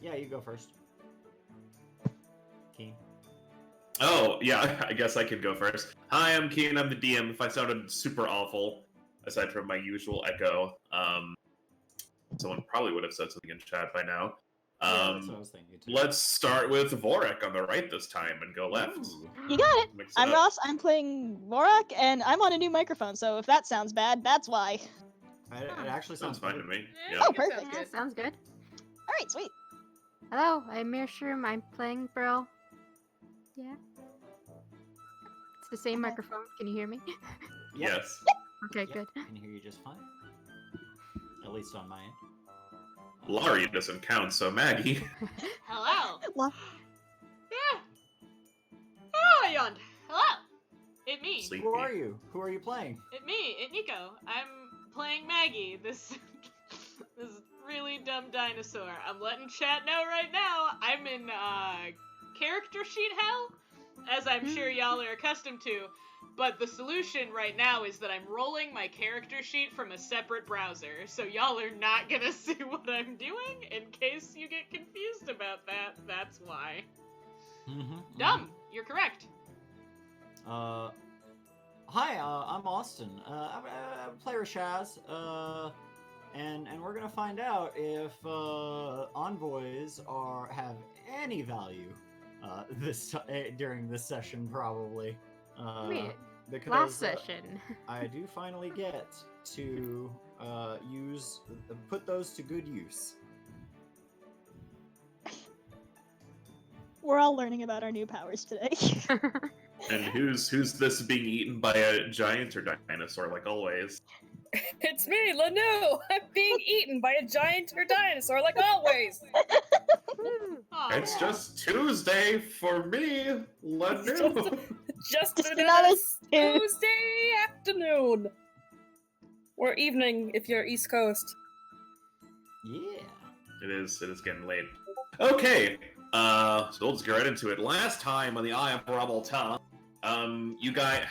Yeah, you go first. Keen. Oh, yeah, I guess I could go first. Hi, I'm Keen, I'm the DM. If I sounded super awful, aside from my usual echo, someone probably would have said something in chat by now. Yeah, that's what I was thinking too. Let's start with Vorek on the right this time and go left. Ooh. You got it. Mix I'm up. Ross. I'm playing Vorak, and I'm on a new microphone. So if that sounds bad, that's why. It actually Sounds fine to good. me. Yeah, Yeah. Oh, I think it perfect. sounds Sounds good. All right, sweet. Hello, I'm Mearshroom. I'm playing Brill. Yeah. It's the same microphone. Can you hear me? Yep. Yes. Okay, Yep, good. I can hear you just fine. At least on my end. Laurie doesn't count, so Maggie. Hello. Well, Yeah. Oh, I yawned. Hello. It me. Sleepy. Who are you? Who are you playing? It me. It Nico. I'm playing Maggie. This this really dumb dinosaur. I'm letting chat know right now. I'm in character sheet hell, as I'm sure y'all are accustomed to. But the solution right now is that I'm rolling my character sheet from a separate browser, so y'all are not gonna see what I'm doing. In case you get confused about that, that's why. Dumb. You're correct. Hi, I'm Austin. I'm a player of Shaz, and we're gonna find out if envoys have any value during this session, probably. Wait, Because last session. I do finally get to put those to good use. we're all learning about our new powers today. And who's this being eaten by a giant or dinosaur, like always? It's me, Lanu! I'm being eaten by a giant or dinosaur, like always! Aw. It's just Tuesday for me, Lanu. Just Just another another Tuesday afternoon! Or evening, if you're East Coast. Yeah. It is getting late. Okay, so we'll just get right into it. Last time on the Eye of Rahmel-Ta, you guys,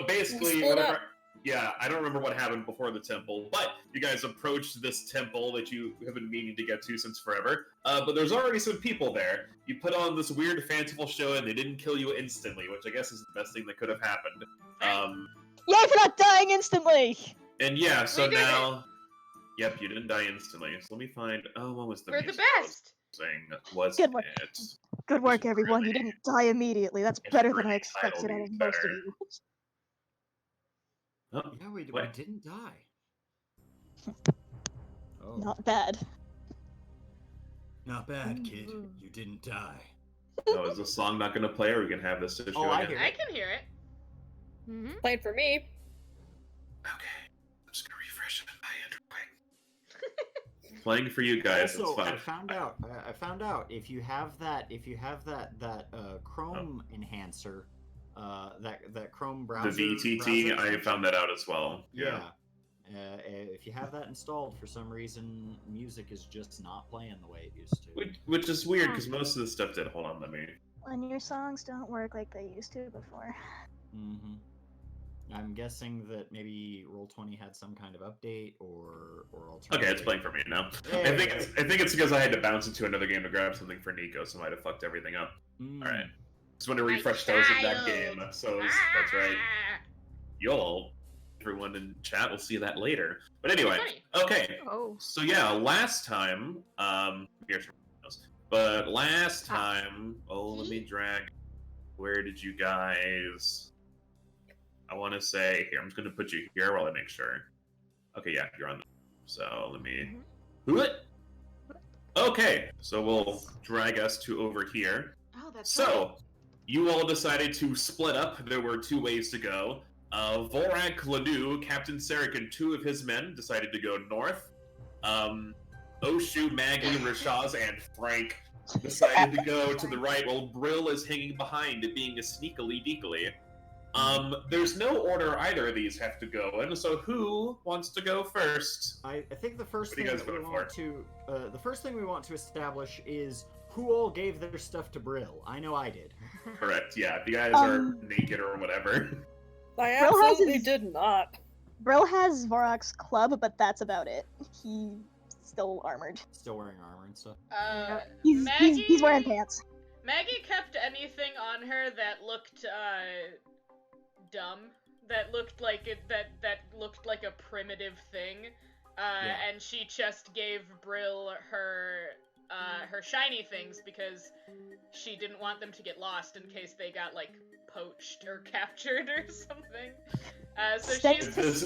basically, Split up. yeah, I don't remember what happened before the temple, but you guys approached this temple that you have been meaning to get to since forever. But there's already some people there. You put on this weird, fanciful show, and they didn't kill you instantly, which I guess is the best thing that could have happened. Yay for not dying instantly! And yeah, so We did now, yep, you didn't die instantly. So let me find. Oh, what was the We're the music best. Saying was Good work. it? Good work, everyone. You didn't die immediately. That's It's better than I really expected titled out of most of better. you. Oh, Yeah, we what? didn't die. Oh. Not bad. Not bad, kid. You didn't die. Oh, is this song not going to play, or we can have this issue Oh, I again? hear I can hear it. Mm-hmm. Played for me. Okay, I'm just gonna refresh it in my Android. Playing for you guys. Also, it's fine. I found out if you have that Chrome enhancer, that Chrome browser. The VTT, browser I found that out as well. Yeah. If you have that installed, for some reason, music is just not playing the way it used to. Which is weird because most of the stuff did. Hold on, let me. When your songs don't work like they used to before. Mm-hmm. I'm guessing that maybe Roll20 had some kind of update or alternative. Okay, it's playing for me now. Yeah, I think it's because I had to bounce into another game to grab something for Nico, so I might have fucked everything up. Mm. All right, just want to refresh those of that game. So that's right. Y'all, everyone in chat, will see that later. But anyway, okay. Oh. So yeah, last time, but last time, let me drag. Where did you guys? I want to say here. I'm just going to put you here while I make sure. Okay, yeah, you're on. So let me. Okay, so we'll drag us to over here. Oh, that's So, you all decided to split up. There were two ways to go. Vorak Lanu, Captain Sarek, and two of his men decided to go north. Oshu, Maggie, Rashaz, and Frank decided to go to the right, while Brill is hanging behind, being a sneakily deekly. There's no order either of these have to go in, so who wants to go first? I think the first What do thing you guys that we vote want to the first thing we want to establish is who all gave their stuff to Brill. I know I did. Correct, yeah. If you guys are Um, naked or whatever. I Bro has absolutely his- did not. Brill has Vorak's club, but that's about it. He still armored. Still wearing armor and stuff. He's wearing pants. Maggie kept anything on her that looked dumb, that looked like that looked like a primitive thing, and she just gave Brill her shiny things because she didn't want them to get lost in case they got like poached or captured or something. So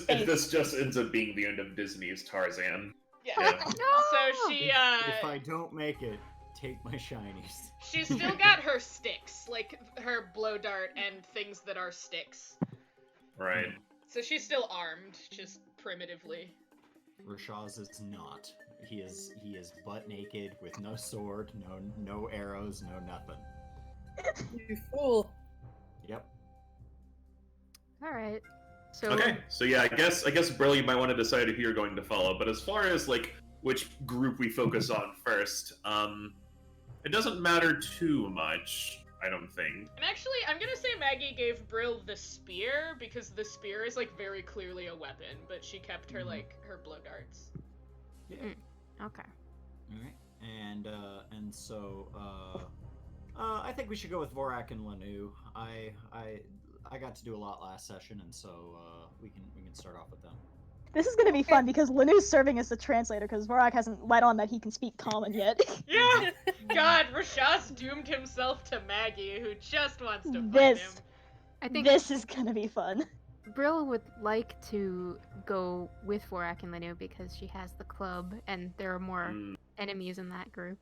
if this just ends up being the end of Disney's Tarzan. Yeah. So she If I don't make it, take my shinies. she's still got her sticks, like her blow dart and things that are sticks. Right. So she's still armed, just primitively. Rashaz is not. He is butt naked with no sword, no arrows, no nothing. You fool. Yep. All right. So Okay, so yeah, I guess Brill, you might want to decide who you're going to follow. But as far as like which group we focus on first, it doesn't matter too much, I don't think. And actually, I'm gonna say Maggie gave Brill the spear, because the spear is, like, very clearly a weapon, but she kept her, like, her blow darts. Yeah. okay. Alright. And so I think we should go with Vorak and Lanu. I got to do a lot last session, and so we can start off with them. This is gonna be fun because Lanu's serving as the translator because Vorak hasn't let on that he can speak common yet. Yeah! God, Rashaz doomed himself to Maggie, who just wants to fight This- him. I think This is gonna be fun. Brill would like to go with Vorak and Lanu because she has the club, and there are more enemies in that group.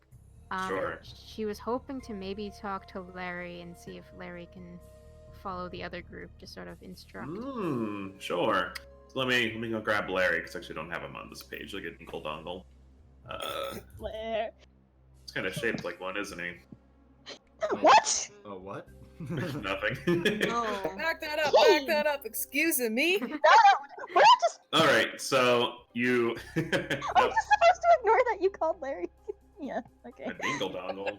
Sure. She was hoping to maybe talk to Larry and see if Larry can follow the other group to sort of instruct. Sure. So let me go grab Larry, because I actually don't have him on this page. Look at Dingle Dongle. Blair. It's kind of shaped like one, isn't he? What? Oh, what? Nothing. Oh. Back that up. Excuse me. We're not just. All right, so you. I'm just supposed to ignore that you called Larry. Yeah. Okay. A Dingle Dongle.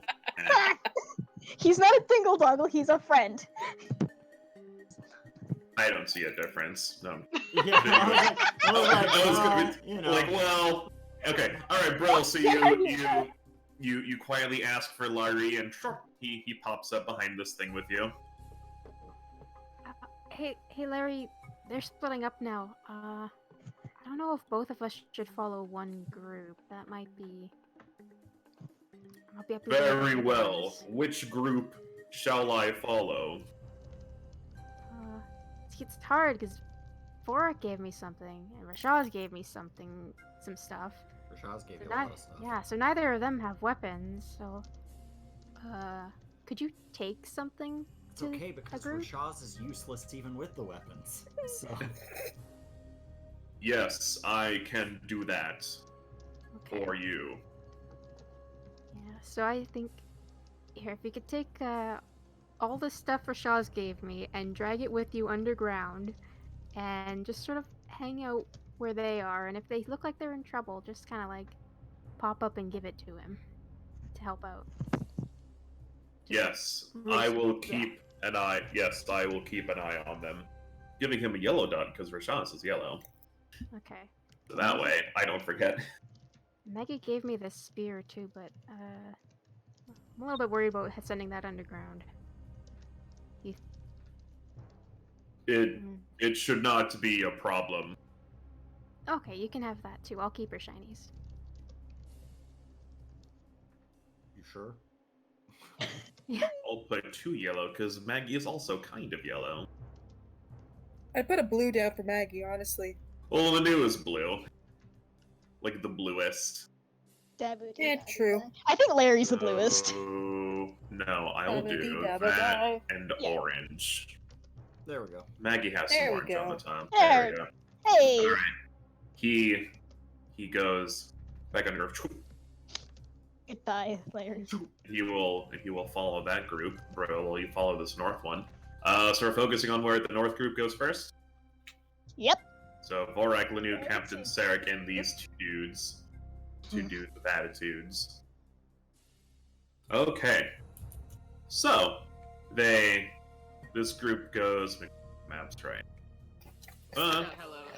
He's not a dingle dongle. He's a friend. I don't see a difference. No. Yeah, I was gonna be, you know. Like, well, okay, all right, bro. So you quietly ask for Larry, and sure, he pops up behind this thing with you. Hey, Larry, they're splitting up now. I don't know if both of us should follow one group. That might be up to you Very well. guys. Which group shall I follow? It's hard because Vorak gave me something, and Rashaz gave me some stuff. Rashaz gave you a So lot of stuff. yeah, so neither of them have weapons, so could you take something It's to okay a because group? Rashaz is useless even with the weapons. So Yes, I can do that Okay. for you. Yeah, so I think here, if you could take all the stuff Rashaz gave me and drag it with you underground and just sort of hang out where they are, and if they look like they're in trouble, just kind of like pop up and give it to him to help out. Yes, Yes, I will yeah. keep an eye. Yes, I will keep an eye on them. Giving him a yellow dot because Rashaz is yellow. Okay. So that way, I don't forget. Maggie gave me this spear too, but I'm a little bit worried about sending that underground. It should not be a problem. Okay, you can have that too. I'll keep her shinies. you sure? I'll put 2 yellow because Maggie is also kind of yellow. I'd put a blue down for Maggie, honestly. Well, the new is blue. Like the bluest. Yeah, true. I think Larry's the bluest. Oh, no, I will do Dabba-dee-dabba-die. that and Yeah. orange. There we go. Maggie has There some we orange on go. the top. There. There we go. Hey. Alright. He goes back under. Goodbye, Larry. He will follow that group. Bro, will you follow this north one? So we're focusing on where the north group goes first. Yep. So Vorak, Lanu, Captain Sarek, and these 2 dudes. 2 dudes with attitudes. Okay. So this group goes. Maps right. Hello,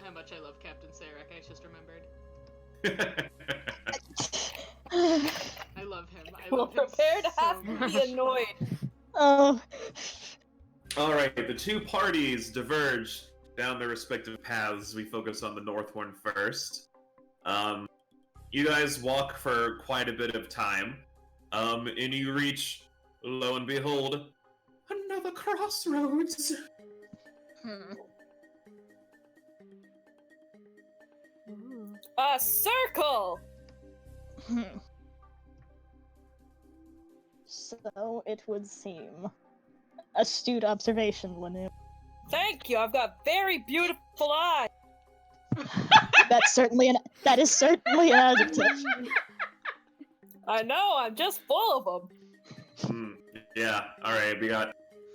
how much I love Captain Sarek, I just remembered. I love him. I Well, love him prepare to so have to much. be annoyed. Oh. All right, the two parties diverge down their respective paths. We focus on the north one first. You guys walk for quite a bit of time, and you reach, lo and behold, another crossroads. Ooh. A circle! So it would seem. Astute observation, Lanu. Thank you, I've got very beautiful eyes. That is certainly an adjective. I know, I'm just full of them. Yeah, alright,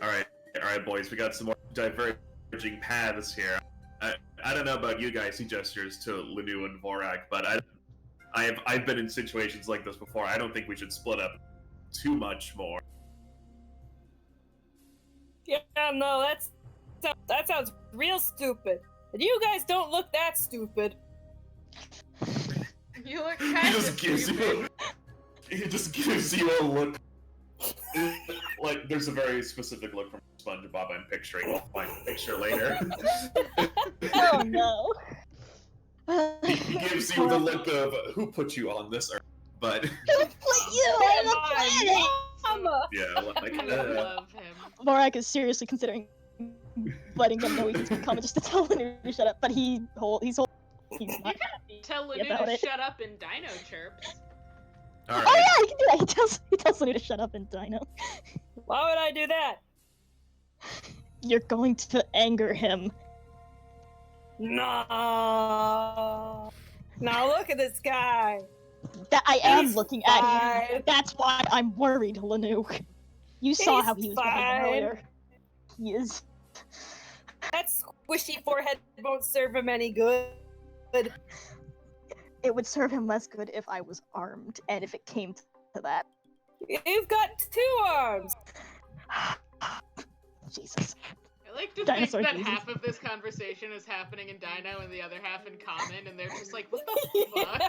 alright, boys, we got some more diverging paths here. I don't know about you guys, he gestures to Lanu and Vorak, but I've been in situations like this before. I don't think we should split up too much more. Yeah, no, that sounds real stupid. And you guys don't look that stupid. You look He kind of just gives you a look. Like, there's a very specific look from SpongeBob I'm picturing. We'll find a picture later. Oh no. He gives you the look of, who put you on this earth? But, Who put you on the planet? Mama! yeah, like, I love him. Morak is seriously considering letting them know he can speak common just to tell Lanu to shut up, but he's not You happy can tell Lanu about to it. shut up in Dino Chirps. alright. Oh yeah, he can do that. He tells Lanu to shut up and Dino. Why would I do that? You're going to anger him. No. Now look at this guy. That I am He's looking at fine. him. That's why I'm worried, Lanu. You saw how he was behaving fine. earlier. He is. That squishy forehead won't serve him any good. It would serve him less good if I was armed, and if it came to that. You've got 2 arms. Jesus. I like to Dinosaur think that Jesus. half of this conversation is happening in Dino and the other half in Common, and they're just like, what the fuck?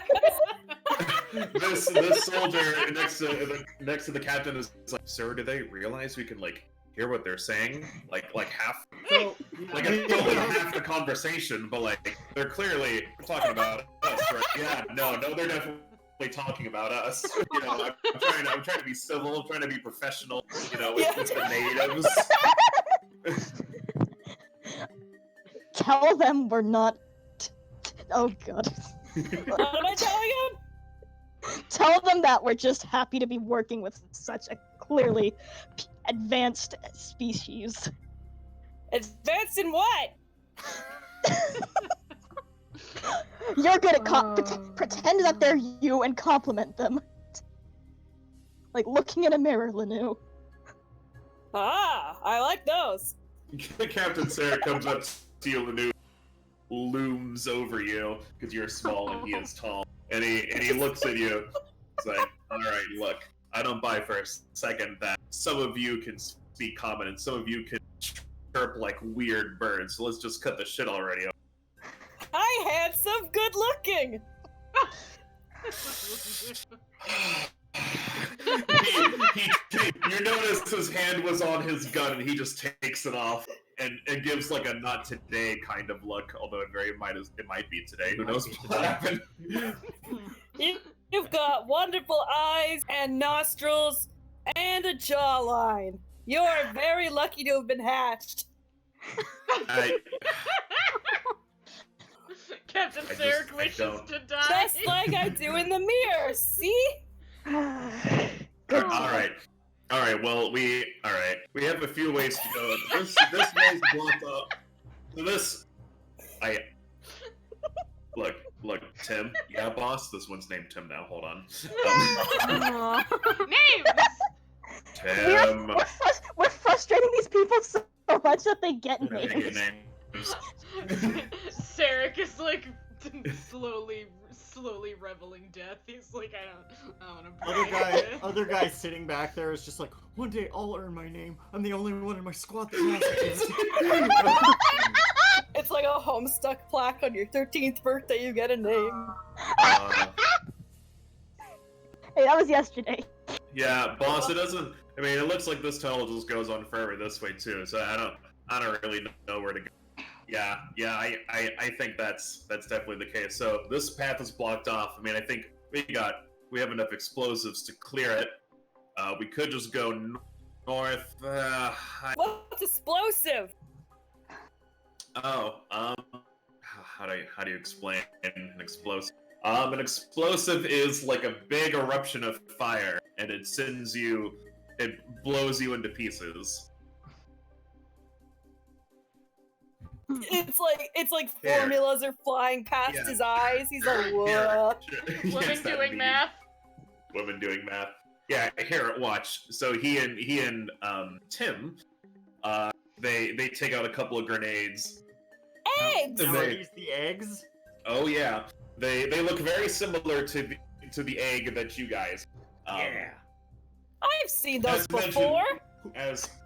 This soldier next to the captain is like, sir, do they realize we can, like, hear what they're saying? Like half, So, like, it's only half the conversation, but, like, they're clearly talking about us, right? Yeah, no, they're definitely talking about us. You know, I'm trying to be civil, I'm trying to be professional, you know, with the natives. Tell them we're not. Oh god. What am I telling him? Tell them that we're just happy to be working with such a clearly advanced species. Advanced in what? You're good at Oh, pretend that they're you and compliment them. Like looking in a mirror, Lanu. Ah, I like those. Captain Sarah comes up to you, Lanu, looms over you because you're small and he is tall, and he looks at you. He's like, "All right, look, I don't buy for a second that some of you can speak common and some of you can chirp like weird birds. So let's just cut the shit already." Hi, handsome, good looking. You notice his hand was on his gun and he just takes it off and gives like a not today kind of look, although it might be today. Who knows what happened? You've got wonderful eyes and nostrils and a jawline. You're very lucky to have been hatched. Captain I Sarek just- I wishes don't. to die. Just like I do in the mirror, see? Good. All right. Well, we have a few ways to go. This way's blocked up. So look, Tim. Yeah, boss. This one's named Tim now. Hold on. Aw. Names! Tim. We're frustrating these people so much that they get Make names. it names. Sarek is like slowly reveling death. He's like, I don't want to. Other guy sitting back there is just like, one day I'll earn my name. I'm the only one in my squad that has it. It's like a Homestuck plaque on your 13th birthday, you get a name. Hey, that was yesterday. Yeah, boss. It doesn't. I mean, it looks like this tunnel just goes on forever this way too. So I don't really know where to go. Yeah. I think that's definitely the case. So this path is blocked off. I mean, I think we have enough explosives to clear it. We could just go north. What's explosive? How do you explain an explosive? An explosive is like a big eruption of fire, and it blows you into pieces. It's like Here. formulas are flying past Yeah. his eyes. He's like, Here. what? Yes, Women that doing meme. math. Women doing math. Yeah, here, watch. So he and Tim, they take out a couple of grenades. Eggs! And Are they- these the eggs? Oh yeah, they look very similar to the egg that you guys. I've seen those As mentioned- before.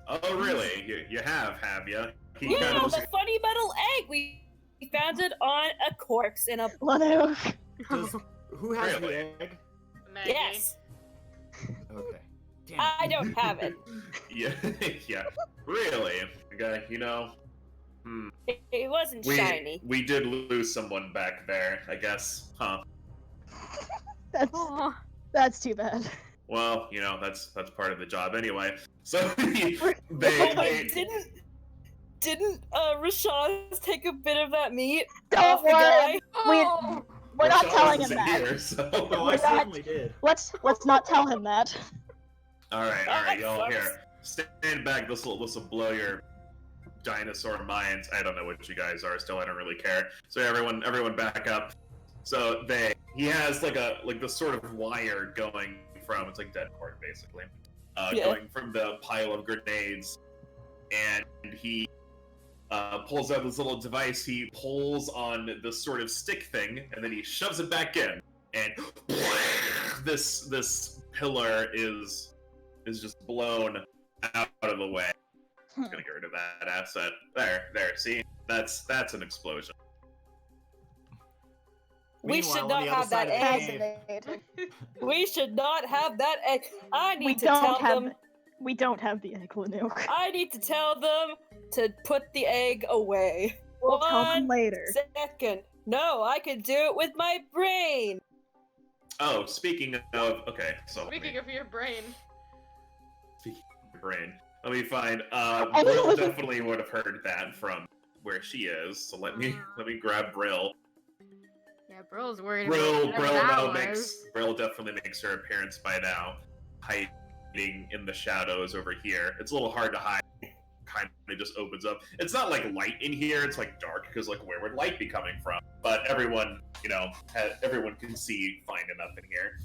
Oh really? You have you? He Yeah, kind of the funny metal egg. We found it on a corpse in a. Lano. Who has Really? the egg? Maggie. Yes, Okay. Damn it. I don't have it. yeah, yeah. Really? Okay, It wasn't shiny. we did lose someone back there, I guess, huh? Aw. That's too bad. Well, that's part of the job anyway. So they Didn't Rashad take a bit of that meat Don't off the guy? Oh! We're not Rashad telling him isn't that. Here, so. Oh, I We're not- certainly did. Let's not tell him that. All right, That y'all. sucks. Here, stand back. This will blow your dinosaur minds. I don't know what you guys are. Still, I don't really care. So everyone, back up. So he has like this sort of wire going from, it's like dead cord basically, Yeah. going from the pile of grenades, and he pulls out this little device. He pulls on this sort of stick thing, and then he shoves it back in, and this pillar is just blown out of the way. I'm gonna get rid of that asset. There. See, that's an explosion. We Meanwhile, should on not the other have that side of the cave- Fascinating. We should not have that egg. I We need to don't tell have. them. We don't have the egg, Lanu. I need to tell them to put the egg away. We'll tell them One later. second. No, I can do it with my brain. Oh, speaking of, okay, so Speaking of your brain. brain, let me find. mean, Brill look at- definitely would have heard that from where she is. So let me grab Brill. Yeah, Brill's worried Brill about whatever that was. Brill definitely makes her appearance by now, hiding in the shadows over here. It's a little hard to hide. Kind of just opens up. It's not like light in here. It's like dark because like where would light be coming from? But everyone, everyone can see fine enough in here.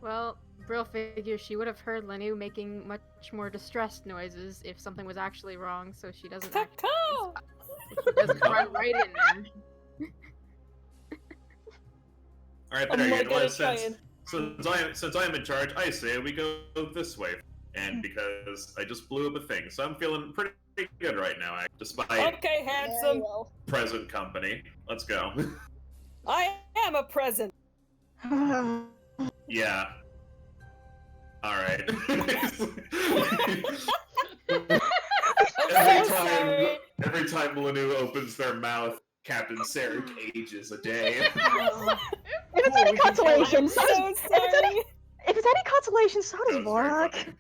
Well, Brill figures she would have heard Lanu making much more distressed noises if something was actually wrong, so she doesn't Caw-caw! doesn't run right in there. All right, I'm there you not go. gonna Well, since I'm in charge, I say we go this way, and because I just blew up a thing, so I'm feeling pretty good right now, despite Okay, handsome. present company. Let's go. I am a present. Yeah. All right. I'm so sorry. every time Lanu opens their mouth, Captain Sarek ages a day. If it's any consolation, I'm so does, so if it's any sorry. if it's any consolation, so does That was very Vorak. funny.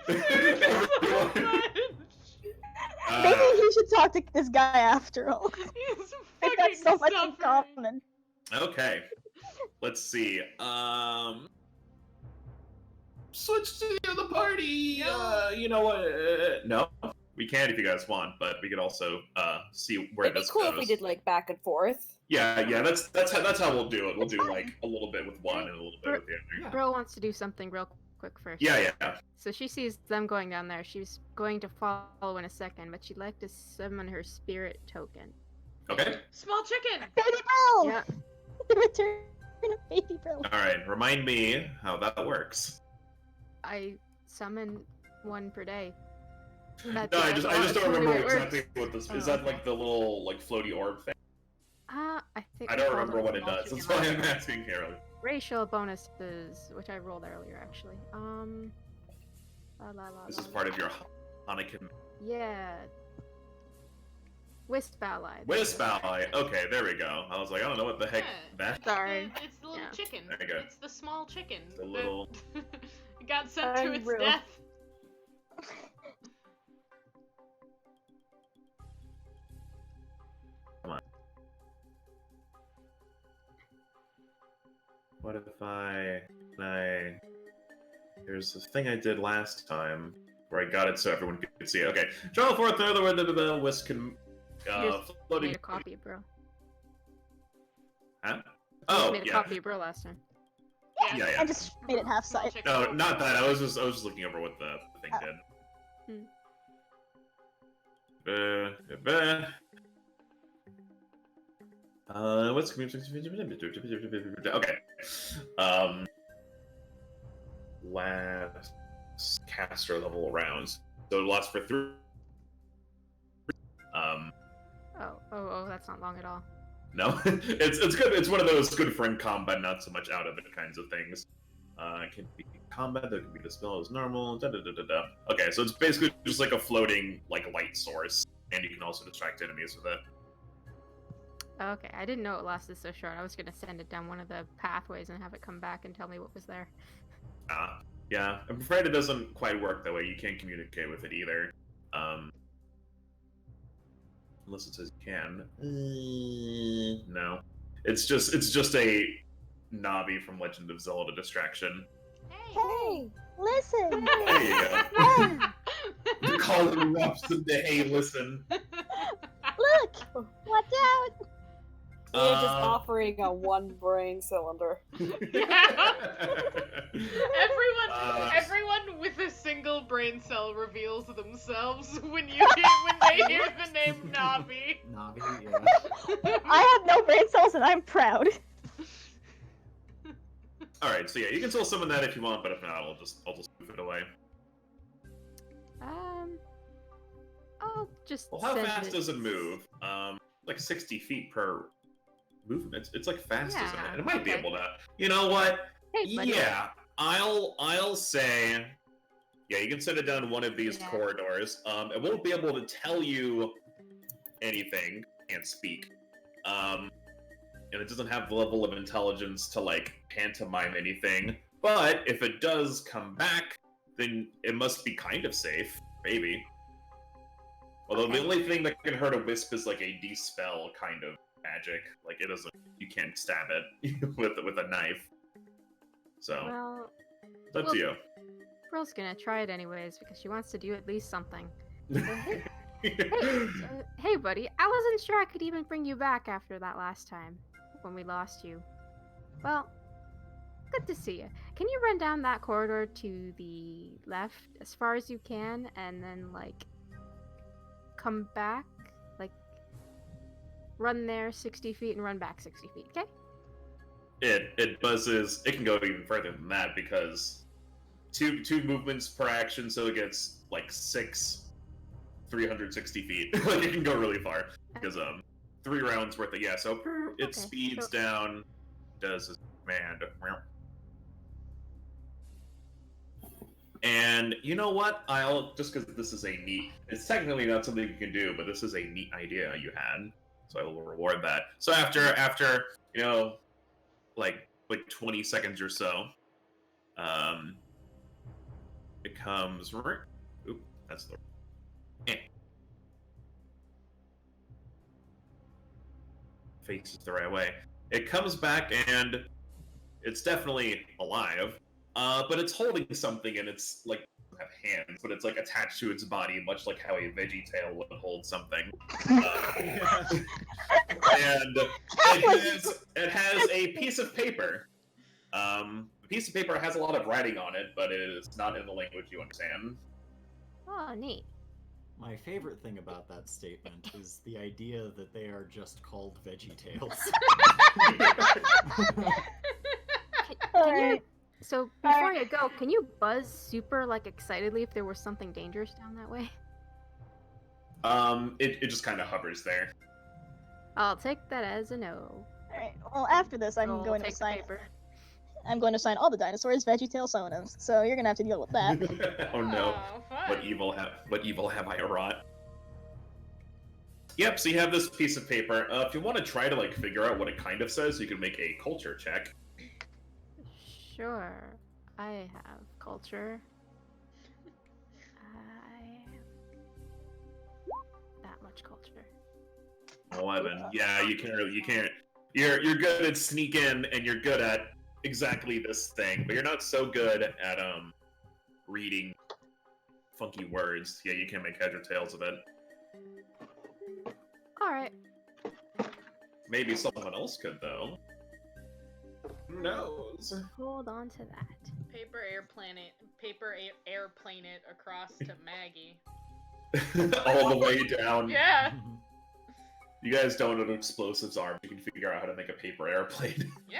I love Sarah so much. Maybe he should talk to this guy after all. He's They've fucking got so much in suffering. common. Okay. Let's see. Switch to the other party. You know what? No, we can if you guys want, but we could also see where It'd be this cool goes. if we did like back and forth. Yeah, that's how we'll do it. We'll do like a little bit with one and a little bit with the other. Yeah. Brill wants to do something real quick first. Yeah. So she sees them going down there. She's going to follow in a second, but she'd like to summon her spirit token. Okay. Small chicken. Baby Brill! Yeah. The return of Baby Brill. All right. Remind me how that works. I summon one per day. No, That's I just don't remember totally what it exactly what this is. Oh, That like the little like floaty orb thing? I think I we don't called remember it what it small does. chicken That's why last I'm time. asking Carol. Racial bonuses, which I rolled earlier, actually. This is part of your Hanukkah. Yeah. Wisp ally. Wisp ally. Okay, there we go. I was like, I don't know what the heck that. Sorry. It's the little Yeah. chicken. There you go. It's the small chicken. The little. It got sent to I'm its real. death. Come on. What if I? There's this thing I did last time where I got it so everyone could see it. Okay, draw forth another one. The whisk can. Just Floating. made a copy of Bro. Huh? You Oh, made a yeah. copy of Bro last time. Yeah, I yeah. just made it half Small sight. chicken. No, not that. I was just looking over what the thing did. What's okay? Last caster level rounds, so it lasts for 3. Oh, that's not long at all. No, it's good. It's one of those good for in combat, not so much out of it kinds of things. It can be combat. There can be the spell as normal. Okay, so it's basically just like a floating light source, and you can also distract enemies with it. Okay, I didn't know it lasted so short. I was gonna send it down one of the pathways and have it come back and tell me what was there. Yeah, I'm afraid it doesn't quite work that way. You can't communicate with it either. Unless it says you can. No. It's just a Navi from Legend of Zelda distraction. Hey, listen! There you go. The call erupts into hey, listen. Look! Watch out! We're just offering a one brain cylinder. Everyone with a single brain cell reveals themselves when they hear the name Navi. Navi, yeah. I have no brain cells and I'm proud. Alright, so yeah, you can still summon that if you want, but if not, I'll just move it away. I'll just. Well, how send fast does it move? Like 60 feet per movement. It's like fast, isn't Yeah, it? It might be okay. able to. You know what? Hey, buddy. Yeah, I'll say. Yeah, you can send it down one of these Yeah. corridors. It won't be able to tell you anything. Can't speak. And it doesn't have the level of intelligence to pantomime anything. But if it does come back, then it must be kind of safe, maybe. Although the only thing that can hurt a wisp is like a de-spell kind of magic. Like it doesn't, you can't stab it with a knife. So Well, it's up to you. Pearl's gonna try it anyways because she wants to do at least something. Hey, buddy, I wasn't sure I could even bring you back after that last time when we lost you. Well, good to see you. Can you run down that corridor to the left as far as you can and then come back? Run there 60 feet and run back 60 feet, okay? It buzzes. It can go even further than that because two movements per action, so it gets 360 feet. It can go really far because 3 rounds worth of so it Okay, speeds so- down, does his command. And you know what? I'll just because this is it's technically not something you can do, but this is a neat idea you had, so I will reward that. So after 20 seconds or so, it comes. Oop, that's the. Faces the right way. It comes back and it's definitely alive, but it's holding something and it's doesn't have hands, but it's attached to its body, much like how a veggie tail would hold something. And it has a piece of paper. The piece of paper has a lot of writing on it, but it is not in the language you understand. Oh, neat. My favorite thing about that statement is the idea that they are just called Veggie Tales. Alright. So before you go, can you buzz super excitedly if there was something dangerous down that way? It just kind of hovers there. I'll take that as a no. Alright, well, after this, I'm I'll going to take the assign. paper. I'm going to assign all the dinosaurs VeggieTale Sonums, so you're gonna have to deal with that. Oh no. Oh, fun. What evil have I wrought? Yep, so you have this piece of paper. If you want to try to like figure out what it kind of says, you can make a culture check. Sure. I have culture. That much culture. 11. Yeah, you can't. You're good at sneak in, and you're good at exactly this thing, but you're not so good at reading funky words. Yeah, you can't make heads or tails of it. Alright. Maybe someone else could though. Who knows? Hold on to that. Paper airplane it across to Maggie. All the way down. Yeah. You guys don't know what explosives are, but you can figure out how to make a paper airplane. Yeah.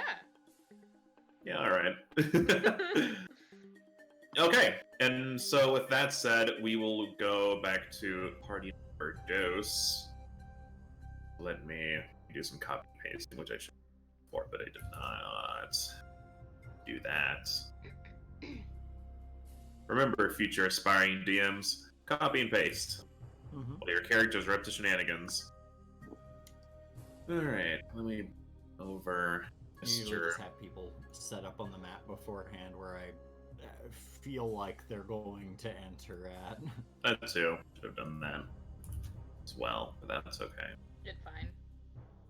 Yeah, alright. Okay, and so with that said, we will go back to party number dose. Let me do some copy and pasting, which I should before, but I did not do that. Remember, future aspiring DMs, copy and paste. While your characters are up to shenanigans. Alright, let me over I usually Mr. just have people set up on the map beforehand where I feel like they're going to enter at. That too. Should have done that as well, but that's okay. Did fine.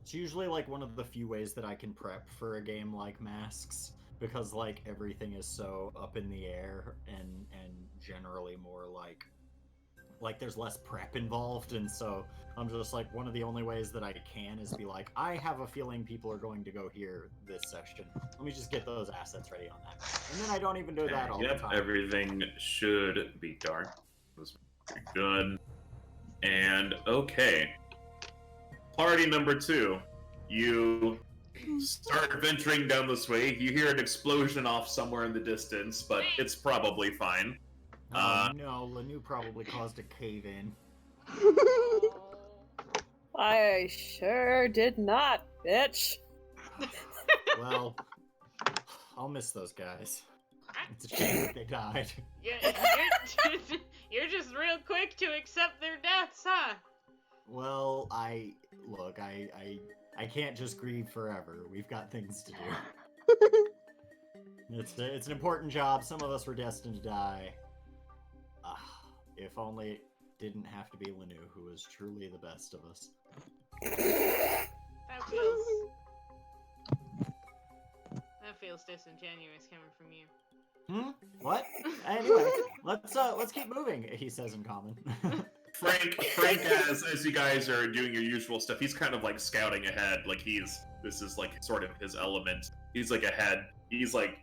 It's usually like one of the few ways that I can prep for a game like Masks, because like everything is so up in the air and generally more like there's less prep involved, and so I'm just like, one of the only ways that I can is be like, I have a feeling people are going to go here this session. Let me just get those assets ready on that. And then I don't even do that all the Yep, time. everything should be dark. That's pretty good. And okay. Party number 2. You start venturing down this way. You hear an explosion off somewhere in the distance, but it's probably fine. Oh no, Lanu probably caused a cave-in. I sure did not, bitch. Well, I'll miss those guys. It's a shame that they died. You're just real quick to accept their deaths, huh? Well, I can't just grieve forever. We've got things to do. It's an important job. Some of us were destined to die. If only it didn't have to be Lanu, who was truly the best of us. That feels disingenuous coming from you. What? Anyway, let's keep moving, he says in common. Frank as you guys are doing your usual stuff, he's kind of like scouting ahead, like this is like sort of his element. He's like ahead. He's like,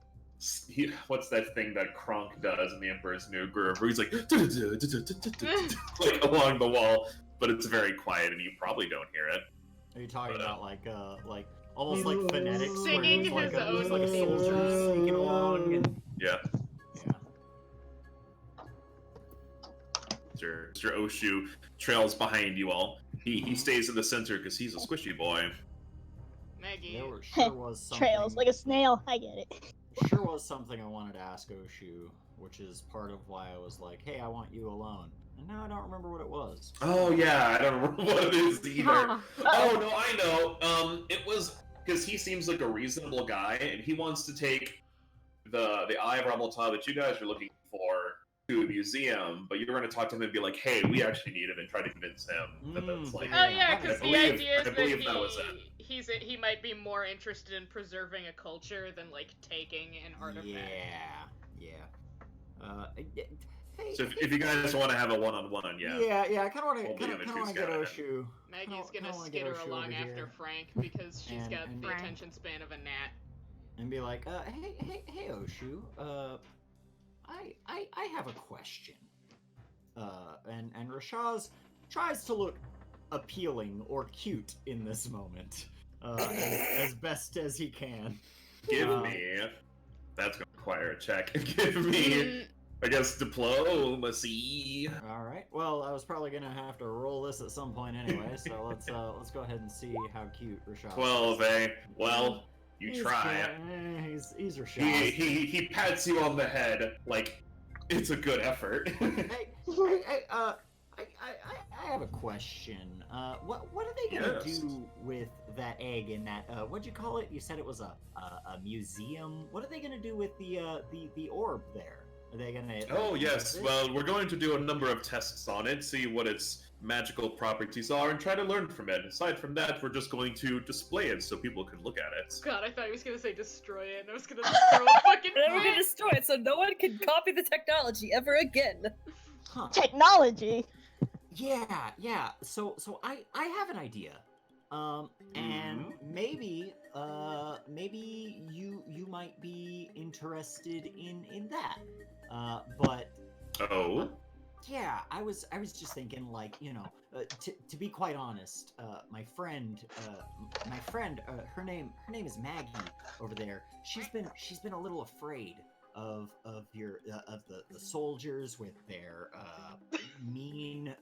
what's that thing that Kronk does in the Emperor's New Groove, where he's like, like along the wall, but it's very quiet and you probably don't hear it. Are you talking about like almost like phonetics, Singing where his he's own like a soldier sneaking along? And... Yeah. Yeah. Mr. Oshu trails behind you all. He stays in the center because he's a squishy boy. Maggie. There sure was something. Trails like a snail. I get it. Sure was something I wanted to ask Oshu, which is part of why I was like, hey, I want you alone. And now I don't remember what it was. Oh yeah, I don't remember what it is either. Huh. Oh no, I know. It was because he seems like a reasonable guy, and he wants to take the Eye of Rahmel-Ta that you guys are looking for to a museum, but you're going to talk to him and be like, hey, we actually need him, and try to convince him that that's like. Oh yeah, because I the believe- idea is I believe that that was it. he might be more interested in preserving a culture than like taking an artifact. Yeah. Hey, So if you guys want to have a one-on-one, yeah. yeah, I kind of want We'll be in the to two get scout ahead. Oshu. Maggie's Kinda gonna wanna get skitter Oshu along over after here. Frank because she's And- got and- the Frank. attention span of a gnat. And be like, hey, Oshu, I have a question. And Rashaz tries to look appealing or cute in this moment, as best as he can. Give me. That's going to require a check. Give me I guess diplomacy. All right. Well, I was probably gonna have to roll this at some point anyway, so let's go ahead and see how cute Rashad 12, is. eh? Well, you He's try. He's Rashad. He pats you on the head like it's a good effort. I have a question. What are they gonna Yes. do with that egg in that? What'd you call it? You said it was a museum. What are they gonna do with the orb there? Are they gonna? Oh yes, well, we're going to do a number of tests on it, see what its magical properties are, and try to learn from it. Aside from that, we're just going to display it so people can look at it. God, I thought he was gonna say destroy it, and I was gonna throw a fucking And then we're gonna fit. destroy it so no one can copy the technology ever again. Huh. Technology. Yeah. So I have an idea. And maybe you might be interested in that. But Oh? yeah, I was just thinking, like, to be quite honest, my friend, her name is Maggie over there. She's been a little afraid of the soldiers with their mean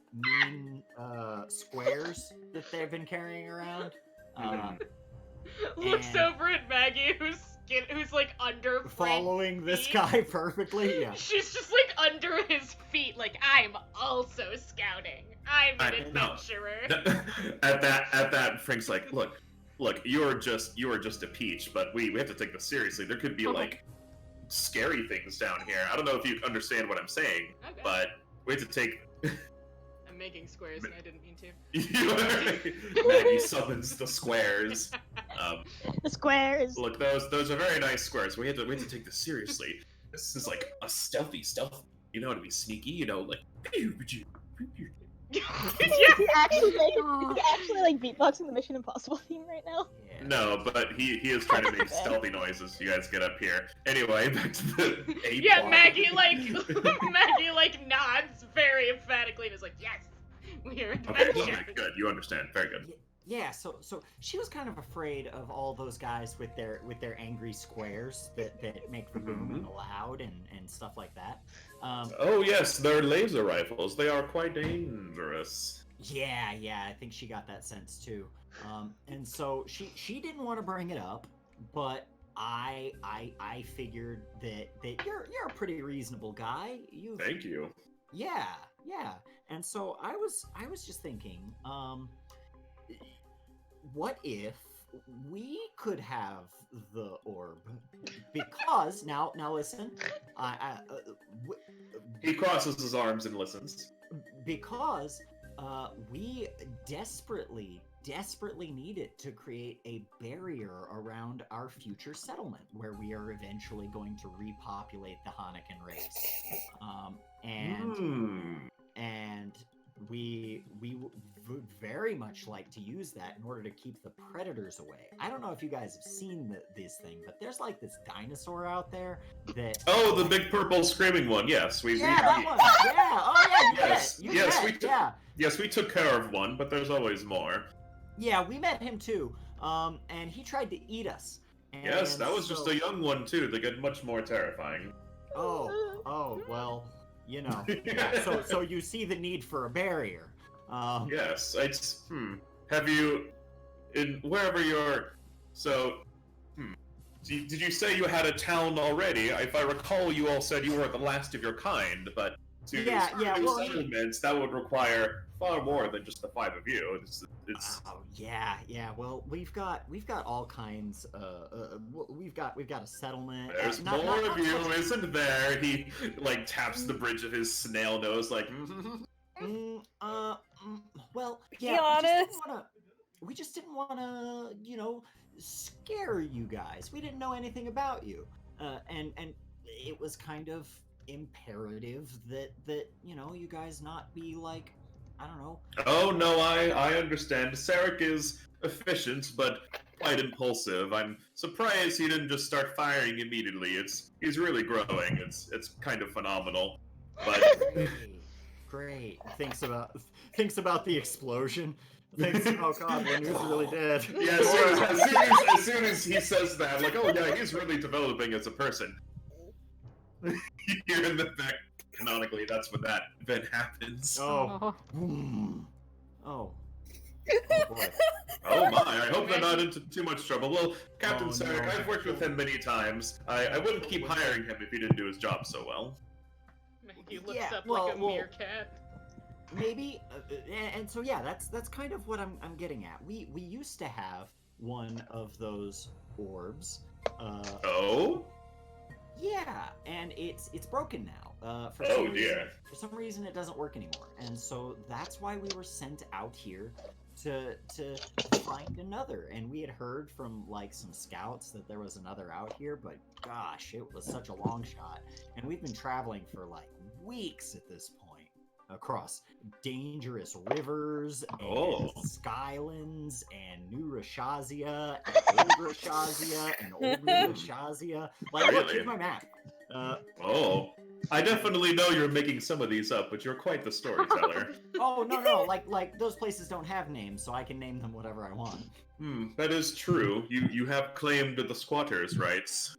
squares that they've been carrying around. Looks and- over at Maggie, who's like under Frank's Following this feet. guy perfectly, yeah. She's just like under his feet, like I'm also scouting. I'm an No. adventurer. At that, Frank's like, look, you are just a peach, but we have to take this seriously. There could be like scary things down here. I don't know if you understand what I'm saying, Okay. but we have to take. I'm making squares, and I didn't mean to. Maggie summons the squares. The squares. Look, those are very nice squares. We have to take this seriously. This is like a stealthy stealth. You know, to be sneaky. Like. Is he actually like beatboxing the Mission Impossible theme right now? Yeah. No, but he is trying to make stealthy noises. You guys get up here. Anyway, back to the A Yeah, plot. Maggie like nods very emphatically and is like, yes, we are Okay, adventurers. good. You understand. Very good. Yeah, so she was kind of afraid of all those guys with their angry squares that make the boom loud and stuff like that. Oh yes, they're laser rifles. They are quite dangerous. Yeah, I think she got that sense too. And so she didn't want to bring it up, but I figured that you're a pretty reasonable guy. Thank you. Yeah. And so I was just thinking, what if we could have the orb? Because now listen, He crosses his arms and listens. because we desperately need it to create a barrier around our future settlement where we are eventually going to repopulate the Hanukkah race. And we would very much like to use that in order to keep the predators away. I don't know if you guys have seen this thing, but there's like this dinosaur out there that... Oh, the big purple screaming one. Yes, that one. Yeah. Oh yeah, you Yes, get it. yes, get we it. took- Yeah. Yes, we took care of one, but there's always more. Yeah, we met him too. And he tried to eat us. Yes, And that was just so- a young one too. They get much more terrifying. Oh, well, yeah, so you see the need for a barrier. Yes, Have you, in wherever you're, did you say you had a town already? If I recall, you all said you were the last of your kind, but to Yeah, start new well, settlements, that would require far more than just the 5 of you. It's Oh yeah. Well, we've got all kinds. We've got a settlement. There's not more of much- you, isn't there? He like taps the bridge of his snail nose, like. Well, Be yeah. honest. We just didn't wanna, scare you guys. We didn't know anything about you, and it was kind of imperative that you guys not be like, I don't know. Oh no, I understand. Sarek is efficient, but quite impulsive. I'm surprised he didn't just start firing immediately. He's really growing. It's kind of phenomenal. But Great. Thinks about the explosion. Thinks, oh god, Lanu's really dead. yeah, as soon as he says that, like, oh yeah, he's really developing as a person. You hear in the back, canonically, that's when that event happens. Oh. Oh. Oh boy. Oh my, I hope they're not into too much trouble. Well, Captain Oh, Sarek, no. I've worked with him many times. I wouldn't keep hiring him if he didn't do his job so well. Maggie looks Yeah, up well, like a meerkat. Maybe, and so yeah, that's kind of what I'm getting at. We used to have one of those orbs. Oh? Yeah, and it's broken now. For some reason, it doesn't work anymore, and so that's why we were sent out here to find another. And we had heard from like some scouts that there was another out here, but gosh, it was such a long shot. And we've been traveling for like weeks at this point across dangerous rivers and skylands and New Rashazia and Old Rashazia and Old New Rashazia. Like, look, here's my map. I definitely know you're making some of these up, but you're quite the storyteller. Oh no, like those places don't have names, so I can name them whatever I want. That is true. You have claimed the squatters' rights.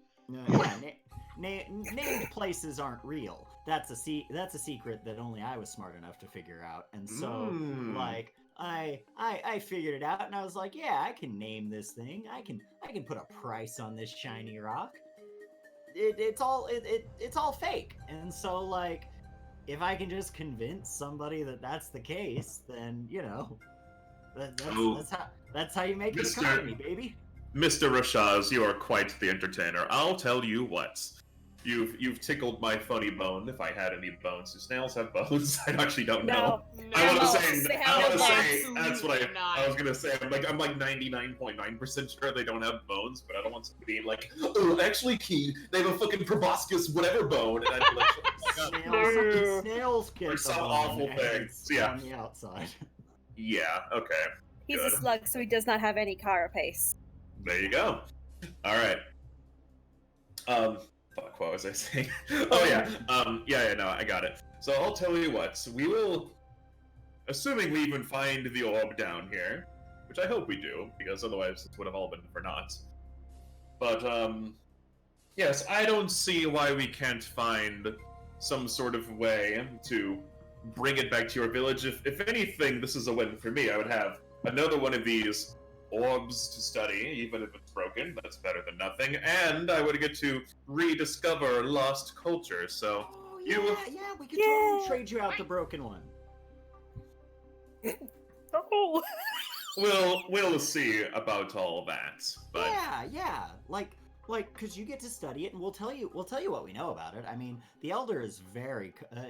Named places aren't real. That's a secret that only I was smart enough to figure out. And so, like, I figured it out, and I was like, yeah, I can name this thing. I can put a price on this shiny rock. It's all fake. And so, like, if I can just convince somebody that that's the case, then you know, that's how you make an economy, baby. Mr. Rashaz, you are quite the entertainer. I'll tell you what. You've tickled my funny bone, if I had any bones. Do snails have bones? I actually don't know. No. I want to No, say that's what absolutely not. I was gonna say. I'm like 99.9% sure they don't have bones, but I don't want to be like, oh, actually, Key, they have a fucking proboscis whatever bone, and I'd be like, Snails get Or some the bone, awful and thing. it's Yeah. on the outside. yeah, okay, He's good. a slug, so he does not have any carapace. There you go. All right. Fuck, what was I saying? Oh yeah. No, I got it. So I'll tell you what. We will, assuming we even find the orb down here, which I hope we do, because otherwise it would have all been for naught. But yes, I don't see why we can't find some sort of way to bring it back to your village. If anything, this is a win for me. I would have another one of these orbs to study, even if it's broken. That's better than nothing. And I would get to rediscover lost culture. So yeah, we could totally trade you out the broken one. Oh. We'll see about all that. But Yeah, like, cause you get to study it, and we'll tell you what we know about it. I mean, the Elder is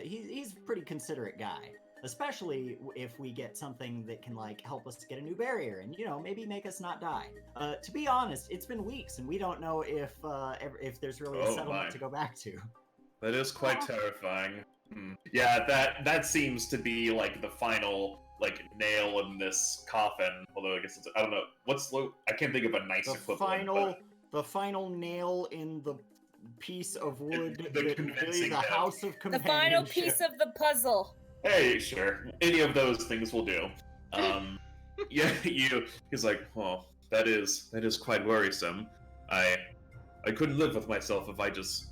he's a pretty considerate guy. Especially if we get something that can, like, help us get a new barrier and, you know, maybe make us not die. To be honest, it's been weeks and we don't know if there's really a settlement to go back to. That is quite terrifying. Yeah, that seems to be, like, the final, like, nail in this coffin. Although I guess I don't know. I can't think of a nice equivalent. The final nail in the piece of wood The that convincing the nail. house of The companionship. final piece of the puzzle. Hey, sure. Any of those things will do. Yeah, he's like, oh, that is quite worrisome. I couldn't live with myself if I just,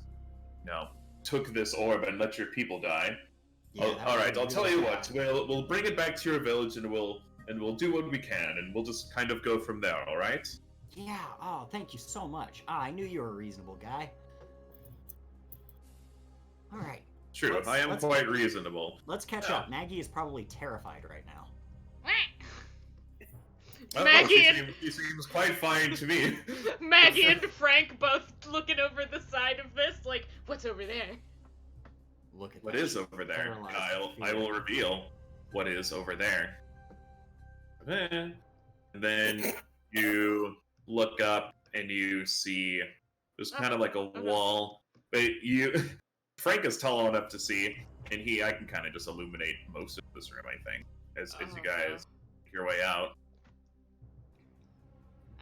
took this orb and let your people die. Yeah, All right, I'll tell you what. We'll bring it back to your village and we'll do what we can and we'll just kind of go from there. All right? Yeah. Oh, thank you so much. I knew you were a reasonable guy. All right. True, I am quite reasonable. Let's catch up. Maggie is probably terrified right now. She seems quite fine to me. Maggie and Frank both looking over the side of this, like, what's over there? Look at What is over there? I will reveal what is over there. And then you look up and you see there's kind of like a wall, but Frank is tall enough to see, and I can kind of just illuminate most of this room, I think, as you guys make your way out.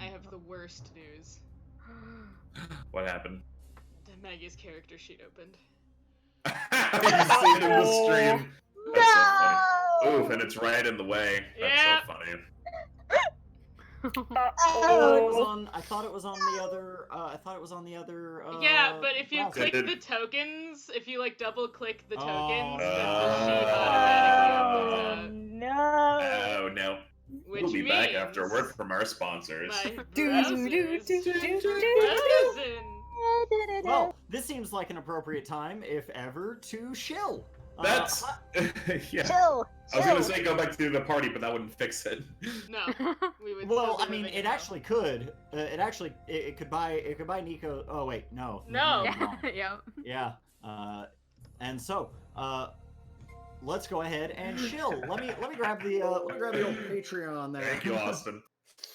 I have the worst news. What happened? Maggie's character sheet opened. You see it in the stream. That's so funny. Oof, and it's right in the way. That's so funny. Oh. I thought it was on the other. I thought it was on the other. Yeah, but if you browser. click the tokens, if you like double click the Oh, tokens, no. the sheet automatically Oh opens up. no! Oh no. Which We'll be means back after a word from our sponsors. my Do, browser do, is do, do, do, frozen. Well, this seems like an appropriate time, if ever, to shill. That's yeah. Chill. I was gonna say go back to the party, but that wouldn't fix it. No, we would. Well, still I be mean, moving it now. actually could. It could buy Nico. Oh wait, no. No. wrong. Yep. Yeah. And so, let's go ahead and chill. Let me grab the old Patreon there. Thank you, Austin.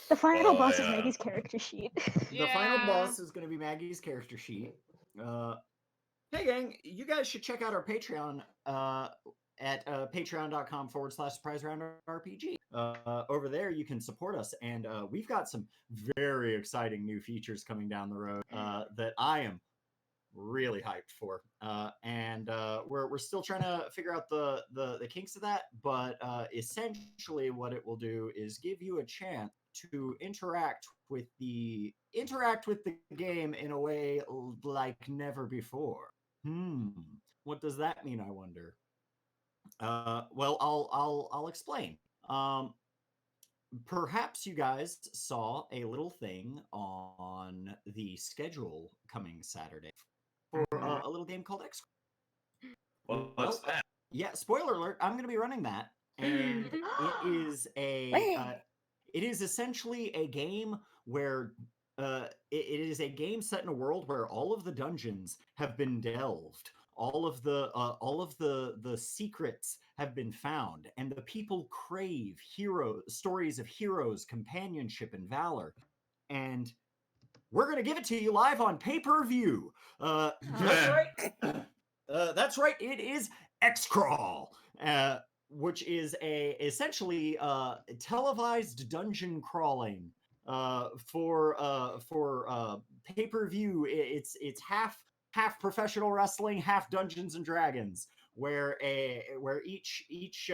The final Well, boss is yeah. Maggie's character sheet. The final Yeah. boss is going to be Maggie's character sheet. Hey gang, you guys should check out our Patreon at patreon.com/surprise round RPG. Over there, you can support us, and we've got some very exciting new features coming down the road that I am really hyped for. And we're still trying to figure out the kinks of that, but essentially what it will do is give you a chance to interact with the game in a way like never before. What does that mean, I wonder? Well, I'll explain. Perhaps you guys saw a little thing on the schedule coming Saturday for a little game called X. What's that? Yeah, spoiler alert, I'm going to be running that, and it is essentially a game where it is a game set in a world where all of the dungeons have been delved, all of the secrets have been found, and the people crave stories of heroes, companionship, and valor. And we're going to give it to you live on pay-per-view. That's right. That's right. It is X-Crawl, which is essentially televised dungeon crawling for pay-per-view. It's half professional wrestling, half Dungeons and Dragons, where each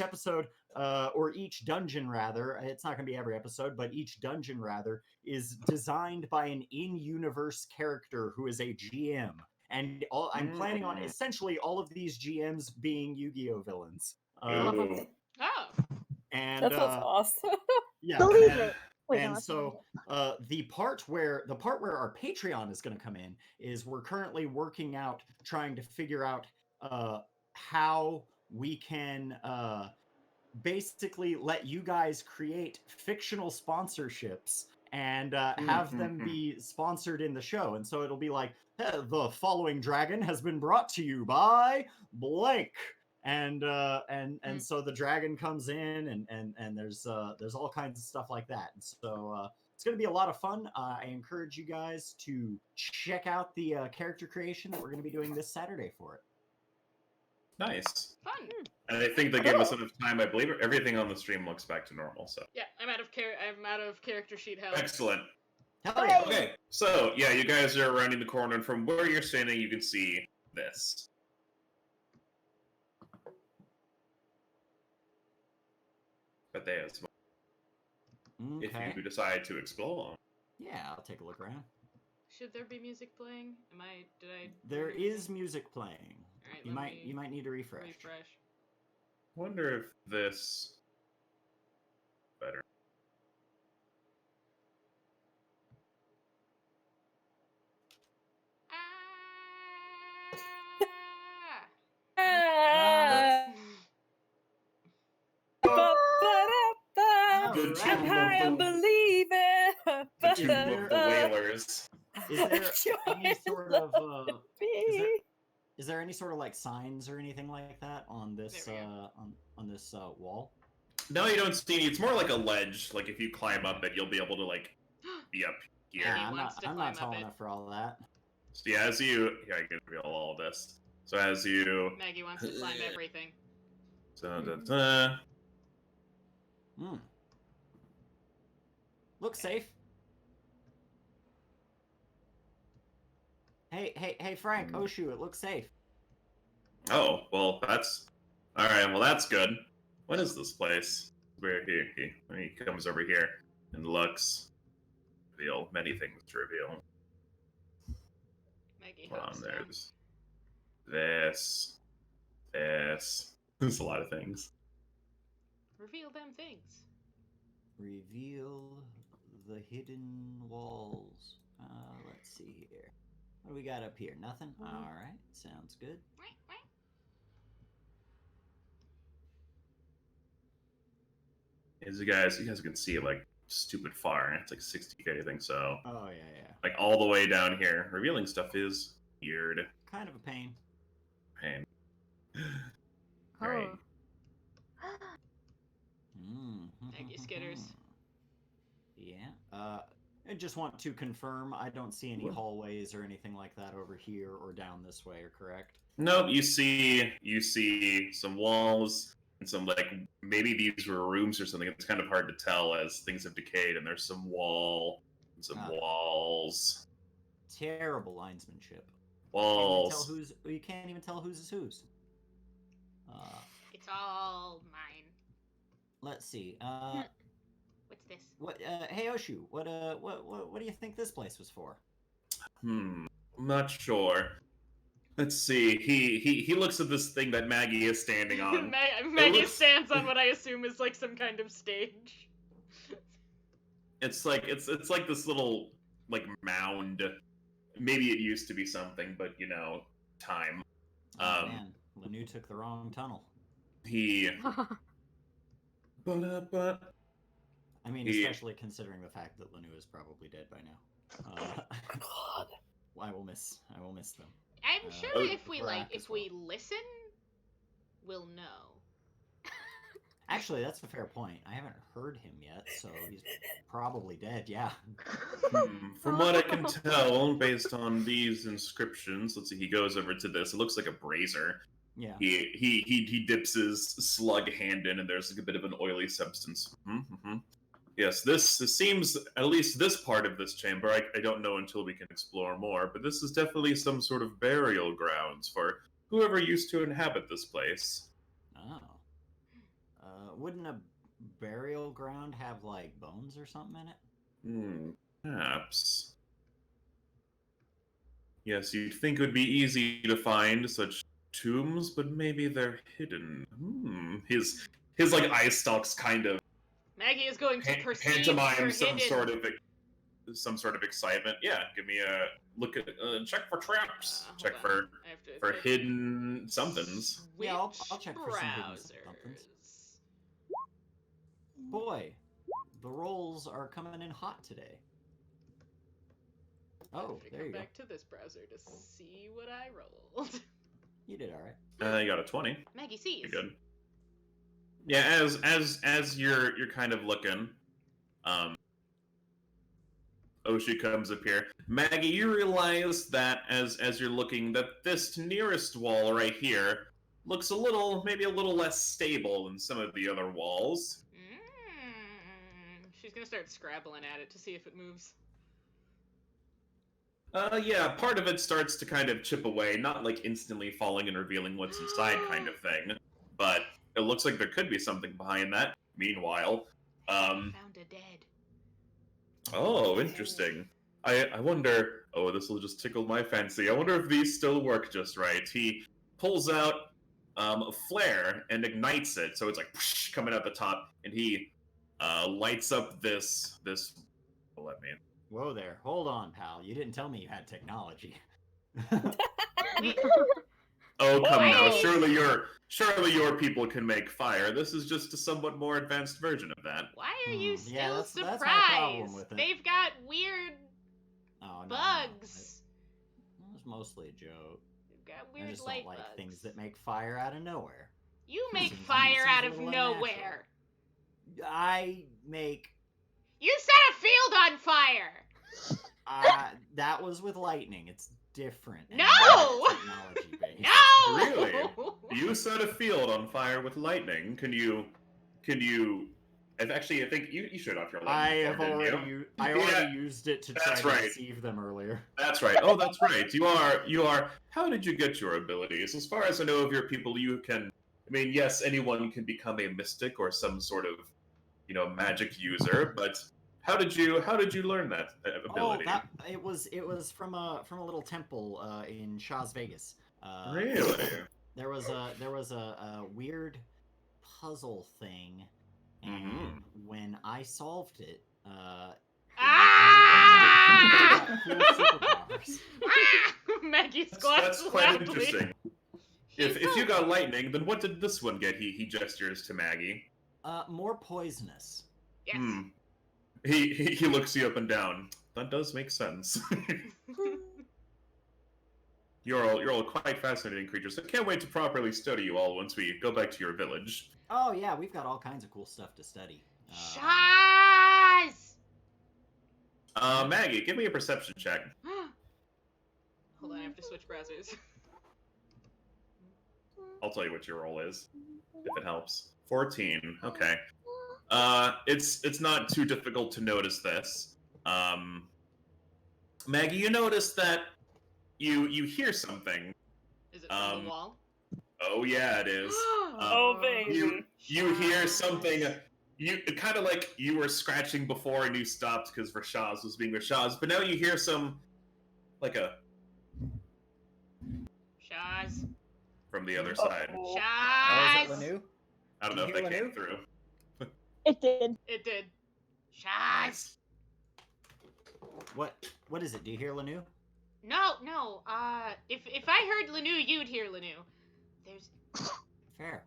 episode or each dungeon rather, it's not going to be every episode, but each dungeon rather is designed by an in-universe character who is a GM. And I'm planning on essentially all of these GMs being Yu-Gi-Oh villains. Ooh. Oh. And That sounds awesome. yeah, Believe it. Wait, and no, so the part where our Patreon is going to come in is we're currently working out, trying to figure out how we can basically let you guys create fictional sponsorships and have them be sponsored in the show. And so it'll be like, the following dragon has been brought to you by blank. And so the dragon comes in, and there's all kinds of stuff like that. And so it's going to be a lot of fun. I encourage you guys to check out the character creation that we're going to be doing this Saturday for it. Nice. Fun. And I think they gave us enough time. I believe everything on the stream looks back to normal. So Yeah, I'm out of character sheet hell. excellent. Hell yeah. Okay, so yeah, you guys are rounding the corner, and from where you're standing, you can see this. But there's if Okay. you decide to explore. Yeah, I'll take a look around. Should there be music playing? Did I? There is music playing. All right, You might need to refresh. Wonder if this better. The I'm high, I'm believing. The Tomb of the Whalers. Is there any sort of is there any sort of like signs or anything like that on this There we on this wall? No, you don't see any. It's more like a ledge. Like if you climb up it, you'll be able to like be up here. Yeah. I'm wants not to I'm climb not up tall it. enough for all of that. So yeah, as you here, I can reveal all of this. So as you Maggie wants to climb everything. Look safe. Hey Frank, Oshu, it looks safe. Oh, well, that's all right. Well, that's good. What is this place? Where he comes over here. and Lux reveal many things to reveal. Maggie Hold on, hops down. there's this. There's a lot of things. Reveal them things. Reveal the hidden walls. Let's see here. What do we got up here? Nothing? Alright, sounds good. As you guys can see, like, stupid far. It's like 60K, I think so. Oh, yeah. Like, all the way down here. Revealing stuff is weird. Kind of a pain. Pain. Oh. Right. Maggie skitters. Yeah. I just want to confirm I don't see any hallways or anything like that over here or down this way, correct? Nope, you see some walls and some, like, maybe these were rooms or something. It's kind of hard to tell as things have decayed, and there's some wall and some walls. Terrible linesmanship. Walls. You can't even tell whose is whose. It's all mine. Let's see. What's this? Hey Oshu, what do you think this place was for? I'm not sure. Let's see. He looks at this thing that Maggie is standing on. Maggie stands on what I assume is like some kind of stage. It's like this little, like, mound. Maybe it used to be something, but time. Oh man, Lanu took the wrong tunnel. I mean, especially considering the fact that Lanu is probably dead by now. I will miss them. I'm sure if we listen, we'll know. Actually, that's a fair point. I haven't heard him yet, so he's probably dead. Yeah. From what I can tell, based on these inscriptions, let's see. He goes over to this. It looks like a brazier. Yeah. He dips his slug hand in, and there's like a bit of an oily substance. Yes, this seems, at least this part of this chamber, I don't know until we can explore more, but this is definitely some sort of burial grounds for whoever used to inhabit this place. Oh. Wouldn't a burial ground have, like, bones or something in it? Perhaps. Yes, you'd think it would be easy to find such tombs, but maybe they're hidden. His like eye stalks kind of Maggie is going to perceive pantomime some sort of excitement. Yeah, give me a look at check for traps. Check for hidden somethings. Yeah, I'll check for some hidden somethings. Boy, the rolls are coming in hot today. Oh, there you go. Back to this browser to see what I rolled. You did all right. You got a 20. Maggie sees. Pretty good. Yeah, as you're kind of looking, Oshi comes up here. Maggie, you realize that as you're looking, that this nearest wall right here looks maybe a little less stable than some of the other walls. She's gonna start scrabbling at it to see if it moves. Yeah, part of it starts to kind of chip away, not like instantly falling and revealing what's inside kind of thing, but it looks like there could be something behind that. Meanwhile, found a dead. Oh, interesting. I wonder, this will just tickle my fancy. I wonder if these still work just right. He pulls out a flare and ignites it, so it's like whoosh, coming out the top, and he lights up this let me. Whoa there. Hold on, pal. You didn't tell me you had technology. Oh, come now. Surely your people can make fire. This is just a somewhat more advanced version of that. Why are you still that's surprised? my problem with it. They've got weird bugs. It was mostly a joke. They've got weird I just light don't like bugs. things that make fire out of nowhere. You make Seems fire out a of little nowhere. I make... You set a field on fire! That was with lightning. It's different. No! Technology-based. No! Really? You set a field on fire with lightning. Can you? Actually, I think you showed off your lightning. I already used it to try to deceive them earlier. That's right. Oh, that's right. You are. How did you get your abilities? As far as I know of your people, you can. I mean, yes, anyone can become a mystic or some sort of, magic user. But How did you learn that ability? It was from a little temple in Shaw's Vegas. Really? There was a weird puzzle thing, and when I solved it, everyone got cool superpowers. Maggie squats That's quite loudly. interesting. If you got lightning, then what did this one get? He gestures to Maggie. More poisonous. Yes. He looks you up and down. That does make sense. You're all quite fascinating creatures. I can't wait to properly study you all once we go back to your village. Oh yeah, we've got all kinds of cool stuff to study. Shaz! Maggie, give me a perception check. Hold on, I have to switch browsers. I'll tell you what your roll is, if it helps. 14. Okay. It's not too difficult to notice this. Maggie, you notice that you hear something. Is it from the wall? Oh yeah, it is. Oh, baby. You hear something. You kind of like you were scratching before and you stopped because Rashaz was being Rashaz, but now you hear some, like a Shaz. from the other side. Oh, Shaz! is it Lanu? I don't know if Did that you hear came through. It did. It did. Shaz! What is it? Do you hear Lanu? No. If I heard Lanu, you'd hear Lanu. There's Fair.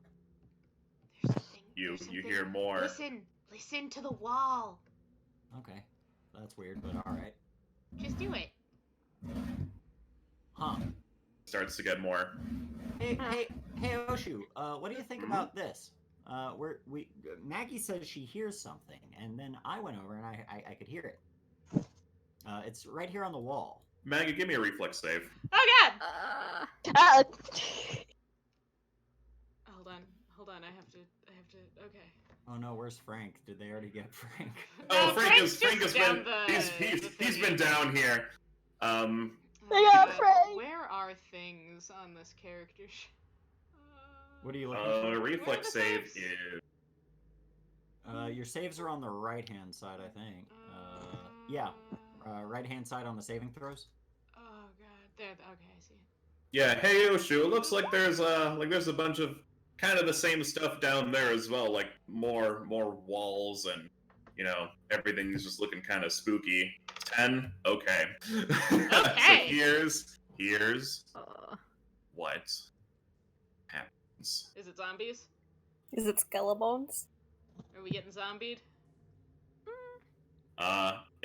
something. You there's something. hear more. Listen to the wall. Okay. That's weird, but alright. Just do it. Huh. Starts to get more. Hey, Oshu, what do you think about this? Maggie says she hears something, and then I went over and I could hear it. It's right here on the wall. Maggie, give me a reflex save. Oh god! Uh, Hold on, I have to, okay. Oh no, where's Frank? Did they already get Frank? Oh, Frank Frank's has just been down he's been down here. They got Frank. Where are things on this character? What are you looking for? Reflex Where are the save saves? is Your saves are on the right-hand side, I think. Yeah. Right-hand side on the saving throws. Oh god, there. Okay, I see. yeah. Hey, Oshu, it looks like there's a bunch of kind of the same stuff down there as well, like more walls and everything's just looking kind of spooky. 10. Okay. Okay. So here's what happens. Is it zombies? Is it Skellebones? Are we getting zombied?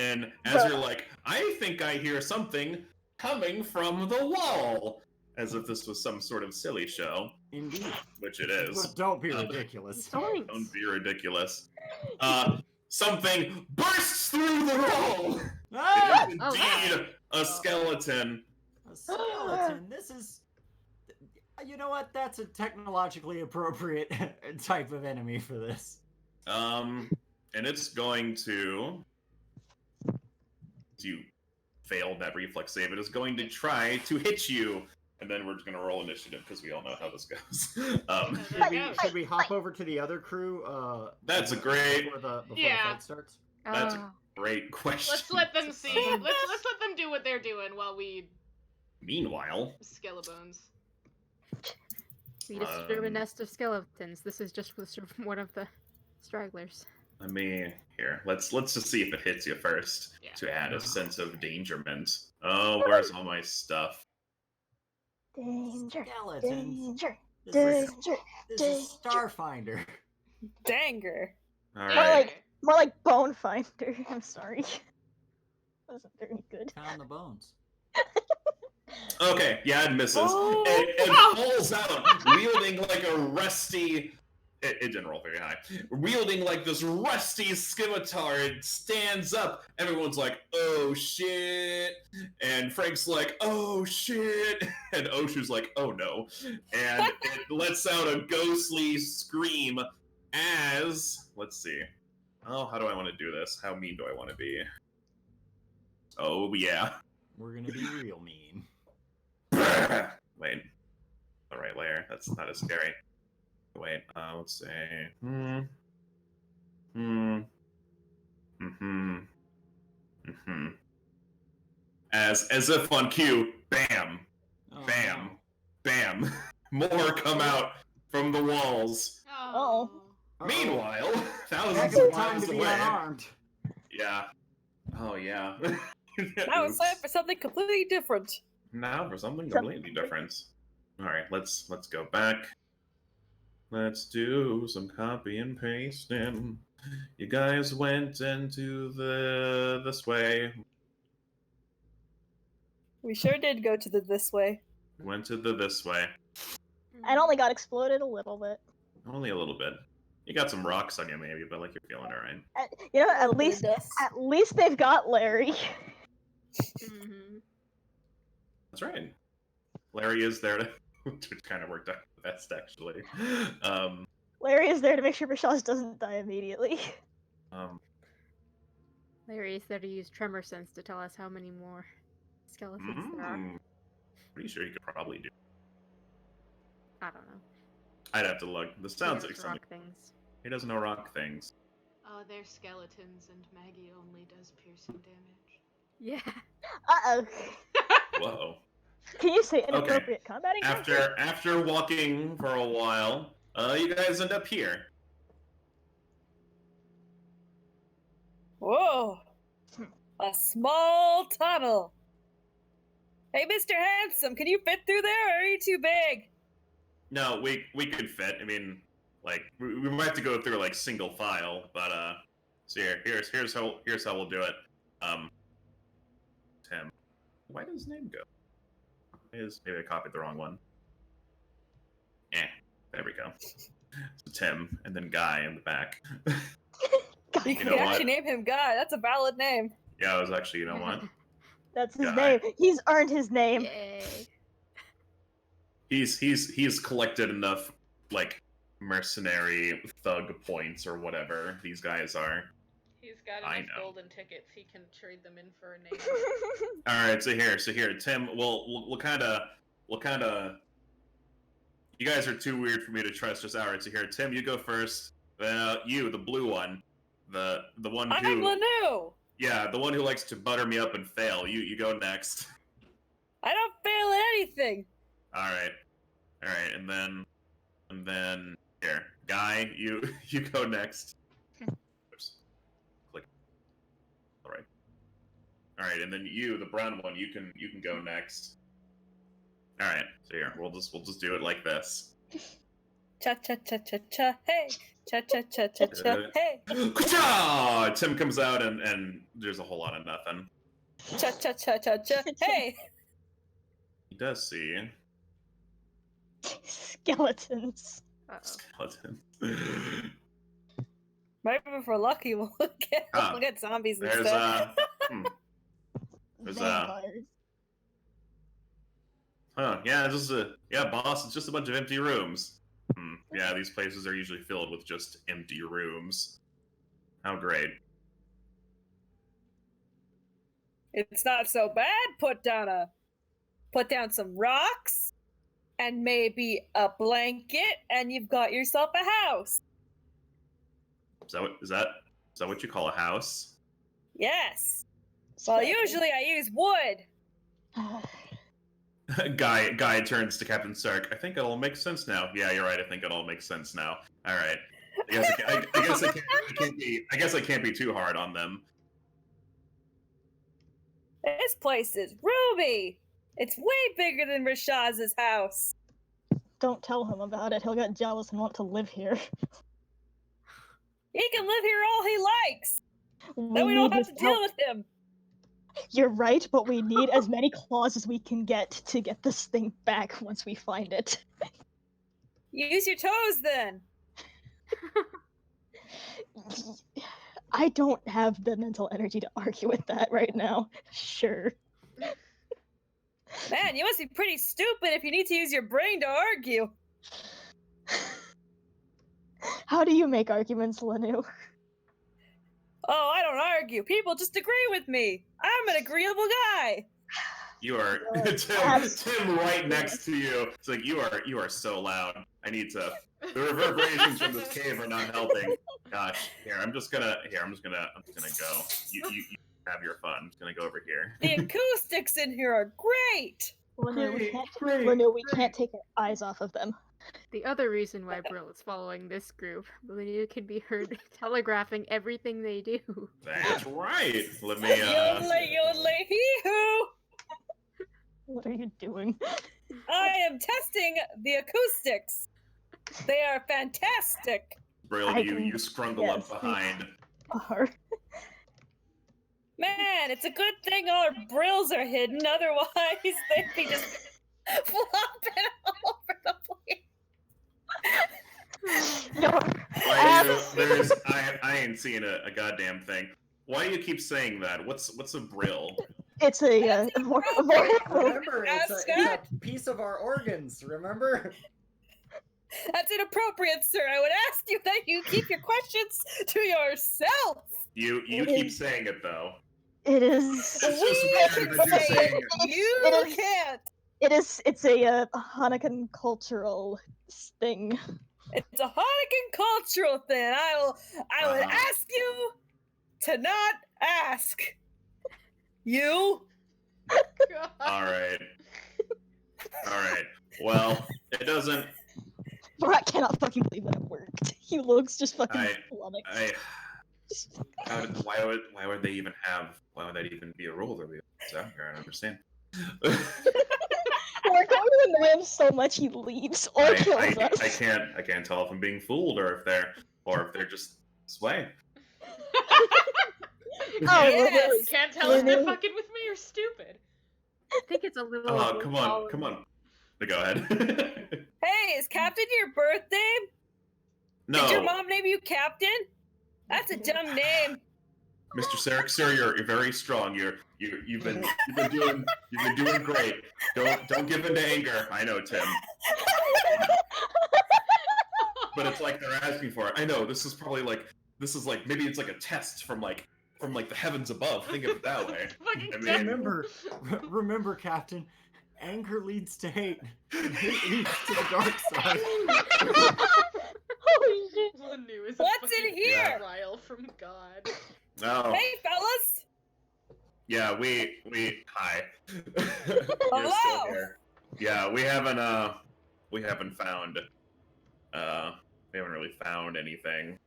And as you're like, I think I hear something coming from the wall, as if this was some sort of silly show, Indeed. which it is. But don't be ridiculous. Don't be ridiculous. Something bursts through the wall. Ah! It is indeed a skeleton. A skeleton. This is... You know what? That's a technologically appropriate type of enemy for this. And it's going to... You failed that reflex save. It is going to try to hit you. And then we're just going to roll initiative, because we all know how this goes. Should we hop over to the other crew? That's a great... Before the Yeah. fight starts? That's a great question. Let's let them see. Let's let them do what they're doing while we Meanwhile... Skellebones. We disturb a nest of skeletons. This is just one of the stragglers. Let me... Here, let's just see if it hits you first, Yeah. to add a sense of endangerment. Oh, where's all my stuff? Danger. Skeletons. Danger. This Danger. is Starfinder. Danger. Alright. More like Bone Finder. I'm sorry. Wasn't very good. Found the bones. Okay, yeah, it misses. Oh. It falls out, wielding like a rusty... It didn't roll very high. Wielding like this rusty scimitar, it stands up. Everyone's like, oh shit. And Frank's like, oh shit. And Oshu's like, oh no. And it lets out a ghostly scream as... Let's see. Oh, how do I want to do this? How mean do I want to be? Oh, yeah. We're gonna be real mean. Wait. The right layer. That's not as scary. Wait, let's say... Mm-hmm. Mm-hmm. As if on cue, bam, Oh, bam, no. bam. More come out from the walls. Oh. Uh-oh. Meanwhile, thousands Heck of of a time miles to be away. unarmed. Yeah. Oh yeah. Now it's time Oops. for something completely different. Now for something completely different. All right, let's go back. Let's do some copy and pasting. You guys went into this way. We sure did go to the this way. Went to the this way. And only got exploded a little bit. Only a little bit. You got some rocks on you maybe, but like you're feeling alright. You know, Little bit of dust. at least they've got Larry. Mm-hmm. That's right. Larry is there to which kind of worked out the best actually. Larry is there to make sure Rashaz doesn't die immediately. Larry is there to use tremor sense to tell us how many more skeletons there are. Pretty sure you could probably do. I don't know. I'd have to look. This sounds like There's something. rock things. He doesn't know rock things. Oh, they're skeletons, and Maggie only does piercing damage. Yeah. Uh-oh. Whoa. Can you say inappropriate combating? After walking for a while, you guys end up here. Whoa! A small tunnel. Hey, Mr. Handsome, can you fit through there, or are you too big? No, we could fit. I mean, like we might have to go through like single file, but so here's how we'll do it. Tim, why did his name go? Maybe I copied the wrong one. There we go. So Tim, and then Guy in the back. You You can know what? actually name him Guy. That's a valid name. Yeah, I was actually, you know what? That's his Guy. name. He's earned his name. Yay. He's collected enough like mercenary thug points or whatever these guys are. He's got I enough know. golden tickets, he can trade them in for a name. All right, so here, Tim. We'll kind of. You guys are too weird for me to trust. Just all right. So here, Tim, you go first. You, the blue one, the one I'm who, Lanu! yeah, the one who likes to butter me up and fail. You go next. I don't fail at anything! All right, and then here, Guy, you go next. Oops. Click. All right, and then you, the brown one, you can go next. All right, so here we'll just do it like this. Cha cha cha cha cha hey! Cha cha cha cha cha hey! Ka-cha! Tim comes out and there's a whole lot of nothing. Cha cha cha cha cha hey! He does see Skeletons. Uh-oh. skeletons. Maybe if we're lucky, we'll get zombies There's instead. There's Vampires. yeah, boss, it's just a bunch of empty rooms. Yeah, these places are usually filled with just empty rooms. How great. It's not so bad. Put down some rocks and maybe a blanket, and you've got yourself a house. Is that what you call a house? Yes. Well, usually I use wood. Guy turns to Captain Stark. I think it all makes sense now. Yeah, you're right. I think it all makes sense now. All right. I guess I can't be too hard on them. This place is roomy. It's way bigger than Rashaz's house. Don't tell him about it. He'll get jealous and want to live here. He can live here all he likes. We Then we don't need have to his deal help. with him. You're right, but we need as many claws as we can get to get this thing back once we find it. Use your toes then. I don't have the mental energy to argue with that right now. Sure. Man, you must be pretty stupid if you need to use your brain to argue. How do you make arguments, Lanu? Oh, I don't argue. People just agree with me. I'm an agreeable guy. You are Tim right next to you. It's like you are so loud. I need to. The reverberations from this cave are not helping. Gosh, I'm just gonna go. You have your fun. I'm just gonna go over here. The acoustics in here are great. Lanu, we can't take our eyes off of them. The other reason why Brill is following this group, Lydia can be heard telegraphing everything they do. That's right. Let me. Yodelay, yodelay, hee-hoo! What are you doing? I am testing the acoustics. They are fantastic. Brill, you scrungle up behind. Are. Man, it's a good thing our brills are hidden. Otherwise, they'd be just flopping all over the place. No. I ain't seeing a goddamn thing. Why do you keep saying that? What's a brill? It's a Remember, it's a piece of our organs. Remember? That's inappropriate, sir. I would ask you that you keep your questions to yourself. You keep saying it though. It is. It's just weird that you're saying it. You can't. It's a Hanukkah cultural thing. It's a Hanukkah cultural thing. I would ask you to not ask. You. All right. Well, it doesn't. Bro, I cannot fucking believe that it worked. He looks just fucking flummoxed. Why would they even have? Why would that even be a rule that we have out here? I don't understand. We're going to annoy him so much he leaves or kills us. I can't tell if I'm being fooled or if they're just this way. Yes. Can't tell if they're fucking with me or stupid. I think it's a little. Oh, come on. Go ahead. Hey, is Captain your birth name? No. Did your mom name you Captain? That's a dumb name. Mr. Sarek, sir, you're very strong. You've been doing great. Don't give in to anger. I know, Tim. But it's like they're asking for it. I know this is like maybe it's like a test from the heavens above. Think of it that way. I mean, Remember, Captain. Anger leads to hate. And hate leads to the dark side. Holy shit. Lanu is What's in here? Trial from God. oh Hey, fellas. yeah, we hi. You're Hello. still here. Yeah, we haven't found we haven't really found anything.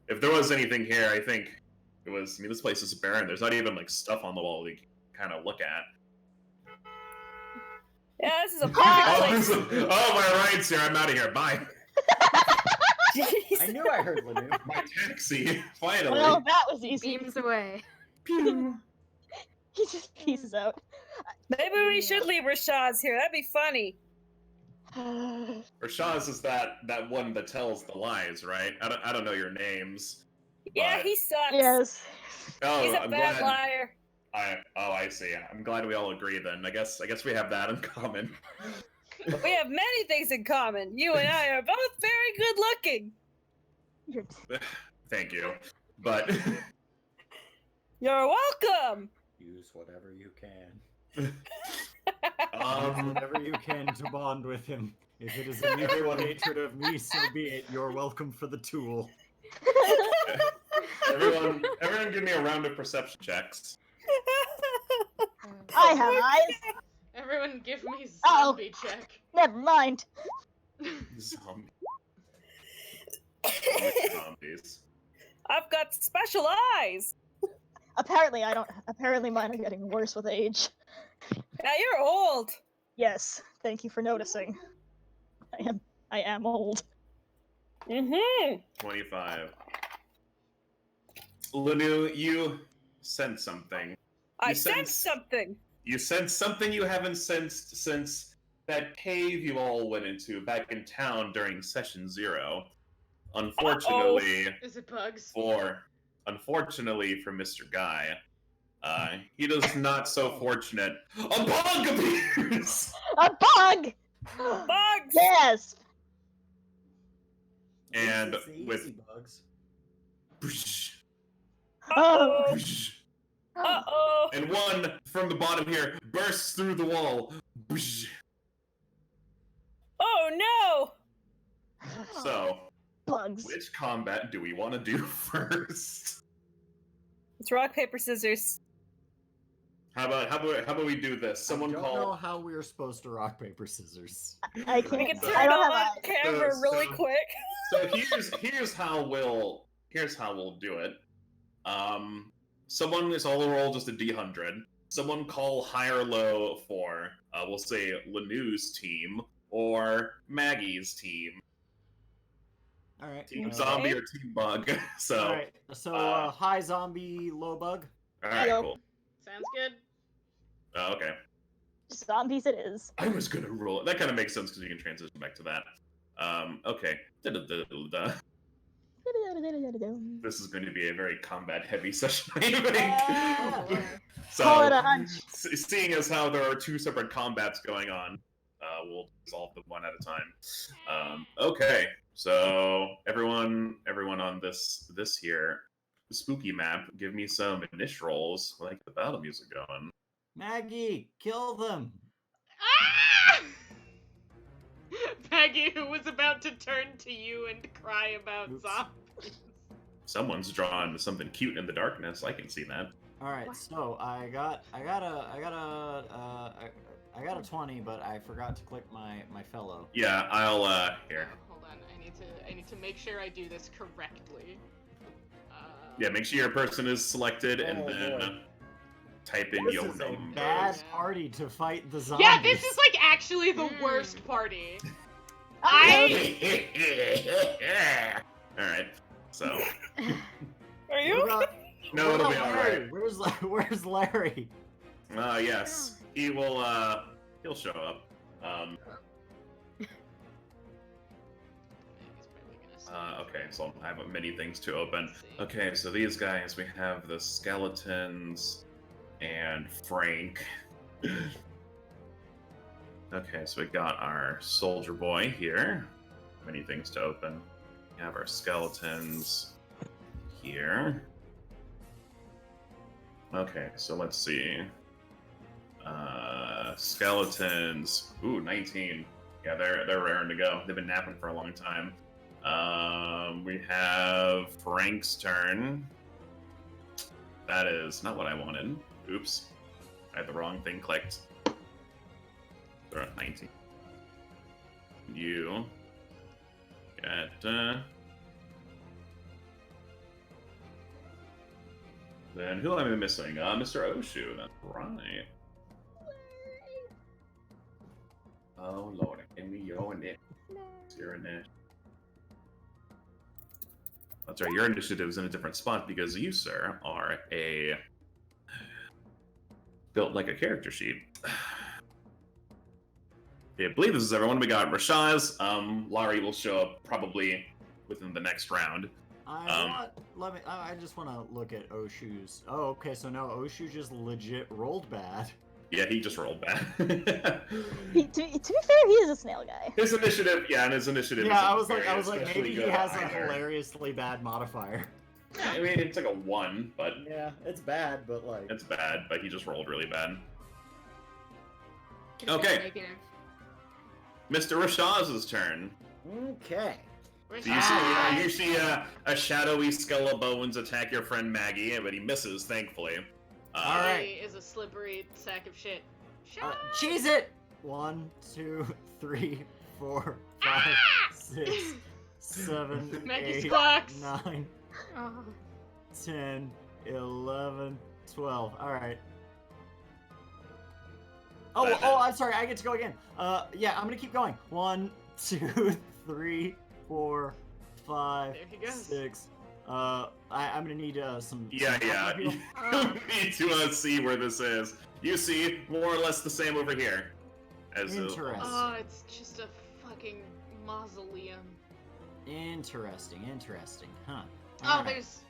If there was anything here, I think it was. I mean, this place is barren. There's not even like stuff on the wall we can kind of look at. Yeah, this is a perfect place. Oh, my ride's here. I'm out of here. Bye. Jeez. I knew I heard Lanu. My taxi. Finally. Well, that was easy. Beams away. He just pieces out. Maybe we should leave Rashad's here. That'd be funny. Rashaz is that one that tells the lies, right? I don't know your names. Yeah, but- he sucks. Yes. Oh, He's a I'm bad glad. liar. I see. I'm glad we all agree then. I guess we have that in common. We have many things in common. You and I are both very good looking. You're Thank you. But You're welcome. Use whatever you can. um Whatever you can to bond with him. If it is a mutual hatred of me, so be it. You're welcome for the tool. everyone give me a round of perception checks. I have eyes. Everyone give me Oh. zombie check. Never mind. Zombies. I've got special eyes. Apparently, I don't. Apparently, mine are getting worse with age. Now you're old. Yes. Thank you for noticing. I am old. Mm-hmm. 25. Lanu, you sense something. I You sense something. You sense something you haven't sensed since that cave you all went into back in town during session 0. Unfortunately Is it bugs? Unfortunately for Mr. Guy, he does not so fortunate. A bug appears! A bug. Bugs. Yes. And It's the with easy bugs. Oh. Uh-oh. and one from the bottom here bursts through the wall. Oh no. So, Bug. bugs. Which combat do we want to do first? It's rock, paper, scissors. How about we do this? Someone I don't call. know how we are supposed to rock paper scissors. I We can't. can turn I don't on have that camera really So- quick. So here's how we'll do it. Someone is all roll just a d100. Someone call high or low for we'll say Lanu's team or Maggie's team. All right. Team zombie or team bug. So All right. So high zombie, low bug. all right, Yep. cool. Sounds good. Okay. Zombies it is. I was gonna roll it. That kind of makes sense because you can transition back to that. Okay. Da-da-da-da-da. This is going to be a very combat-heavy session, I Ah. think. So, Call it a hunch. seeing as how there are two separate combats going on, we'll resolve them one at a time. Okay, so everyone on this here spooky map, give me some initial rolls. I like the battle music going. Maggie, kill them. Ah! Maggie, who was about to turn to you and cry about Oops. zombies. Someone's drawn something cute in the darkness. I can see that. All right. What? So I got a 20, but I forgot to click my fellow. Yeah, I'll here. Hold on, I need to make sure I do this correctly. Yeah, make sure your person is selected, and Oh, then boy. type in This your is a numbers. bad Yeah. party to fight the zombies. Yeah, this is like actually the worst party. All right. So Are you? no, it'll be all right. Where's Larry? Yes, he will. He'll show up. Okay, so I have many things to open. Okay, so these guys, we have the skeletons and Frank. Okay, so we got our soldier boy here. Many things to open. We have our skeletons here. Okay, so let's see. Skeletons. Ooh, 19. Yeah, they're raring to go. They've been napping for a long time. We have Frank's turn. That is not what I wanted. Oops. I had the wrong thing clicked. They're at 19. You get then who am I missing? Mr. Oshu, that's right. Oh Lord, give me your initiative. Your initiative. That's right, your initiative is in a different spot because you, sir, are a built like a character sheet. Okay, I believe this is everyone. We got Rashaz. Laurie will show up probably within the next round. I just want to look at Oshu's. Oh, okay. So now Oshu just legit rolled bad. Yeah, he just rolled bad. To be fair, he is a snail guy. His initiative, and his initiative. Yeah, I isn't was like, especially maybe he good has a either. hilariously bad modifier. Yeah, I mean, it's like a 1, but Yeah, it's bad, but like. it's bad. But he just rolled really bad. Could've Okay. been negative. Mr. Rashaz's turn. Okay. So you see a shadowy Skellebones attack your friend Maggie, but he misses, thankfully. All right. He is a slippery sack of shit. Shut Cheese it! 1, 2, 3, 4, 5, 6, 7, Maggie's 8, clocks. 9, Oh. 10, 11, 12. Alright. Oh, I'm sorry, I get to go again. Yeah, I'm gonna keep going. 1, 2, 3, 4, 5, There he goes. 6. I'm gonna need some. Yeah. people. You need to see where this is. You see more or less the same over here. As Interesting. Oh, it's just a fucking mausoleum. Interesting, huh? Oh, Alright. there's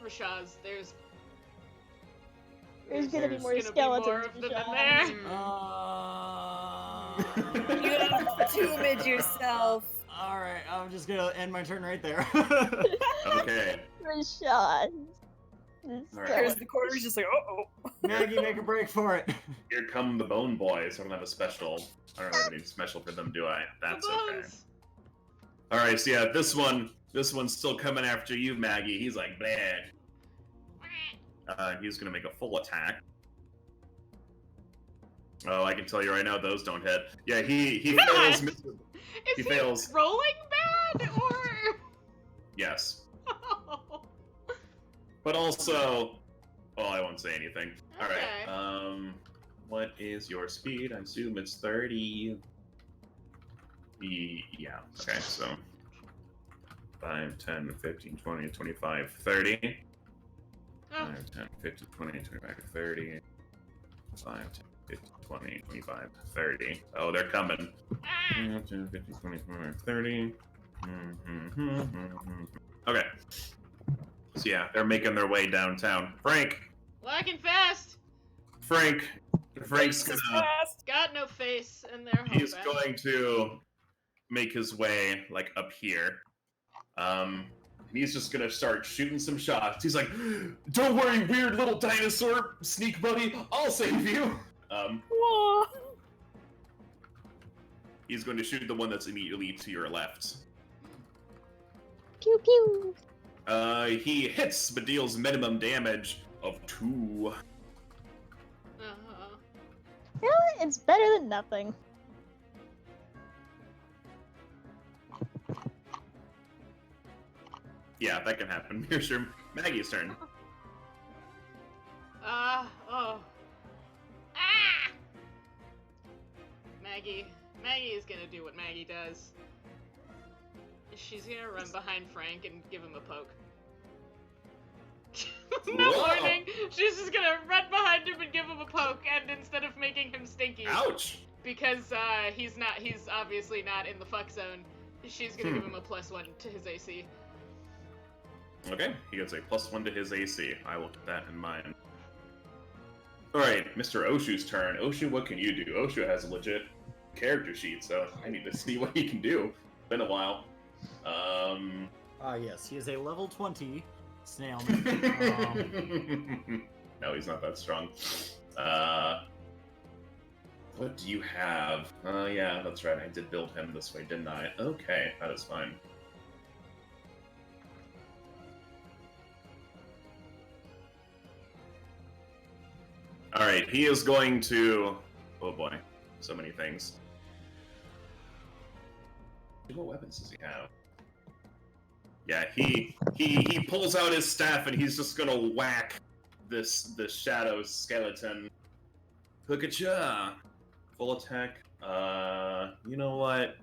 Rashaz. There's There's gonna be more gonna be skeletons. more of them in Rashad. there. You have to image yourself. Alright, I'm just gonna end my turn right there. Okay. Rashad. Alright. Here's the corner's just like, oh. Maggie, make a break for it. Here come the Bone Boys. I don't have a special. I don't have anything special for them, do I? That's The okay. bones. Alright, so yeah, this one, This one's still coming after you, Maggie. He's like, bleh. He's gonna make a full attack. Oh, I can tell you right now, those don't hit. Yeah, he fails. Is He fails. rolling bad or? Yes, but also, well, I won't say anything. All Okay. right. What is your speed? I assume it's 30. Yeah. Okay. So 5, 10, 15, 20, 25, 30. Oh. 5, 10, 15, 20, 25, 30. 5, 10, 15, 20, 25, 30. Oh, they're coming. 5, 10, 15, 20, 25, 30. Okay. So yeah, they're making their way downtown. Walking fast. Frank's Face is gonna. fast. Got no face, and they're He's hoping. going to make his way like up here. And he's just gonna start shooting some shots. He's like, "Don't worry, weird little dinosaur sneak buddy. I'll save you." Aw. He's going to shoot the one that's immediately to your left. Pew pew. He hits but deals minimum damage of 2. Yeah, it's better than nothing. Yeah, that can happen. Here's your Maggie's turn. Oh. Ah! Maggie is gonna do what Maggie does. She's gonna run behind Frank and give him a poke. No Whoa. warning! She's just gonna run behind him and give him a poke, and instead of making him stinky, Ouch! because he's obviously not in the fuck zone, she's gonna give him a +1 to his AC. Okay, he gets a +1 to his AC. I will keep that in mind. Alright, Mr. Oshu's turn. Oshu, what can you do? Oshu has a legit character sheet, so I need to see what he can do. Been a while. Yes, he is a level 20 snail. No, he's not that strong. What do you have? Yeah, that's right. I did build him this way, didn't I? Okay, that is fine. Alright, he is going to... Oh boy, so many things. What weapons does he have? Yeah, he pulls out his staff and he's just gonna whack this shadow skeleton. Hook-a-cha! Full attack. You know what?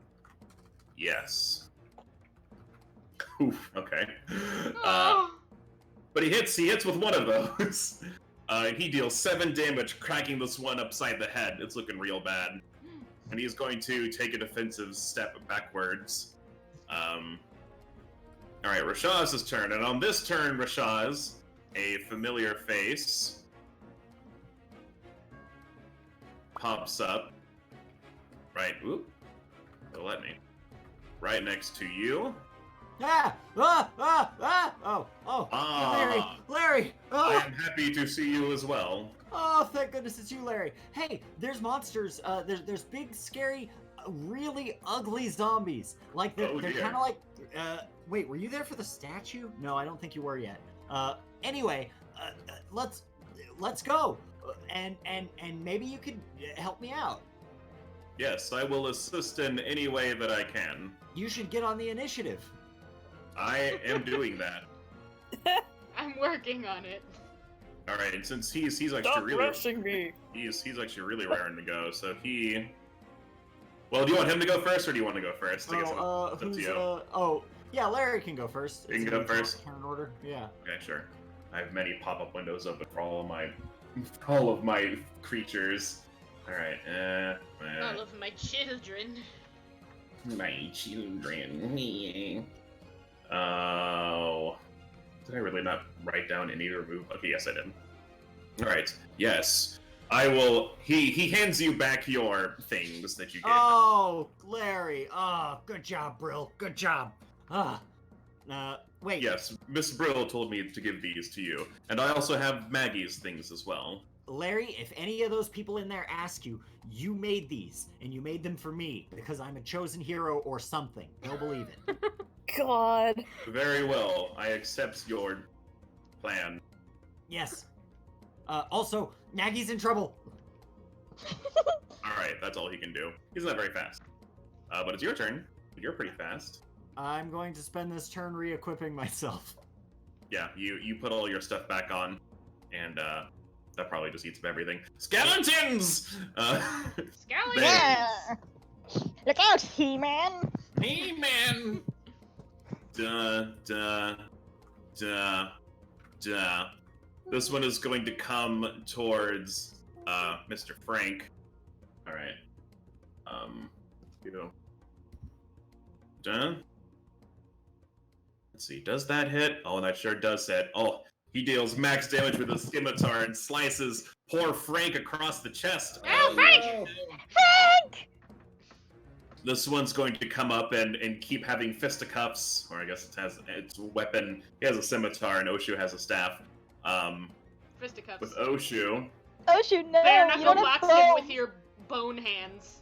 Yes. Oof, okay. But he hits with one of those. He deals 7 damage, cracking this one upside the head. It's looking real bad. And he's going to take a defensive step backwards. Alright, Rashaz's turn. And on this turn, Rashaz, a familiar face pops up. Right, oop. They'll let me. Right next to you. Oh, Larry! I Oh, am happy to see you as well. oh, thank goodness it's you, Larry. Hey, there's monsters. There's big, scary, really ugly zombies. Like they're Oh, dear. kind of like. Wait, were you there for the statue? No, I don't think you were yet. Anyway, let's go, and maybe you could help me out. Yes, I will assist in any way that I can. You should get on the initiative. I am doing that. I'm working on it. All right, and since he's actually Stop really rushing me. he's actually really raring to go, so he. Well, do you want him to go first, or do you want to go first? I guess it's up to Who's you. yeah, Larry can go first. You can Is go it first. Turn order. Yeah. Okay, sure. I have many pop-up windows open for all of my creatures. All right. All of my children. My children. Oh. Did I really not write down any remove? Okay, yes, I did. Alright, yes. I will. He hands you back your things that you gave him. Oh, Larry. Oh, good job, Brill. Good job. Wait. Yes, Miss Brill told me to give these to you. And I also have Maggie's things as well. Larry, if any of those people in there ask you, you made these, and you made them for me, because I'm a chosen hero or something. They'll believe it. God. Very well. I accept your plan. Yes. Also, Nagy's in trouble. All right, that's all he can do. He's not very fast. But it's your turn. You're pretty fast. I'm going to spend this turn re-equipping myself. Yeah, you put all your stuff back on, and that probably just eats up everything. Skeletons! Skelly! Yeah. Look out, He-Man. He-Man! Duh. This one is going to come towards Mr. Frank. All right. Done. Let's see. Does that hit? Oh, that sure does hit. Oh, he deals max damage with his scimitar and slices poor Frank across the chest. Oh, Frank! no. Frank! This one's going to come up and keep having fisticuffs, or I guess it has its weapon. He has a scimitar and Oshu has a staff. Fisticuffs. With Oshu. Oh shoot, no! Bare You knuckle don't have box him with bones. your bone hands.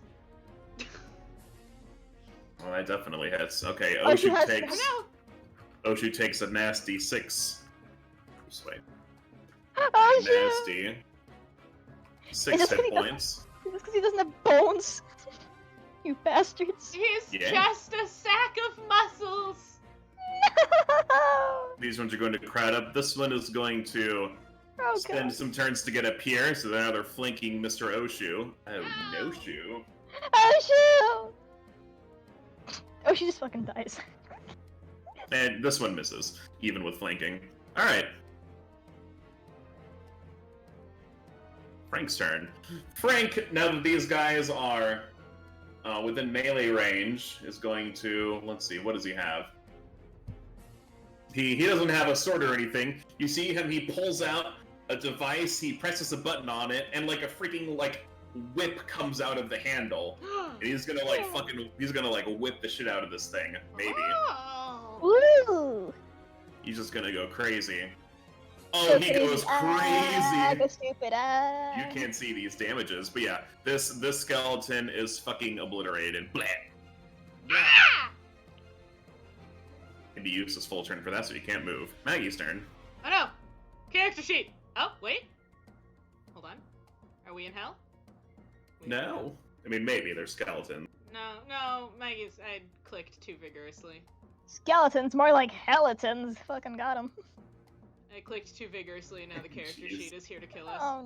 Well, that definitely hits. Okay, Oshu Oshu has- takes. I Oshu takes a nasty 6. This way. Oh shoot! Nasty. It's 6 just hit 'cause he doesn't- points. It's because he doesn't have bones. You bastards. He's Yeah. just a sack of muscles. No! These ones are going to crowd up. This one is going to Oh spend god. some turns to get up here, so now they're flanking Mr. Oshu. Oh, no shoe. Oh shoot! Oh, she just fucking dies. And this one misses, even with flanking. Alright. Frank's turn. Frank, now that these guys are within melee range, is going to... Let's see, what does he have? He doesn't have a sword or anything. You see him, he pulls out a device, he presses a button on it, and like a freaking, like, whip comes out of the handle. And he's gonna, like, whip the shit out of this thing. Maybe. Oh. Woo! He's just gonna go crazy. Oh, he goes Ah, crazy! go stupid. Ah. You can't see these damages, but yeah, this skeleton is fucking obliterated. Blah! Ah! And he used his full turn for that, so he can't move. Maggie's turn. Oh no! Character sheet! Oh, wait. Hold on. Are we in hell? No. I mean, maybe they're skeletons. No, Maggie's. I clicked too vigorously. Skeletons, more like heletons. Fucking got him. I clicked too vigorously, and now the character Jeez. sheet is here to kill us. Oh.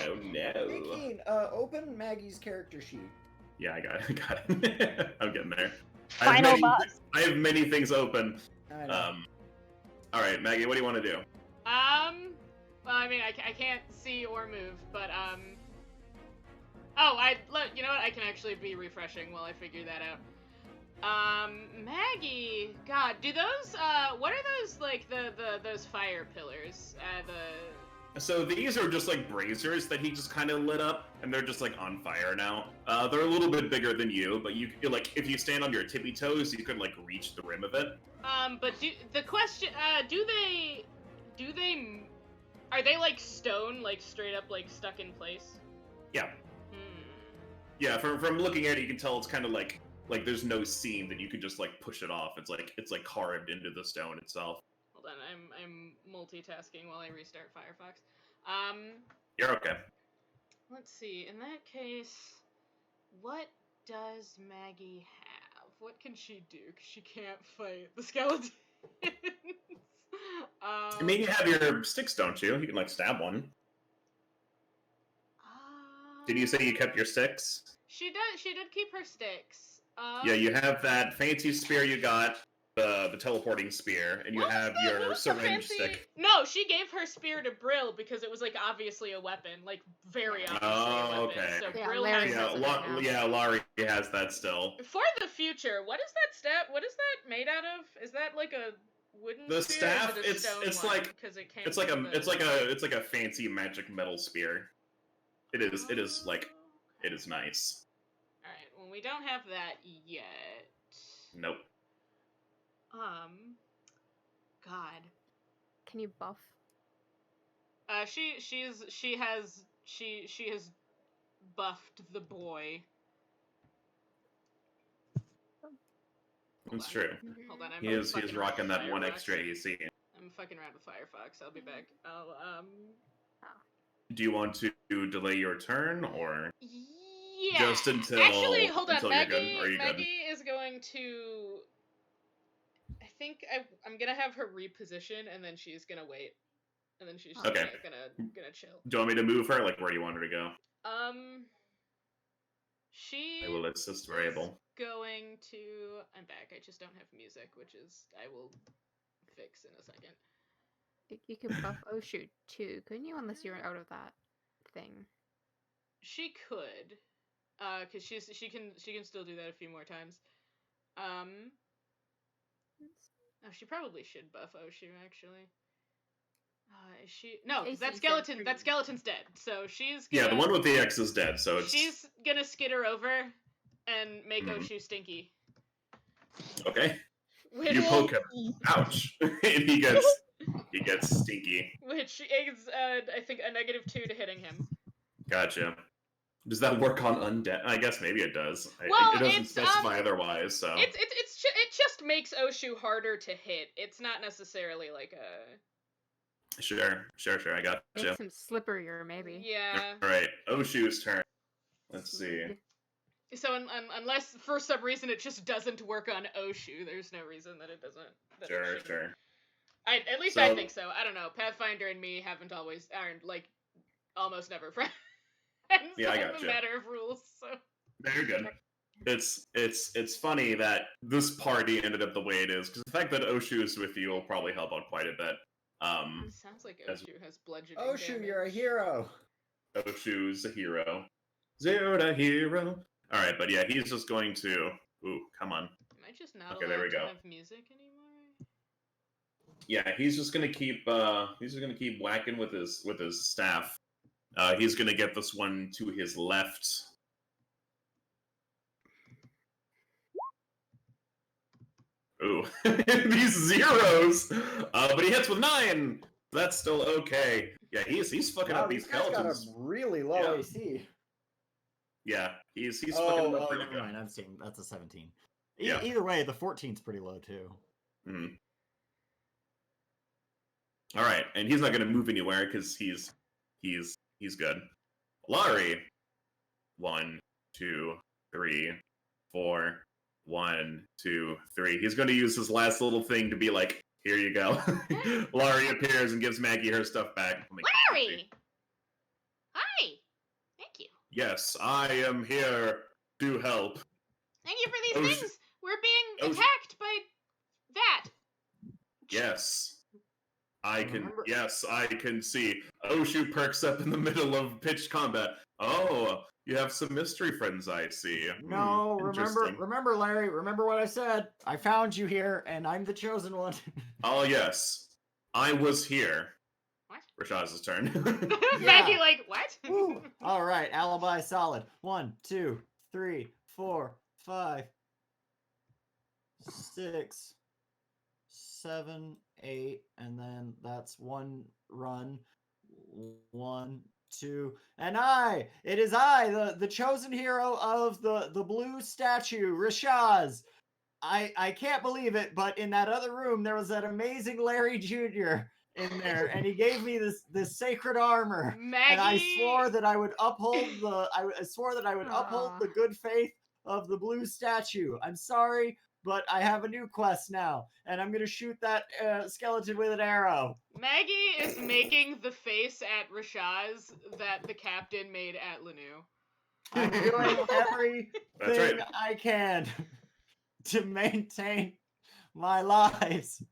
Oh no. Keen, open Maggie's character sheet. Yeah, I got it. I'm getting there. Final boss. I have many things open. I know. Alright, Maggie, what do you want to do? Well, I mean, I can't see or move, but, oh, you know what? I can actually be refreshing while I figure that out. Maggie, God, do those, what are those, like, those fire pillars? So these are just like braziers that he just kind of lit up, and they're just like on fire now. They're a little bit bigger than you, but you like if you stand on your tippy toes, you could like reach the rim of it. But are they like stone, like straight up, like stuck in place? Yeah, Hmm. yeah. From looking at it, you can tell it's kind of like there's no seam that you could just like push it off. It's like carved into the stone itself. Hold on, I'm multitasking while I restart Firefox. You're okay. Let's see. In that case, what does Maggie have? What can she do? 'Cause she can't fight the skeletons. I mean, you have your sticks, don't you? You can like stab one. Did you say you kept your sticks? She did keep her sticks. Yeah, you have that fancy spear you got, the teleporting spear, and you What was have that? What your was the syringe fancy- stick. No, she gave her spear to Brill because it was like obviously a weapon, like very obviously Oh, a weapon. okay. So Yeah, Brill Larry has has it it right now. Yeah, Laurie has that still. For the future, what is that stat? What is that made out of? Is that like a wooden The spear? Or staff, is it a it's stone one? like 'Cause it came it's like from the- it's like a fancy magic metal spear. It is like it is nice. All right. Well, we don't have that yet. Nope. God. Can you buff? She has buffed the boy. That's true. Hold on, He is rocking that one extra AC. I'm fucking around with Firefox. I'll be back. Do you want to delay your turn, or Yeah. just until Actually, hold on. until Maggie, you're good? Are you Maggie good? is going to. I think I'm gonna have her reposition, and then she's gonna wait, and then she's just Okay. gonna chill. Do you want me to move her? Like, where do you want her to go? She. I will assist variable. Going to. I'm back. I just don't have music, which is I will fix in a second. You could buff Oshu too, couldn't you? Unless you're out of that thing. She could, cause she can still do that a few more times. Oh, she probably should buff Oshu actually. Is she? No, 'cause that skeleton's dead. So she's gonna, Yeah, the one with the X is dead. So it's she's gonna skitter over and make Oshu stinky. okay. Which, You poke him. Ouch! And he gets stinky. which is I think a -2 to hitting him. Gotcha. Does that work on undead? I guess maybe it does. Well, it doesn't it's, specify otherwise, so. It just makes Oshu harder to hit. It's not necessarily like a. Sure. I got you. Makes him slipperier, maybe. Yeah. Alright, Oshu's turn. Let's see. So unless for some reason it just doesn't work on Oshu, there's no reason that it doesn't. That it shouldn't. Sure. At least I think so. I don't know. Pathfinder and me aren't like almost never friends. Yeah, I It's gotcha. a matter of rules. So. Very good. It's funny that this party ended up the way it is, because the fact that Oshu is with you will probably help out quite a bit. It sounds like Oshu has bludgeoning Oshu, damage. you're a hero. Oshu's a hero. Zero to hero. Alright, but yeah, he's just going to... Ooh, come on. Am I just not Okay, allowed there we to go. have music anymore? Yeah, he's just gonna keep whacking with his staff. He's gonna get this one to his left. Ooh, these zeros! But he hits with 9! That's still okay. Yeah, he's fucking up these These guys got skeletons. a really low Yeah. AC. Yeah, he's fucking them up pretty never good. mind. I'm seeing that's a 17. Yeah. Either way, the 14's pretty low too. Mhm. Alright, and he's not gonna move anywhere because he's good. Laurie. 1, 2, 3, 4. 1, 2, 3. He's going to use his last little thing to be like, here you go. Laurie appears and gives Maggie her stuff back. Larry! Hi! Thank you. Yes, I am here to help. Thank you for these Oshu- things! We're being Oshu- attacked by that! Yes. Remember- Yes, I can see. Oshu perks up in the middle of pitched combat. Oh, you have some mystery friends, I see. No, Interesting. remember, Larry. Remember what I said. I found you here, and I'm the chosen one. Oh, yes. I was here. What? Rashaz's turn. Maggie, like, what? Woo. All right, alibi solid. 1, 2, 3, 4, 5, 6, 7, 8, and then that's one run. 1, 2, and it is I, the chosen hero of the blue statue, Rashaz. I can't believe it, but in that other room there was that amazing Larry Jr. in there, and he gave me this sacred armor. Maggie! And I swore that I would uphold the good faith of the blue statue. I'm sorry, but I have a new quest now, and I'm gonna shoot that skeleton with an arrow. Maggie is making the face at Rashaz that the captain made at Lanu. I'm doing everything That's right. I can to maintain my lives.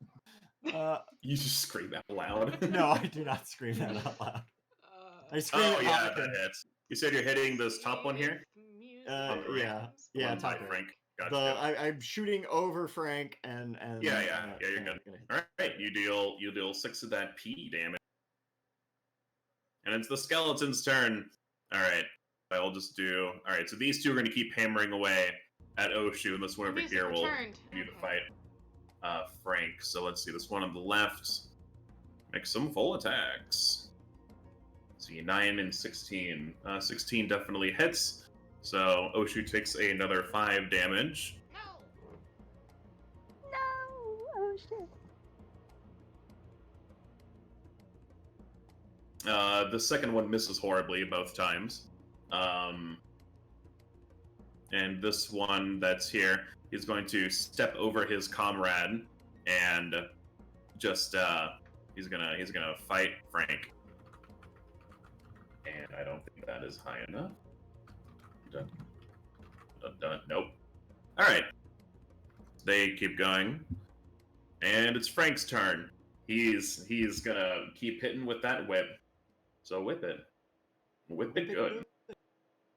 You just scream out loud. No, I do not scream that out loud. I scream Oh it yeah, out. that hits. You said you're hitting this top one here? On the right. Yeah, One by top right. Frank. Gotcha. I'm shooting over Frank and Yeah, you're good. Alright, you deal 6 of that P damage. And it's the skeleton's turn. Alright. I'll just do alright, so these two are gonna keep hammering away at Oshu, and this one over Music here will returned. continue to fight Frank. So let's see, this one on the left. Make some full attacks. Let's see, 9 and 16. 16 definitely hits. So Oshu takes another 5 damage. No! The second one misses horribly both times. And this one that's here, he's going to step over his comrade and just he's gonna fight Frank. And I don't think that is high enough. Dun, dun, dun. Nope. All right. They keep going, and it's Frank's turn. He's gonna keep hitting with that whip. So whip it good.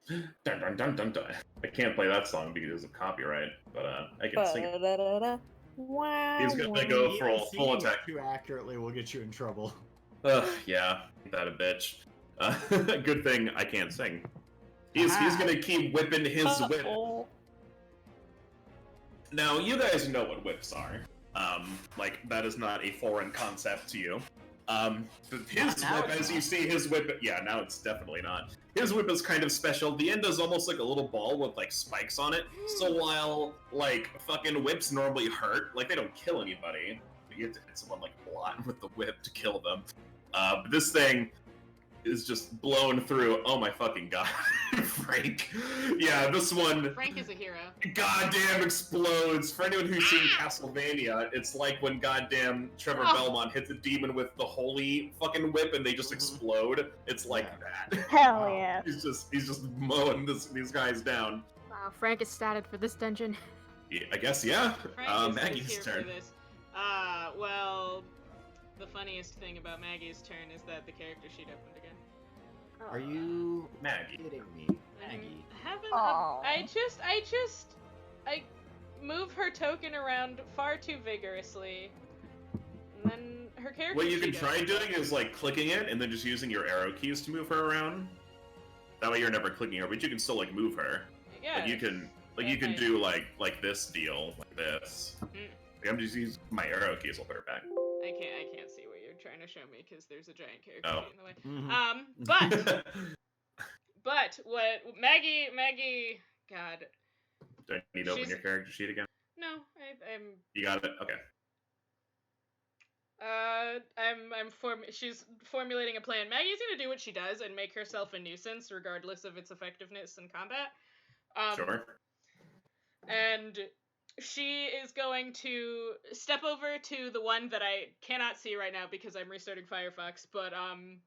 Dun, dun, dun, dun, dun. I can't play that song because of copyright, but I can sing it. Wow. He's gonna go for a Even full singing attack. it too accurately will get you in trouble. Yeah, ain't that a bitch. Good thing I can't sing. He's gonna keep whipping his whip. Now, you guys know what whips are. Like, that is not a foreign concept to you. His Now whip, it's as you not. see his whip, yeah, now it's definitely not. His whip is kind of special. The end is almost like a little ball with, like, spikes on it. So while, like, fucking whips normally hurt, like, they don't kill anybody. You have to hit someone, like, a lot with the whip to kill them. But this thing is just blown through. Oh my fucking god. Frank. Yeah, this one Frank is a hero. goddamn explodes. For anyone who's seen Castlevania, it's like when goddamn Trevor Belmont hits a demon with the holy fucking whip and they just explode. It's like that. Hell Wow. yeah. He's just mowing these guys down. Wow, Frank is statted for this dungeon. Yeah, I guess, yeah. Frank is Maggie's here turn. for this. Well, the funniest thing about Maggie's turn is that the character sheet opened again. Are you Maggie. kidding me, Maggie? I move her token around far too vigorously, and then her character. What you can sheet try opens. doing is like clicking it and then just using your arrow keys to move her around. That way you're never clicking her, but you can still like move her. Yeah. Like you can Okay. do like this deal, like this. Mm. Like, I'm just using my arrow keys. I'll put her back. I can't see what you're trying to show me because there's a giant character Oh. sheet in the way. Mhm. But what Maggie, God, Do I need to open She's- your character sheet again? no, I'm You got it. Okay. she's formulating a plan. Maggie's gonna do what she does and make herself a nuisance regardless of its effectiveness in combat. Sure. And she is going to step over to the one that I cannot see right now because I'm restarting Firefox, but The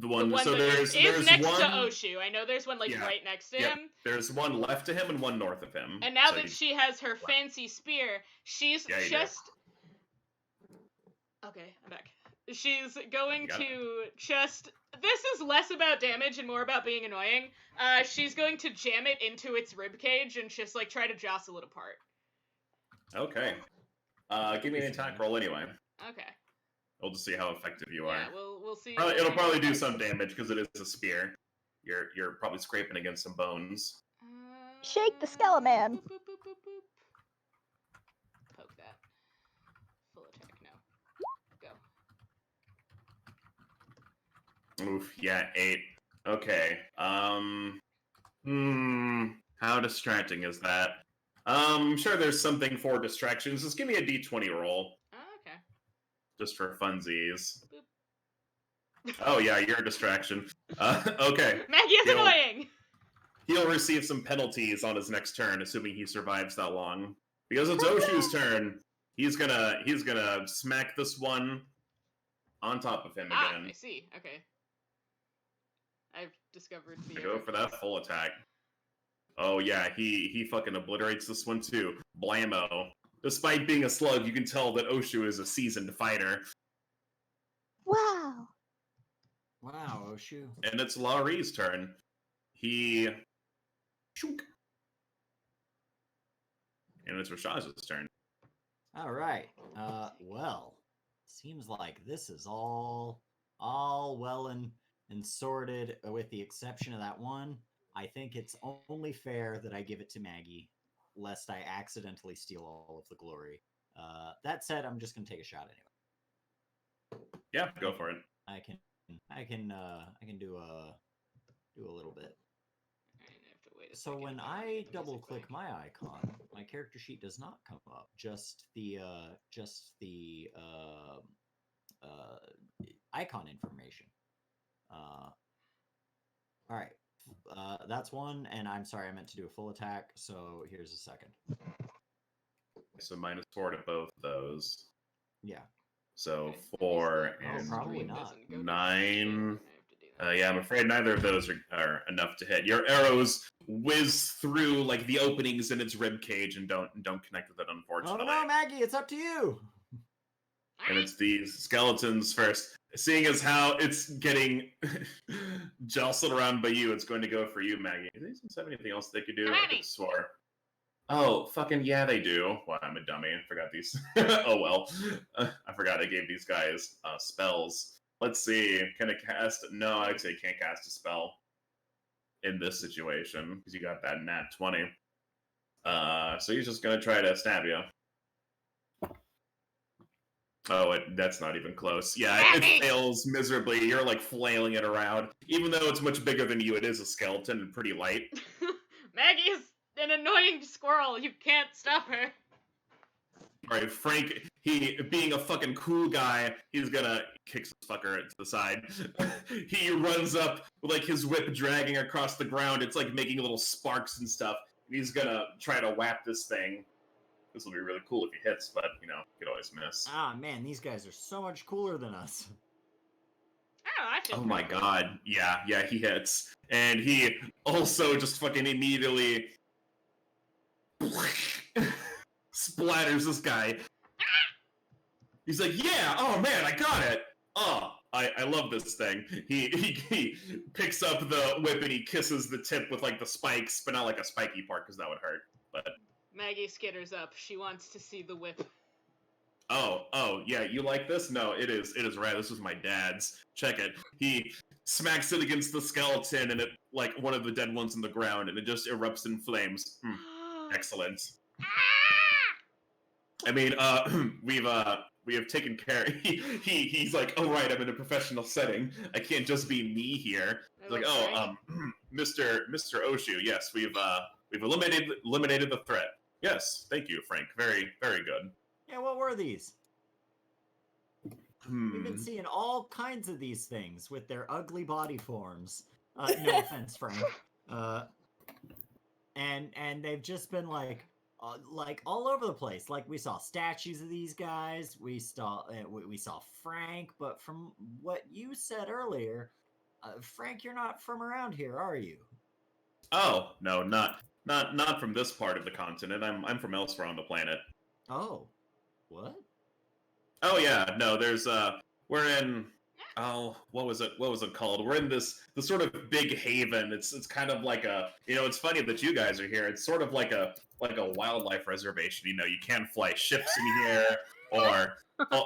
the one. one So that there's is next one. to Oshu. I know there's one like Yeah. right next to Yep. him. There's one left to him and one north of him. And now So that you- she has her fancy spear, she's Yeah, you do. just okay. I'm back. She's going You got to just. This is less about damage and more about being annoying. She's going to jam it into its ribcage and just like try to jostle it apart. Okay. Give me an attack roll anyway. Okay. We'll just see how effective you Yeah, are. we'll see. It'll probably do some damage because it is a spear. You're probably scraping against some bones. Shake the Skeleman. Boop, boop, boop, boop, boop. Poke that. Full attack, no. Go. Oof, yeah, 8. Okay. How distracting is that? Sure there's something for distractions. Just give me a d20 roll, Okay. just for funsies. Boop. Oh yeah, you're a distraction. Okay. Maggie is Yo. annoying! He'll receive some penalties on his next turn, assuming he survives that long. Because it's Oshu's turn, he's gonna smack this one on top of him again. I see. Okay. I've discovered the. Go for that full attack. Oh yeah, he fucking obliterates this one too. Blammo. Despite being a slug, you can tell that Oshu is a seasoned fighter. Wow. Wow, Oshu. And it's Laurie's turn. He... Shunk. And it's Rashaz's turn. All right. Well, seems like this is all well and sorted, with the exception of that one. I think it's only fair that I give it to Maggie, lest I accidentally steal all of the glory. That said, I'm just gonna take a shot anyway. Yeah, go for it. I can do a little bit. Alright, I have to wait a So second when for I the music double click playing. my icon, my character sheet does not come up. Just the icon information. All right. That's one, and I'm sorry, I meant to do a full attack, so here's a second. So -4 to both those. Yeah. So Okay. 4 Oh, and probably Screen not. doesn't go to 9. shit when I have to do that. Yeah, I'm afraid neither of those are enough to hit. Your arrows whiz through like the openings in its rib cage and don't connect with it, Oh unfortunately. no, Maggie, it's up to you. And it's these skeletons first. Seeing as how it's getting jostled around by you, it's going to go for you, Maggie. Do these ones have anything else they could do? Come I at me. could swear. Oh, fucking yeah, they do. Well, I'm a dummy. I forgot these. Oh well. I forgot I gave these guys spells. Let's see. Can it cast? No, I'd say can't cast a spell in this situation because you got that nat 20. So he's just gonna try to stab you. Oh, that's not even close. Yeah, it fails miserably. You're like flailing it around. Even though it's much bigger than you, it is a skeleton and pretty light. Maggie's an annoying squirrel. You can't stop her. Alright, Frank, he, being a fucking cool guy, he's gonna kick this fucker to the side. He runs up with like his whip dragging across the ground. It's like making little sparks and stuff. He's gonna try to whap this thing. This will be really cool if he hits, but, you know, you could always miss. Ah, man, these guys are so much cooler than us. Oh, I feel Oh my pretty cool. god. Yeah, he hits. And he also just fucking immediately splatters this guy. He's like, yeah, oh man, I got it. Oh, I love this thing. He picks up the whip and he kisses the tip with like the spikes, but not like a spiky part because that would hurt. But Maggie skitters up. She wants to see the whip. oh, yeah, you like this? No, it is rad. This was my dad's. Check it. He smacks it against the skeleton and it, like, one of the dead ones in the ground, and it just erupts in flames. Excellent. I mean, we have taken care. He's like, oh right, I'm in a professional setting. I can't just be me here. He's like, oh, Mr. Oshu, yes, we've eliminated the threat. Yes, thank you, Frank. Very, very good. Yeah, what were these? We've been Hmm. seeing all kinds of these things with their ugly body forms. No offense, Frank. And they've just been like all over the place. Like we saw statues of these guys. We saw Frank. But from what you said earlier, Frank, you're not from around here, are you? Oh no, not from this part of the continent. I'm from elsewhere on the planet. Oh, what? Oh yeah, no, there's we're in what was it called? We're in this sort of big haven. It's kind of like a, you know, it's funny that you guys are here. It's sort of like a wildlife reservation. You know, you can't fly ships in here or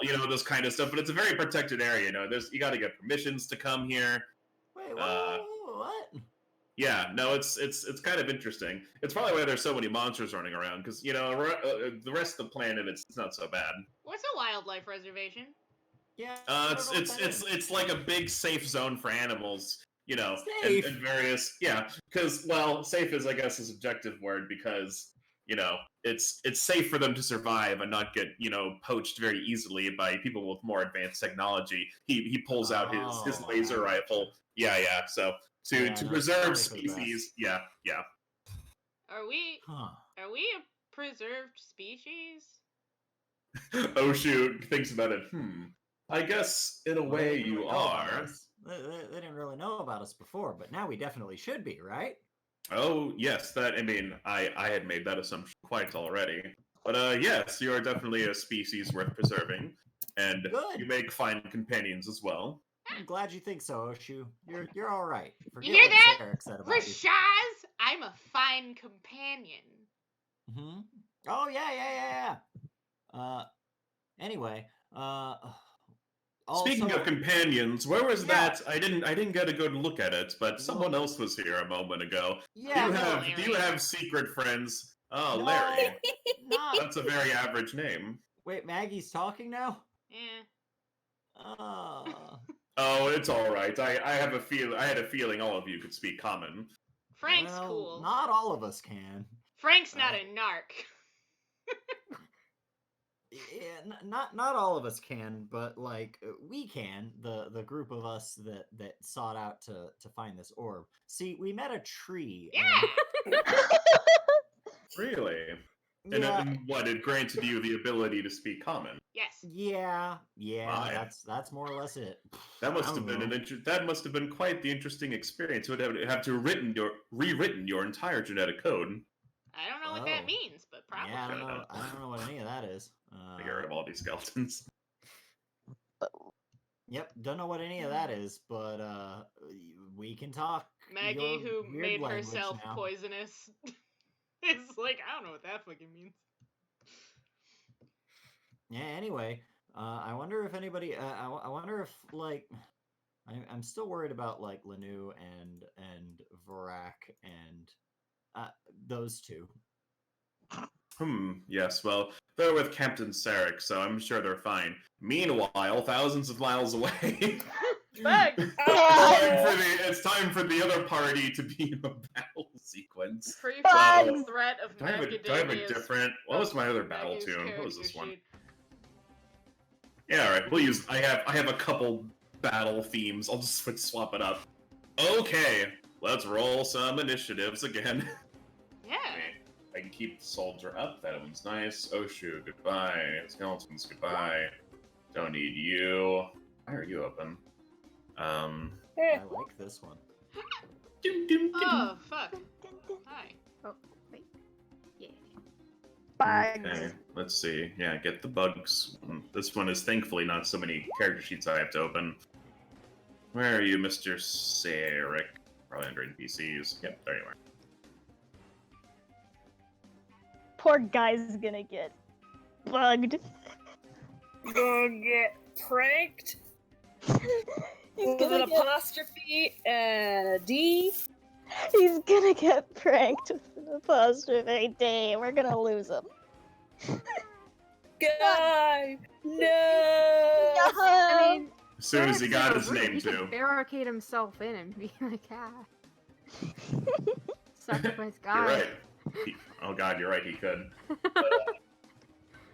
you know, this kind of stuff, but it's a very protected area, you know. You got to get permissions to come here. Wait, what? Yeah, no, it's kind of interesting. It's probably why there's so many monsters running around, because, you know, the rest of the planet, it's not so bad. What's a wildlife reservation? Yeah. I don't know what that is. It's like a big safe zone for animals, you know, Safe? and various, yeah, because, well, safe is, I guess, a subjective word, because, you know, it's safe for them to survive and not get, you know, poached very easily by people with more advanced technology. He pulls out his laser rifle. Yeah, so to preserve species, yeah. Are we Huh. a preserved species? Oh shoot, thinks about it. I guess in a Well, way they didn't you really know about are. us. They didn't really know about us before, but now we definitely should be, right? Oh yes, I mean, I had made that assumption quite already. But yes, you are definitely a species worth preserving, and Good. you make fine companions as well. I'm glad you think so, Oshu. You're all right. Forget hear what that? Zarek said about you. Rashaz, I'm a fine companion. Mm-hmm. Oh yeah. Anyway, Speaking also- of companions, where was Yeah. that? I didn't get a good look at it, but someone else was here a moment ago. Yeah, Do you have secret friends? Oh, No. Larry. not. That's a very average name. Wait, Maggie's talking now. Yeah. Oh, it's all right. I had a feeling all of you could speak common. Frank's Well, cool. Not all of us can. Frank's not a narc. not all of us can, but like we can. The group of us that sought out to find this orb. See, we met a tree. Yeah. Really? And, And, yeah, and what? It granted you the ability to speak common. Yes. yeah. My. That's more or less it. That must I have don't been know. that must have been quite the interesting experience. You would have to rewritten your entire genetic code. I don't know what that Oh. means, but probably. Yeah, I don't know. I don't know what any of that is. I get rid of all these skeletons. Yep, don't know what any of that is, but we can talk. Maggie, your who weird made language herself now. poisonous, is like, I don't know what that fucking means. Yeah. Anyway, I wonder if anybody. I wonder if like. I'm still worried about like Lanu and Vorak and those two. Yes, well, they're with Captain Sarek, so I'm sure they're fine. Meanwhile, thousands of miles away, Bugs! it's time for the other party to be in a battle sequence. Free Bugs! from threat of Do I have a macadamia's different... What was my other battle Maggie's tune? What was character this one? sheet. Yeah, alright, we'll use... I have a couple battle themes. I'll just swap it up. Okay, let's roll some initiatives again. Yeah. I can keep the soldier up. That one's nice. Oshu, goodbye. Skeletons, goodbye. Don't need you. Why are you open? I like this one. Oh, fuck. Hi. Oh, wait. Yeah. Bugs. Okay, let's see. Yeah, get the bugs. This one is thankfully not so many character sheets I have to open. Where are you, Mr. Sarek? Probably under NPCs. Yep, there you are. Poor guy's gonna get bugged. Gonna get pranked He's with an gonna get, apostrophe and a D. he's gonna get pranked with an apostrophe D. We're gonna lose him. Guy! No! I mean, As soon as he got his name he too. could barricade himself in and be like, sacrifice You're God. right. Oh god, you're right, he could.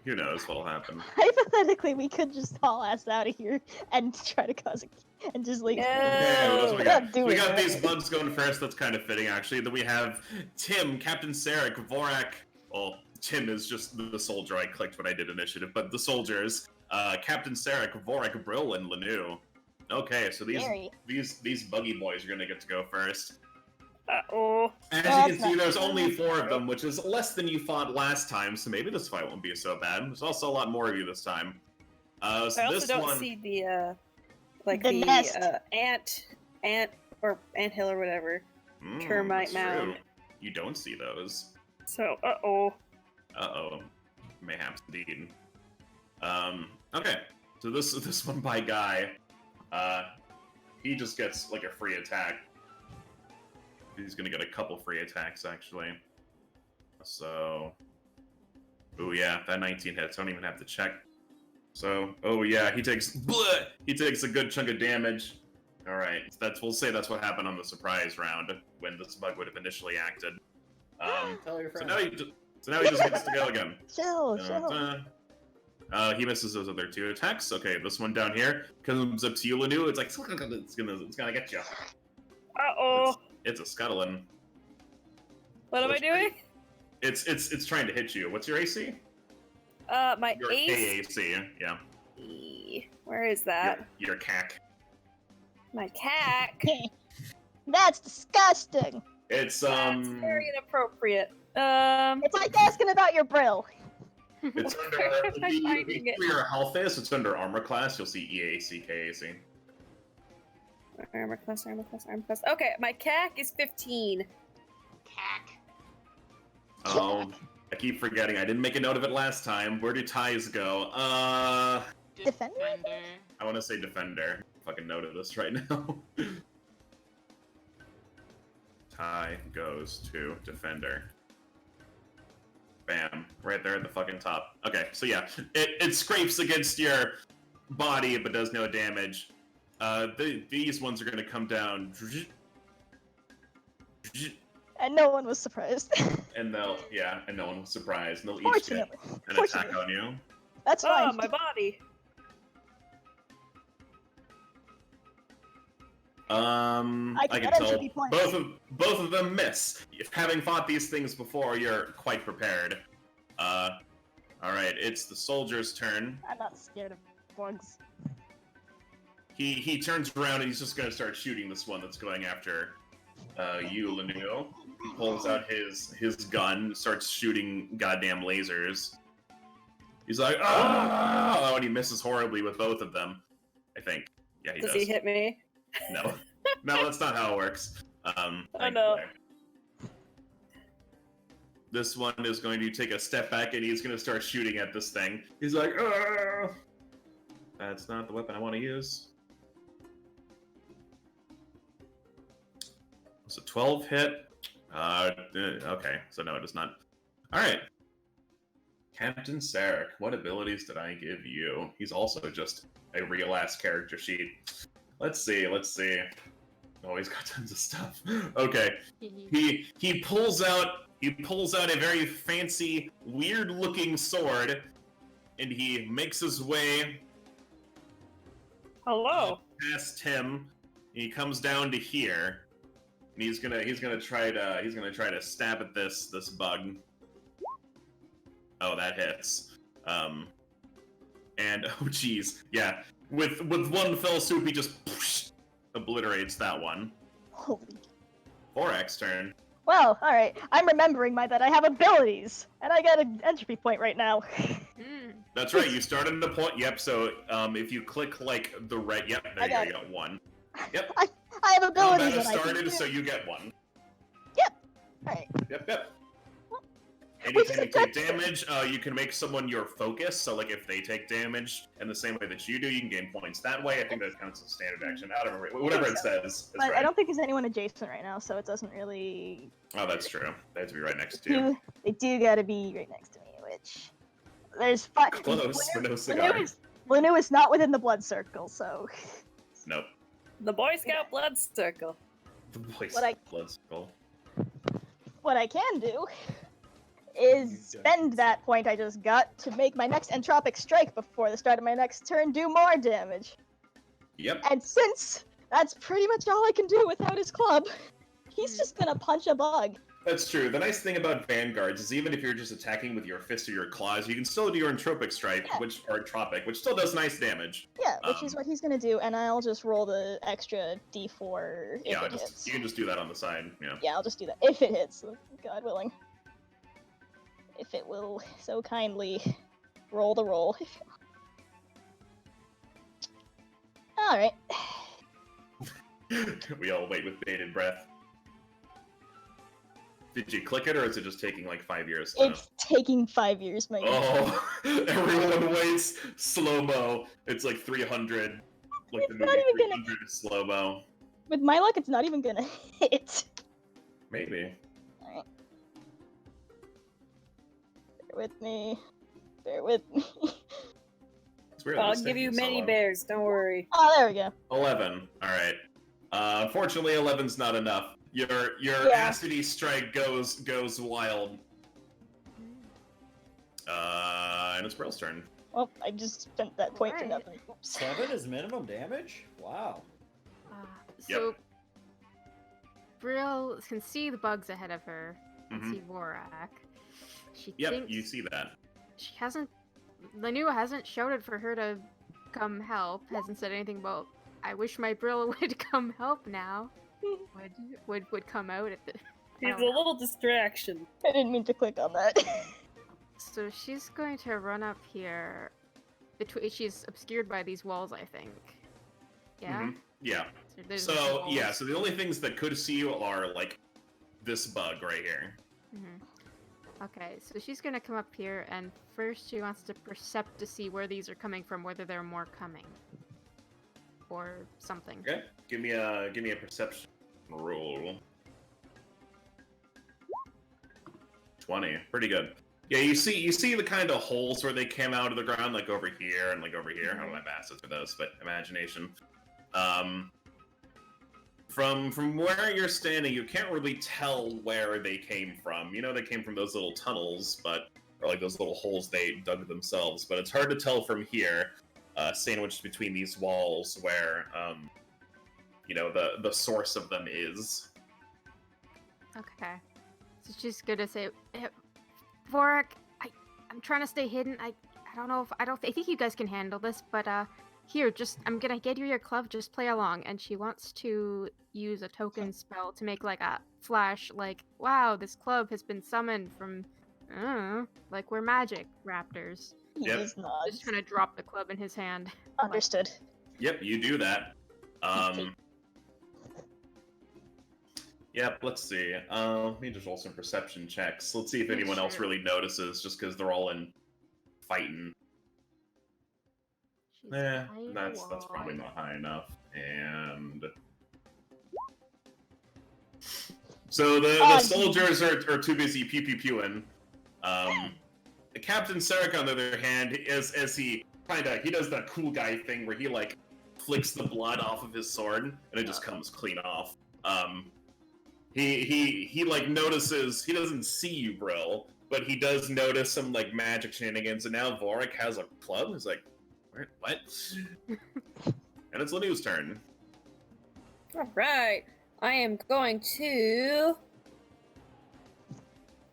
Who knows what'll happen. Hypothetically, we could just haul ass out of here and try to cause a and just leave. Okay, what else we We're got? not doing We got that. these bugs going first. That's kind of fitting, actually. Then we have Tim, Captain Sarek, Vorak. Well, Tim is just the soldier. I clicked when I did initiative, but the soldiers: Captain Sarek, Vorak, Brill, and Lanu. Okay, so Scary. these buggy boys are gonna get to go first. Uh-oh. As That's you can see, not there's good. only 4 of them, which is less than you fought last time. So maybe this fight won't be so bad. There's also a lot more of you this time. So I also this don't one. see the, like, The nest. ant or anthill or whatever. termite that's true. mound. You don't see those. So, uh-oh. Uh-oh. Mayhaps indeed. Okay. So this one by Guy, he just gets like a free attack. He's gonna get a couple free attacks actually. So, oh yeah, that 19 hits. Don't even have to check. So, oh yeah, he takes a good chunk of damage. All right, we'll say that's what happened on the surprise round when this bug would have initially acted. Tell your So friend. now he just gets to go again. Chill. He misses those other 2 attacks. Okay, this one down here comes up to you, Lanu. It's like it's gonna get you. Uh-oh. It's a scuttling. What am I doing? It's trying to hit you. What's your AC? My Your ace. KAC. Yeah. Where is that? Your CAC. My cack. That's disgusting. It's That's very inappropriate. It's like asking about your brill. It's under Where am I finding it? where your health is. It's under armor class. You'll see EAC, KAC. Armor class. Okay, my cack is 15. Cack. Oh, I keep forgetting. I didn't make a note of it last time. Where do ties go? Defender? I want to say defender. Fucking note of this right now. Tie goes to defender. Bam. Right there at the fucking top. Okay, so yeah. It scrapes against your body, but does no damage. These ones are gonna come down. And no one was surprised. And no one was surprised. And they'll each get Fortunately. an attack on you. That's Ah, fine. my body. I can can get tell entropy points. both of them miss. If having fought these things before, you're quite prepared. All right, it's the soldier's turn. I'm not scared of bugs. He turns around and he's just gonna start shooting this one that's going after you, Lanu. He pulls out his gun, starts shooting goddamn lasers. He's like, ah! Oh, and he misses horribly with both of them. I think. Yeah, he does. Does he hit me? No, no, that's not how it works. Oh, no. Thankfully. This one is going to take a step back and he's going to start shooting at this thing. He's like, ah! That's not the weapon I want to use. It's a 12 hit. Okay, so no, it is not. Alright. Captain Sarek, what abilities did I give you? He's also just a real-ass character sheet. Let's see. Oh, he's got tons of stuff. Okay. He pulls out a very fancy, weird-looking sword, and he makes his way past him. He comes down to here, and he's gonna try to stab at this bug. Oh, that hits. And oh geez, yeah. With one fell swoop, he just obliterates that one. Holy. Vorak's turn. Well, alright. I'm remembering that I have abilities, and I got an entropy point right now. That's right. You started the point. Yep. So if you click like the red, yep, there I you go. got You got one. Yep. I have abilities Combat that has I can started, do. so you get one. Alright. Yep. Which is Anytime you take effective. damage, you can make someone your focus. So, like, if they take damage in the same way that you do, you can gain points that way. I think that counts as standard action. I don't remember. Whatever it says. Is But right. I don't think there's anyone adjacent right now, so it doesn't really... Oh, that's true. They have to be right next to you. They do gotta be right next to me, which... There's five... Close, but no cigar. Lanu is not within the blood circle, so... Nope. The Boy Scout blood circle. The voice What I- blood skull. What I can do is spend that point I just got to make my next entropic strike before the start of my next turn do more damage. Yep. And since that's pretty much all I can do without his club, he's just gonna punch a bug. That's true. The nice thing about vanguards is even if you're just attacking with your fist or your claws, you can still do your entropic strike, Yeah. which still does nice damage. Yeah, which is what he's gonna do, and I'll just roll the extra d4 if Yeah, it hits. you can just do that on the side. Yeah. Yeah, I'll just do that. If it hits, God willing. If it will so kindly roll the roll. Alright. We all wait with bated breath. Did you click it, or is it just taking like 5 years? It's taking 5 years, my Oh, everyone waits. Slow-mo. It's like 300. Like the It's movie not even 300 is slow-mo. With my luck, it's not even gonna hit. Maybe. Alright. Bear with me. Bear with me. It's weird. I'll it's give you taking so many long. bears, don't worry. Oh, there we go. 11. Alright. Unfortunately, 11's not enough. Your Yeah. acidity strike goes wild. And it's Brill's turn. Well, I just spent that point for Alright. nothing. Oops. 7 is minimum damage? Wow. So Brill can see the bugs ahead of her and Mhm. see Vorak. She Yep, thinks you see that. she hasn't. Lanua hasn't shouted for her to come help. Hasn't said anything about. I wish my Brill would come help now. would come out at the. I He's don't a know. little distraction. I didn't mean to click on that. So she's going to run up here. She's obscured by these walls, I think. Yeah. Mhm. Yeah. There's So walls. yeah, so the only things that could see you are like this bug right here. Okay, so she's gonna come up here, and first she wants to percept to see where these are coming from, whether there are more coming, or something. Okay. Give me a perception roll. 20. Pretty good. Yeah, you see the kind of holes where they came out of the ground, like over here and like over here. I don't know my bastards for those, but imagination. From where you're standing, you can't really tell where they came from. You know they came from those little tunnels, but or like those little holes they dug themselves. But it's hard to tell from here, sandwiched between these walls, where the source of them is. Okay. So she's gonna say, Vorak, I'm trying to stay hidden. I don't know if I think you guys can handle this, but here, I'm gonna get you your club. Just play along. And she wants to use a token spell to make like a flash, like, wow, this club has been summoned from, like we're magic raptors. Yep. He's not. Just trying to drop the club in his hand. Understood. Yep, you do that. Yep, let's see. Let me just roll some perception checks. Let's see if anyone else really notices, just because they're all in fighting. She's That's probably not high enough. And so the soldiers are too busy pew-pew-pewing. Captain Sarek, on the other hand, as he does that cool guy thing where he like flicks the blood off of his sword and it just comes clean off. He like notices, he doesn't see you, Brill, but he does notice some like magic shenanigans, and now Vorak has a club. He's like, what? And it's Lanu's turn. Alright. I am going to...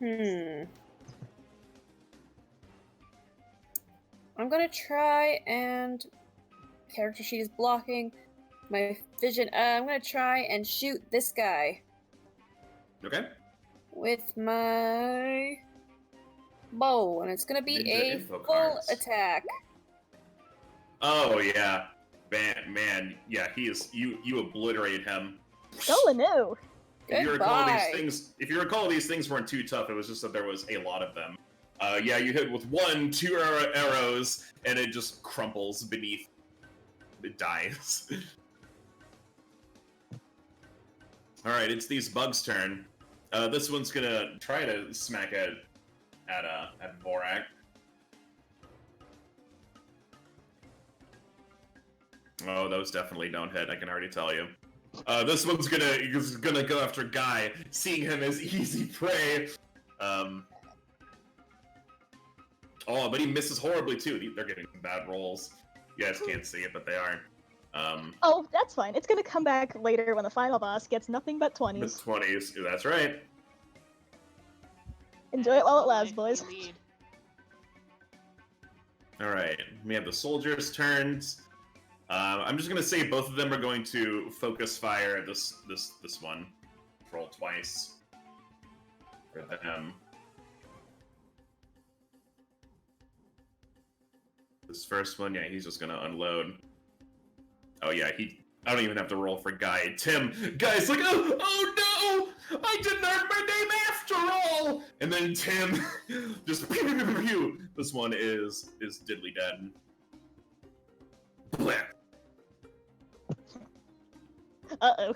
I'm gonna try and... Character sheet is blocking my vision. I'm gonna try and shoot this guy. Okay. With my bow, and it's gonna be Ninja a info full cards. attack. Oh yeah, man, yeah. He is. You obliterate him. Go Lanu! If you recall, Goodbye. these things weren't too tough. It was just that there was a lot of them. Yeah, you hit with 2 arrows, and it just crumples beneath. It dies. All right, it's these bugs' turn. This one's gonna try to smack at Vorak. Oh, those definitely don't hit. I can already tell you. This one's gonna go after Guy, seeing him as easy prey. Oh, but he misses horribly too. They're getting bad rolls. You guys can't see it, but they are. Oh, that's fine. It's gonna come back later when the final boss gets nothing but 20s. Miss 20s. That's right. Enjoy it while it lasts, boys. All right. We have the soldiers' turns. I'm just gonna say both of them are going to focus fire at this one. Roll twice for them. This first one, yeah, he's just gonna unload. Oh yeah, I don't even have to roll for Guy. Guy's like, oh no! I didn't earn my name after all! And then Tim just pew, pew, pew, pew, pew. This one is diddly dead. Blah. Uh-oh.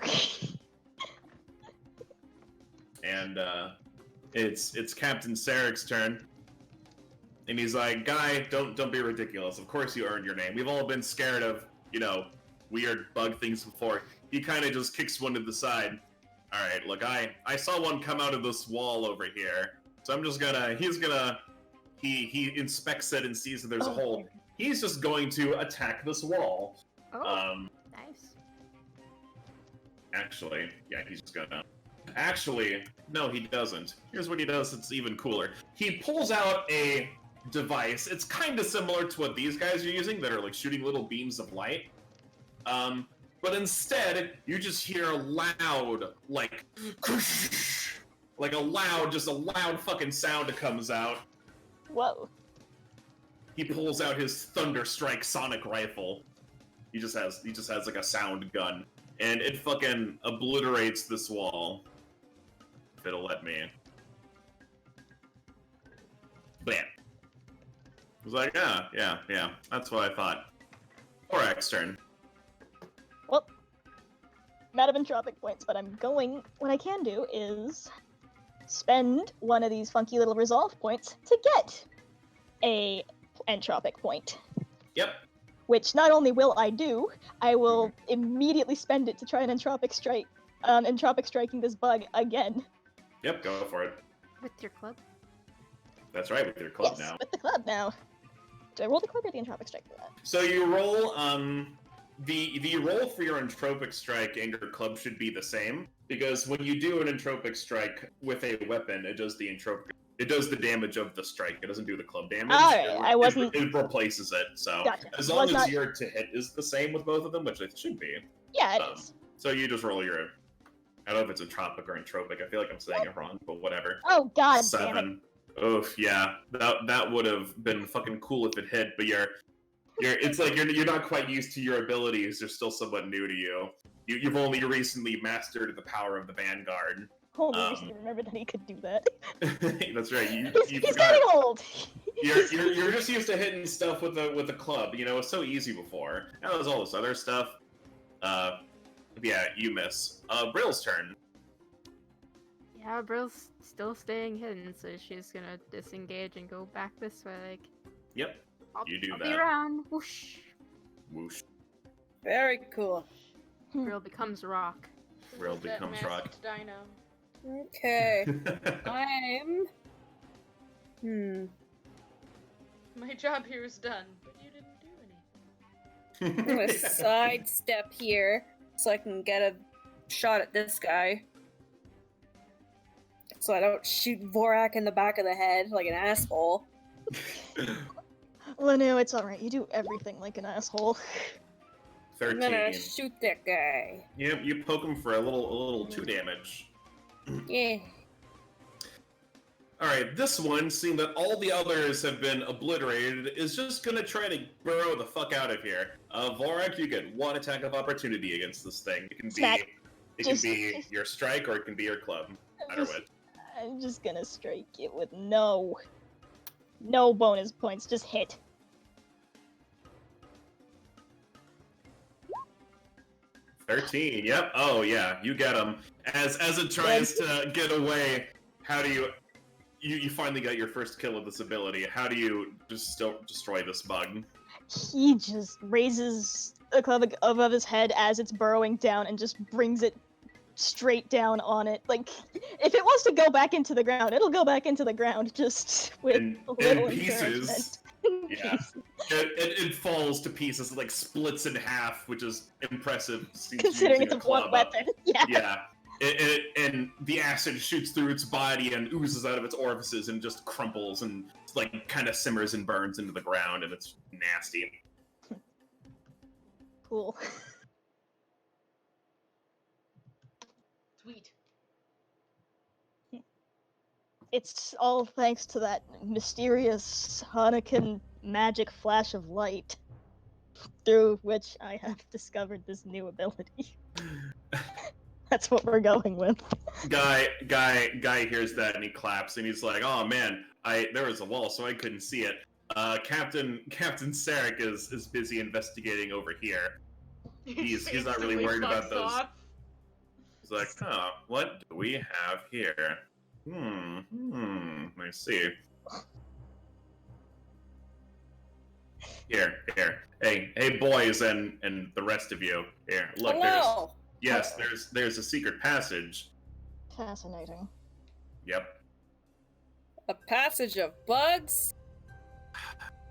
And it's Captain Sarek's turn. And he's like, Guy, don't be ridiculous. Of course you earned your name. We've all been scared of, weird bug things before. He kind of just kicks one to the side. All right, look, I saw one come out of this wall over here. So I'm just he inspects it and sees that there's a hole. He's just going to attack this wall. Oh, nice. Actually, yeah, he's just gonna... Actually, no, he doesn't. Here's what he does, it's even cooler. He pulls out a device. It's kind of similar to what these guys are using, that are like shooting little beams of light. But instead, you just hear a loud, like a loud fucking sound that comes out. Whoa. He pulls out his Thunderstrike sonic rifle. He just has like a sound gun. And it fucking obliterates this wall. If it'll let me. Bam. I was like, yeah, that's what I thought. Vorak's turn. Well, I'm out of entropic points, but what I can do is spend one of these funky little resolve points to get a entropic point. Yep. Which not only will I do, I will immediately spend it to try an entropic striking this bug again. Yep, go for it. With your club? That's right, with your club Yes, now. with the club now. Do I roll the club or the entropic strike for that? So you roll, the roll for your entropic strike and your club should be the same, because when you do an entropic strike with a weapon, it does the damage of the strike. It doesn't do the club damage. Alright, I wasn't... It replaces it, so Gotcha. as long as not... your to hit is the same with both of them, which it should be. Yeah, it is. So you just roll your... I don't know if it's entropic or entropic. I feel like I'm saying it wrong, but whatever. Oh, god damn it. 7. Oof, yeah. That would have been fucking cool if it hit, but it's like you're not quite used to your abilities. They're still somewhat new to you. You've only recently mastered the power of the Vanguard. Only recently remembered that he could do that. That's right. He's getting old. You're just used to hitting stuff with a club. You know, it's so easy before. Now there's all this other stuff. Yeah, you miss. Brill's turn. Yeah, Brill's still staying hidden, so she's gonna disengage and go back this way. Like, Yep. You do I'll that. be around. Whoosh. Whoosh. Very cool. Brill becomes rock. Brill That becomes masked rock. Dino. Okay. I'm... My job here is done, but you didn't do any. I'm gonna sidestep here so I can get a shot at this guy. So I don't shoot Vorak in the back of the head like an asshole. Lanu, it's alright. You do everything like an asshole. 13. I'm gonna shoot that guy. Yep, you poke him for a little 2 damage. Yeah. Alright, this one, seeing that all the others have been obliterated, is just gonna try to burrow the fuck out of here. Vorak, you get 1 attack of opportunity against this thing. It can be your strike or it can be your club. No matter which. I'm just gonna strike it with no bonus points, just hit. $13. Yep. Oh yeah, you get him. As it tries to get away, how do you finally got your first kill with this ability? How do you just still destroy this bug? He just raises a club above his head as it's burrowing down and just brings it straight down on it. Like, if it wants to go back into the ground, it'll go back into the ground just with In a little pieces. encouragement. Yeah. It falls to pieces. It like splits in half, which is impressive. Considering using it's one weapon. Yeah. Yeah. And the acid shoots through its body and oozes out of its orifices and just crumples and like kind of simmers and burns into the ground, and it's nasty. Cool. Sweet. It's all thanks to that mysterious Hanukkah magic flash of light, through which I have discovered this new ability. That's what we're going with. Guy hears that and he claps and he's like, "Oh man, there was a wall, so I couldn't see it." Captain Sarek is busy investigating over here. He's not really worried about those. Off. He's like, "Oh, what do we have here? I see. Here. Hey, boys, and the rest of you. Here, look. Hello. There's a secret passage. Fascinating. Yep. A passage of bugs?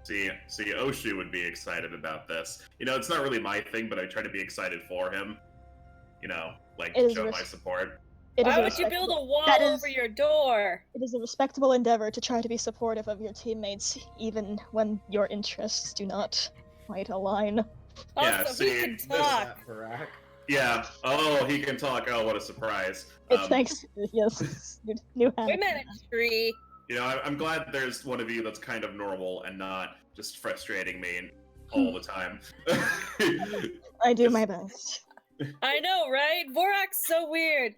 See, Oshu would be excited about this. You know, it's not really my thing, but I try to be excited for him. You know, like, It is show my support. Why would you build a wall over your door? It is a respectable endeavor to try to be supportive of your teammates, even when your interests do not quite align. Yeah, Also, see, he can this- talk. Yeah. Oh, he can talk. Oh, what a surprise. It's thanks to yes, new We habit. met a tree. You know, I'm glad there's one of you that's kind of normal and not just frustrating me all the time. I do my best. I know, right? Vorak's so weird.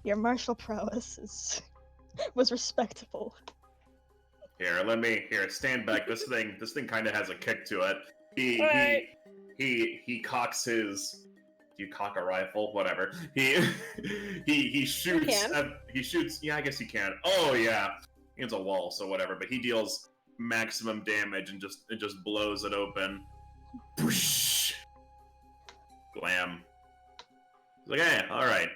Your martial prowess was respectable. Here, stand back. This thing kind of has a kick to it. Alright. He cocks his. Do you cock a rifle? Whatever. He shoots. can. He shoots. Yeah, I guess he can. Oh yeah, it's a wall, so whatever. But he deals maximum damage and just blows it open. Whoosh. Glam. He's like, hey, all right.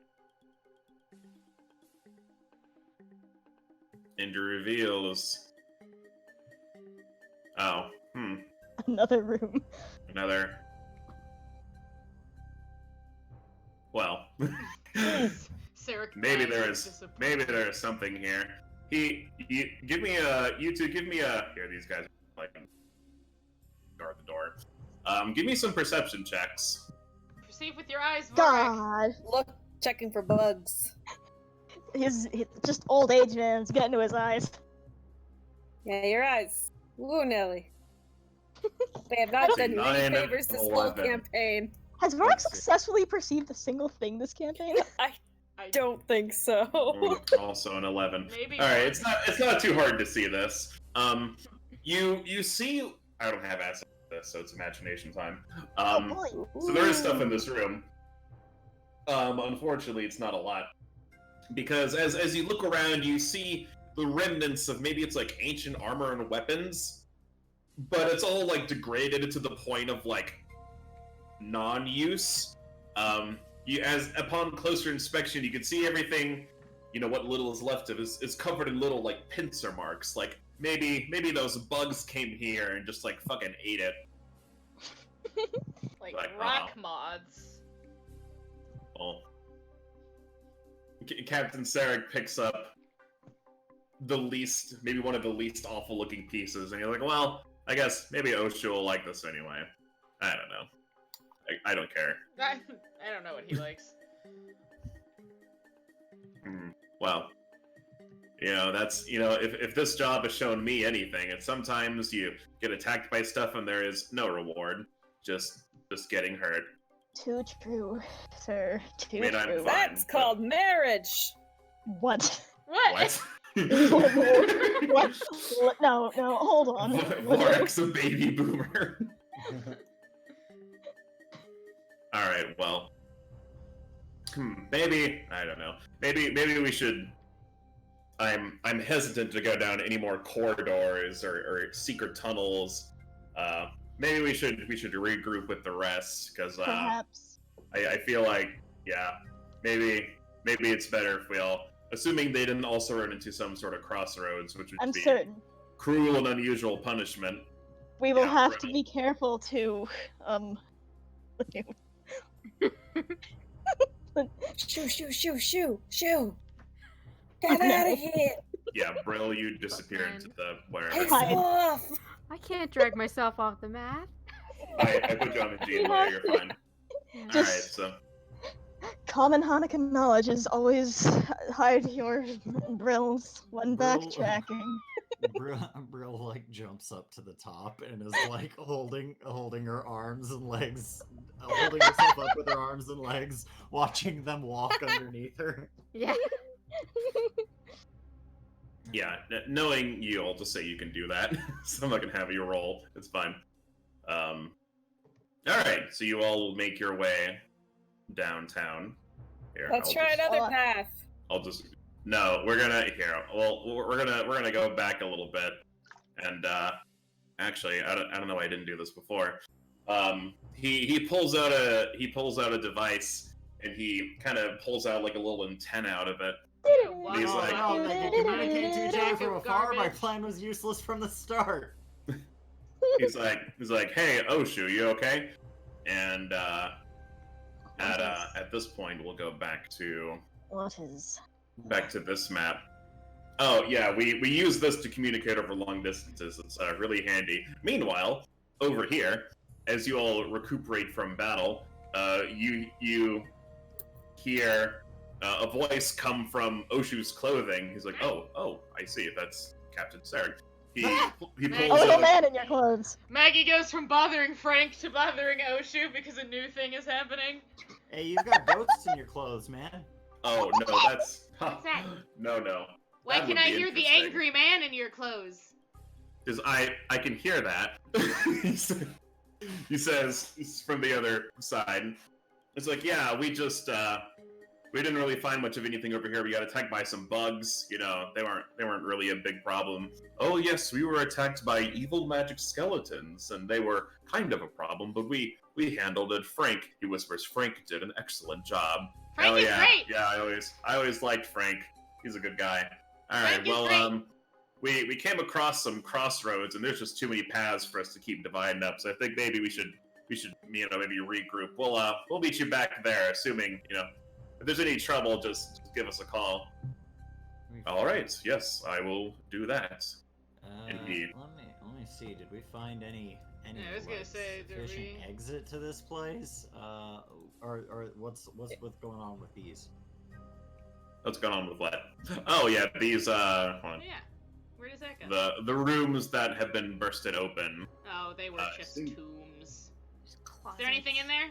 And he reveals Oh, Another room. another. Well, Sarah maybe Knight there is is something here. Give me a here. These guys like guard the door. Give me some perception checks. Perceive with your eyes, Vorak. God. Look, checking for bugs. His just old age man's getting to his eyes. Yeah, your eyes. Ooh, Nelly. They have not done you any 9 favors this whole 11. campaign. Has Varrock Let's see. successfully perceived a single thing this campaign? I I don't think so. Also an 11. Maybe. All right, it's not too hard to see this. You see. I don't have assets for this, so it's imagination time. Oh boy. So there is stuff in this room. Unfortunately, it's not a lot. Because as you look around, you see the remnants of maybe it's like ancient armor and weapons, but it's all like degraded to the point of like non-use. Upon closer inspection, you can see everything. You know what little is left of is covered in little like pincer marks. Like maybe those bugs came here and just like fucking ate it. Like Like, rock mods. Oh. Captain Sarek picks up maybe one of the least awful looking pieces, and you're like, well, I guess maybe Oshu will like this anyway. I don't know. I don't care. I don't know what he likes. Well, that's, if this job has shown me anything, it's sometimes you get attacked by stuff and there is no reward, just getting hurt. Too true, sir. Too I mean, I'm true. fine. That's called marriage. What? What? What? No, hold on. Vorak's a baby boomer. Alright, well. Maybe, I don't know. Maybe we should... I'm hesitant to go down any more corridors or secret tunnels. Maybe we should regroup with the rest, because Perhaps. I feel like, yeah, maybe it's better if we all... Assuming they didn't also run into some sort of crossroads, which would I'm be certain. cruel and unusual punishment. We will Yeah, have right. to be careful to, Shoo. Get out of here. Yeah, Brill, you disappear Man. into the wherever. Piss Hi. off. I can't drag myself off the mat. I put you on the G layer, you're fine. Yeah. Alright, Just- so common Hanukkah knowledge is always hide your brills when Brill- backtracking. Brill like jumps up to the top and is like holding her arms and legs, holding herself up with her arms and legs, watching them walk underneath her. Yeah. yeah, knowing you, I'll just say you can do that. So I'm not gonna have you roll. It's fine. Alright, so you all will make your way downtown. Here, Let's try another path. I'll just no. We're gonna we're gonna go back a little bit, and actually, I don't know why I didn't do this before. He pulls out a device, and he kind of pulls out like a little antenna out of it. He's like- Oh, they can communicate to each other from Garbage. afar. My plan was useless from the start. He's like, hey, Oshu, you okay? And at this point, we'll go back to this map. Oh yeah, we use this to communicate over long distances. It's really handy. Meanwhile, over here, as you all recuperate from battle, you hear a voice come from Oshu's clothing. He's like, oh, I see. That's Captain Sarek. He A pulls little out. man in your clothes. Maggie goes from bothering Frank to bothering Oshu because a new thing is happening. Hey, you've got ghosts in your clothes, man. Oh no, that's What's that? no. Why That can would I be hear the interesting. angry man in your clothes? Because I can hear that. He says from the other side. It's like, yeah, we just we didn't really find much of anything over here. We got attacked by some bugs. They weren't really a big problem. Oh yes, we were attacked by evil magic skeletons, and they were kind of a problem, but we handled it. Frank, he whispers, Frank did an excellent job. Frank Hell is yeah. great! Yeah, I always liked Frank. He's a good guy. All right, Frank is well, great. we came across some crossroads, and there's just too many paths for us to keep dividing up. So I think maybe we should maybe regroup. We'll meet you back there, assuming if there's any trouble, just give us a call. All right. Yes, I will do that. Indeed. Let me see. Did we find any I was gonna say, did sufficient we- exit to this place? Or what's going on with these? What's going on with what? Oh yeah, these hold on. Yeah. Where does that go? The rooms that have been bursted open. Oh, they were just see. tombs. Just Is there anything in there?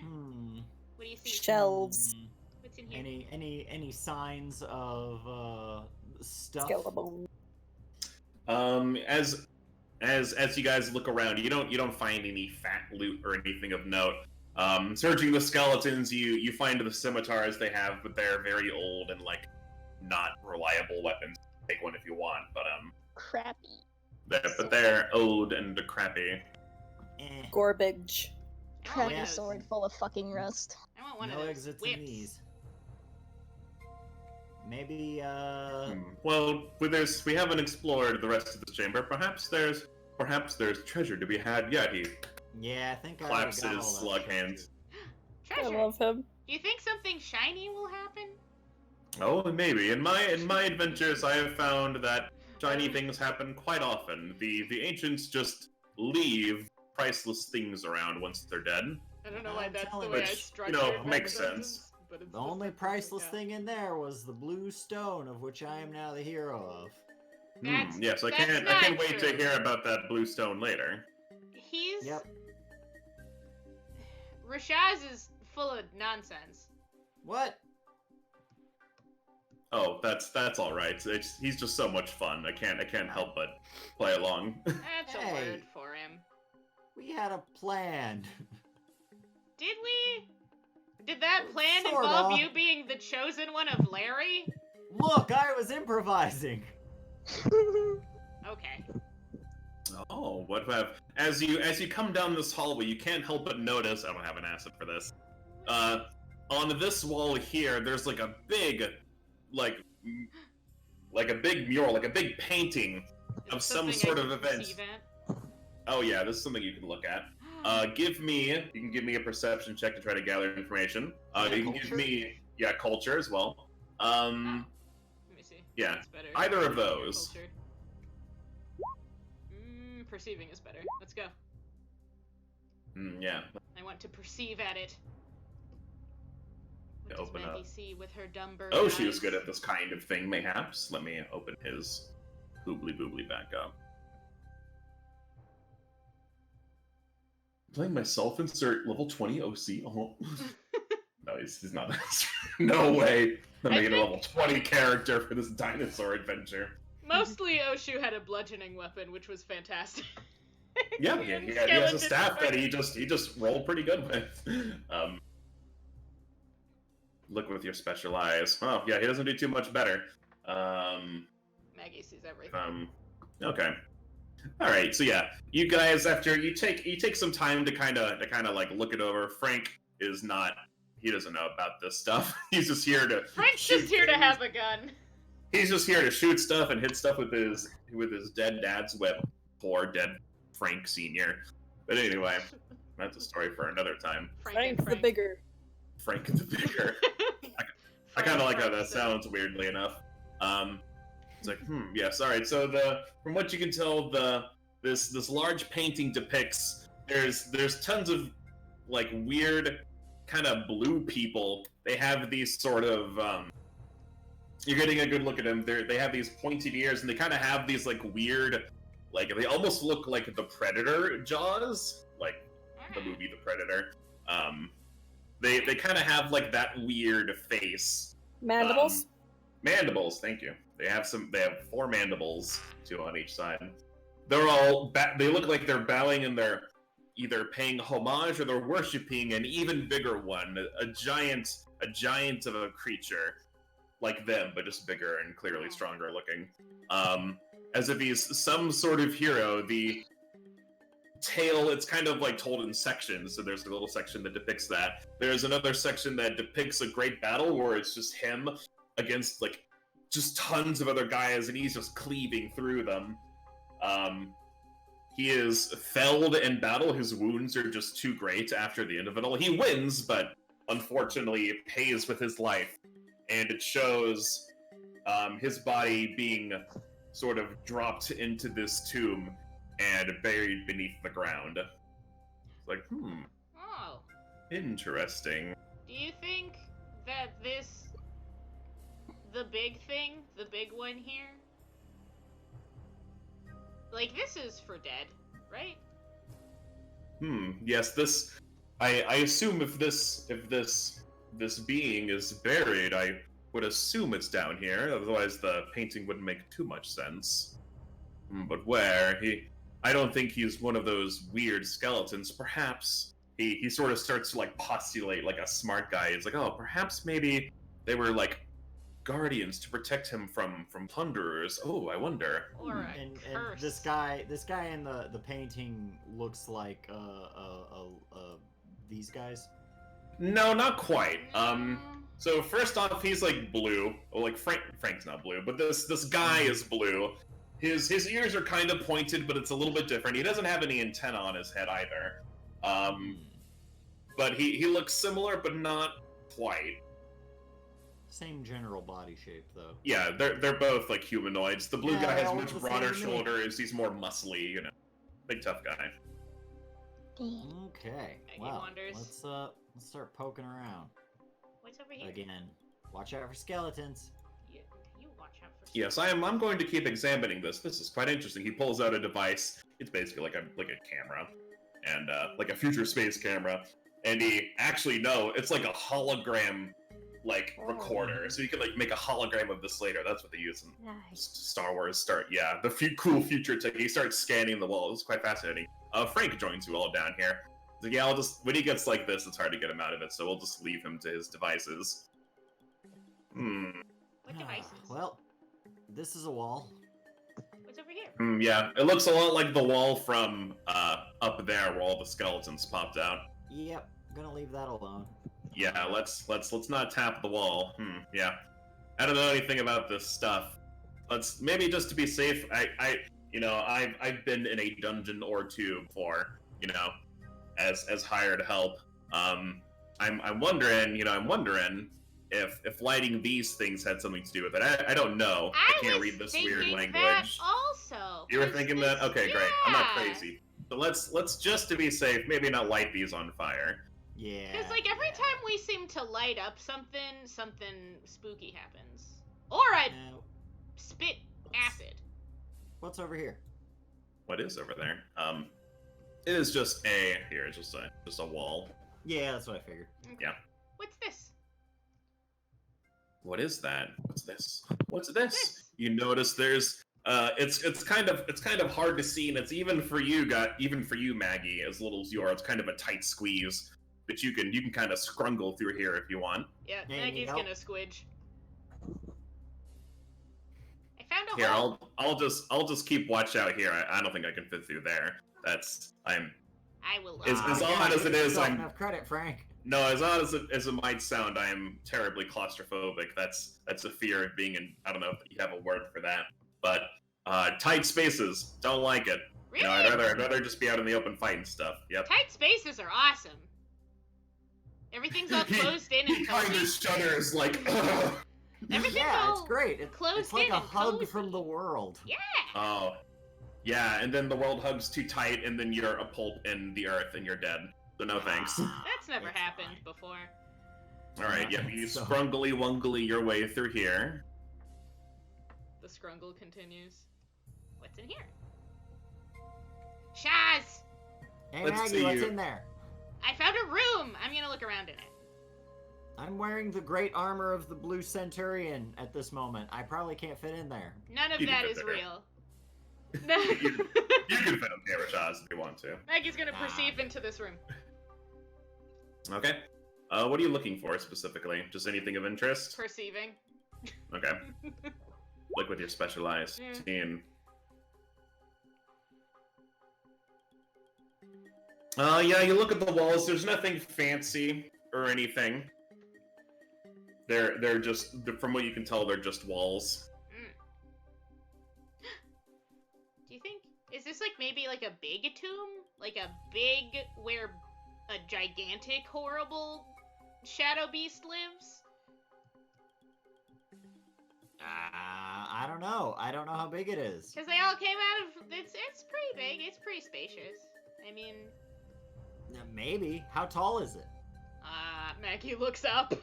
What do you see? Shelves. What's in here? Any signs of stuff? Skeleton. As you guys look around, you don't find any fat loot or anything of note. Searching the skeletons, you find the scimitars they have, but they're very old and like not reliable weapons. Take one if you want, but Crappy. they're old and decrepit. Garbage. I want one Crappy of those. sword full of fucking rust. I want one No of those exits whips. in these. Maybe Well, we haven't explored the rest of the chamber. Perhaps there's treasure to be had yet. He yeah, I think claps I his slug hands. I Treasure. love him. Do you think something shiny will happen? Oh, maybe. In my adventures, I have found that shiny things happen quite often. The ancients just leave priceless things around once they're dead. I don't know why I'm that's the telling way you. I Which, structured my makes sentences, sense. but it's The just only something priceless like thing in there was the blue stone, of which I am now the hero of. That's- Yes, I that's can't not wait to true. hear about that blue stone later. that. He's Yep. Rashaz is full of nonsense. What? Oh, that's all right. He's just so much fun. I can't help but play along. That's a Hey. word for him. We had a plan. Did we? Did that plan Sorta. involve you being the chosen one of Larry? Look, I was improvising. Okay. Oh, what have as you come down this hallway, you can't help but notice. I don't have an asset for this. On this wall here, there's like a big, like a big mural, like a big painting of It's some something I sort can of event. perceive at. Oh yeah, this is something you can look at. You can give me a perception check to try to gather information. You can give Culture? me culture as well. Let me see. yeah, That's better. either of Your those. culture. Perceiving is better. Let's go. Yeah. I want to perceive at it. What does Open Maggie up. see with her dumb bird Oh, she was eyes? good at this kind of thing, mayhaps. Let me open his hoobly boobly back up. Playing myself, insert level 20 OC. Oh. No, he's not. No way. I'm I making a think- level 20 character for this dinosaur adventure. Mostly Oshu had a bludgeoning weapon, which was fantastic. Yeah, And he has a skeleton staff sword. that he just rolled pretty good with. Look with your special eyes. Oh, yeah, he doesn't do too much better. Maggie sees everything. Okay. All right. So yeah, you guys, after you take some time to kind of like look it over. Frank is not. He doesn't know about this stuff. He's just here to. Frank's shoot just here to things. have a gun. He's just here to shoot stuff and hit stuff with his dead dad's whip. Poor dead Frank Senior. But anyway, that's a story for another time. Frank's the bigger. Frank the Bigger. I kind of like how that sounds. Weirdly enough. It's like, yes, all right. So from what you can tell, this large painting depicts there's tons of like weird kind of blue people. They have these sort of you're getting a good look at them. They have these pointed ears, and they kind of have these like weird, like they almost look like the Predator jaws, like the movie The Predator. They kind of have like that weird face. Mandibles? Mandibles, thank you. They have 4 mandibles, 2 on each side. They look like they're bowing and they're either paying homage or they're worshiping an even bigger one, a giant of a creature like them, but just bigger and clearly stronger looking. As if he's some sort of hero. The tale, it's kind of like told in sections, so there's a little section that depicts that. There's another section that depicts a great battle where it's just him against like just tons of other guys, and he's just cleaving through them. He is felled in battle. His wounds are just too great after the end of it all. He wins, but unfortunately it pays with his life. And it shows his body being sort of dropped into this tomb and buried beneath the ground. It's like, Oh. interesting. Do you think that the big thing, the big one here, like, this is for dead, right? Yes, this... I assume if this being is buried, I would assume it's down here, otherwise the painting wouldn't make too much sense. But where? I don't think he's one of those weird skeletons. Perhaps he sort of starts to, like, postulate like a smart guy. It's like, oh, perhaps maybe they were, like, guardians to protect him from plunderers. Oh, I wonder. Or a And curse. this guy in the painting looks like these guys. No, not quite. No. So first off, he's like blue. Well, like Frank's not blue, but this guy is blue. His ears are kind of pointed, but it's a little bit different. He doesn't have any antenna on his head either. But he looks similar, but not quite. Same general body shape, though. Yeah, they're both like humanoids. The blue Yeah, guy they has all much look the broader same to me. shoulders. He's more muscly, you know, big tough guy. Okay. Maggie Well, wanders. let's start poking around What's over here? again. Watch out for skeletons. You watch out for. Yes, I'm going to keep examining this. This is quite interesting. He pulls out a device. It's basically like a camera, and like a future space camera. And it's like a hologram, like recorder. So you could like make a hologram of this later. That's what they use in Nice. Star Wars. The cool future tech. He starts scanning the wall. It's quite fascinating. Frank joins you all down here. He's like, yeah, when he gets like this, it's hard to get him out of it. So we'll just leave him to his devices. What devices? Well, this is a wall. What's over here? Yeah, it looks a lot like the wall from up there where all the skeletons popped out. Yep. Gonna leave that alone. Yeah, let's not tap the wall. Yeah. I don't know anything about this stuff. Let's maybe just to be safe, I've been in a dungeon or two before, as hired help. I'm wondering if lighting these things had something to do with it. I don't know. I can't read this weird language. That also. You were thinking that? Okay, great. I'm not Yeah. crazy. So let's just to be safe, maybe not light these on fire. Yeah. Because like every time we seem to light up something spooky happens. Or I spit acid. What's over here? What is over there? It is just a wall. Yeah, that's what I figured. Yeah. What's this? What is that? What's this? What's this? This. You notice there's it's kind of hard to see, and it's even for you, Maggie, as little as you are, it's kind of a tight squeeze. But you can kind of scrungle through here if you want. Yeah, Hey, Maggie's need help? gonna squidge. I found a Here, hole. I'll just keep watch out here. I don't think I can fit through there. I will. As odd as it is, Not I'm enough credit, Frank. no, as odd as it might sound, I am terribly claustrophobic. That's a fear of being in. I don't know if you have a word for that, but tight spaces, don't like it. Really? I'd rather just be out in the open fighting stuff. Yep. Tight spaces are awesome. Everything's all closed in He and kind of cozy. shudders like. Ugh. Everything's Yeah, all it's great. closed It's like in a and hug cozy. from the world. Yeah. Oh, yeah, and then the world hugs too tight, and then you're a pulp in the earth, and you're dead. So no thanks. That's never It's happened fine. before. All right, yeah, you So- scrungly wungly your way through here. The scrungle continues. What's in here? Shaz! Hey Let's Maggie, see what's you. in there? I found a room! I'm gonna look around in it. I'm wearing the great armor of the Blue Centurion at this moment. I probably can't fit in there. None of You can that fit is there. real. You can fit on camera shots if you want to. Maggie's gonna perceive into this room. Okay. What are you looking for specifically? Just anything of interest? Perceiving. Okay. Look with your specialized Yeah. team. Yeah, you look at the walls. There's nothing fancy or anything. They're just, from what you can tell, they're just walls. Do you think, is this like maybe like a big tomb? Like a big, where a gigantic, horrible shadow beast lives? I don't know. I don't know how big it is. Because they all came out of, it's pretty big, it's pretty spacious. I mean... Maybe. How tall is it? Maggie looks up.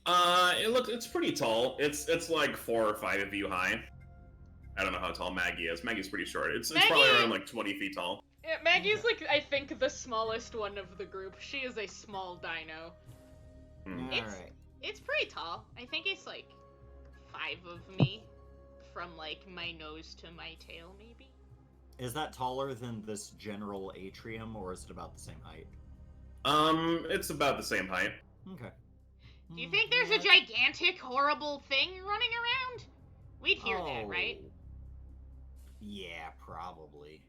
It's pretty tall. It's like 4 or 5 of you high. I don't know how tall Maggie is. Maggie's pretty short. It's probably around like 20 feet tall. Yeah, Maggie's like, I think, the smallest one of the group. She is a small dino. Alright. It's pretty tall. I think it's like 5 of me. From like my nose to my tail, maybe. Is that taller than this general atrium, or is it about the same height? It's about the same height. Okay. Do you think there's a gigantic, horrible thing running around? We'd hear that, right? Yeah, probably.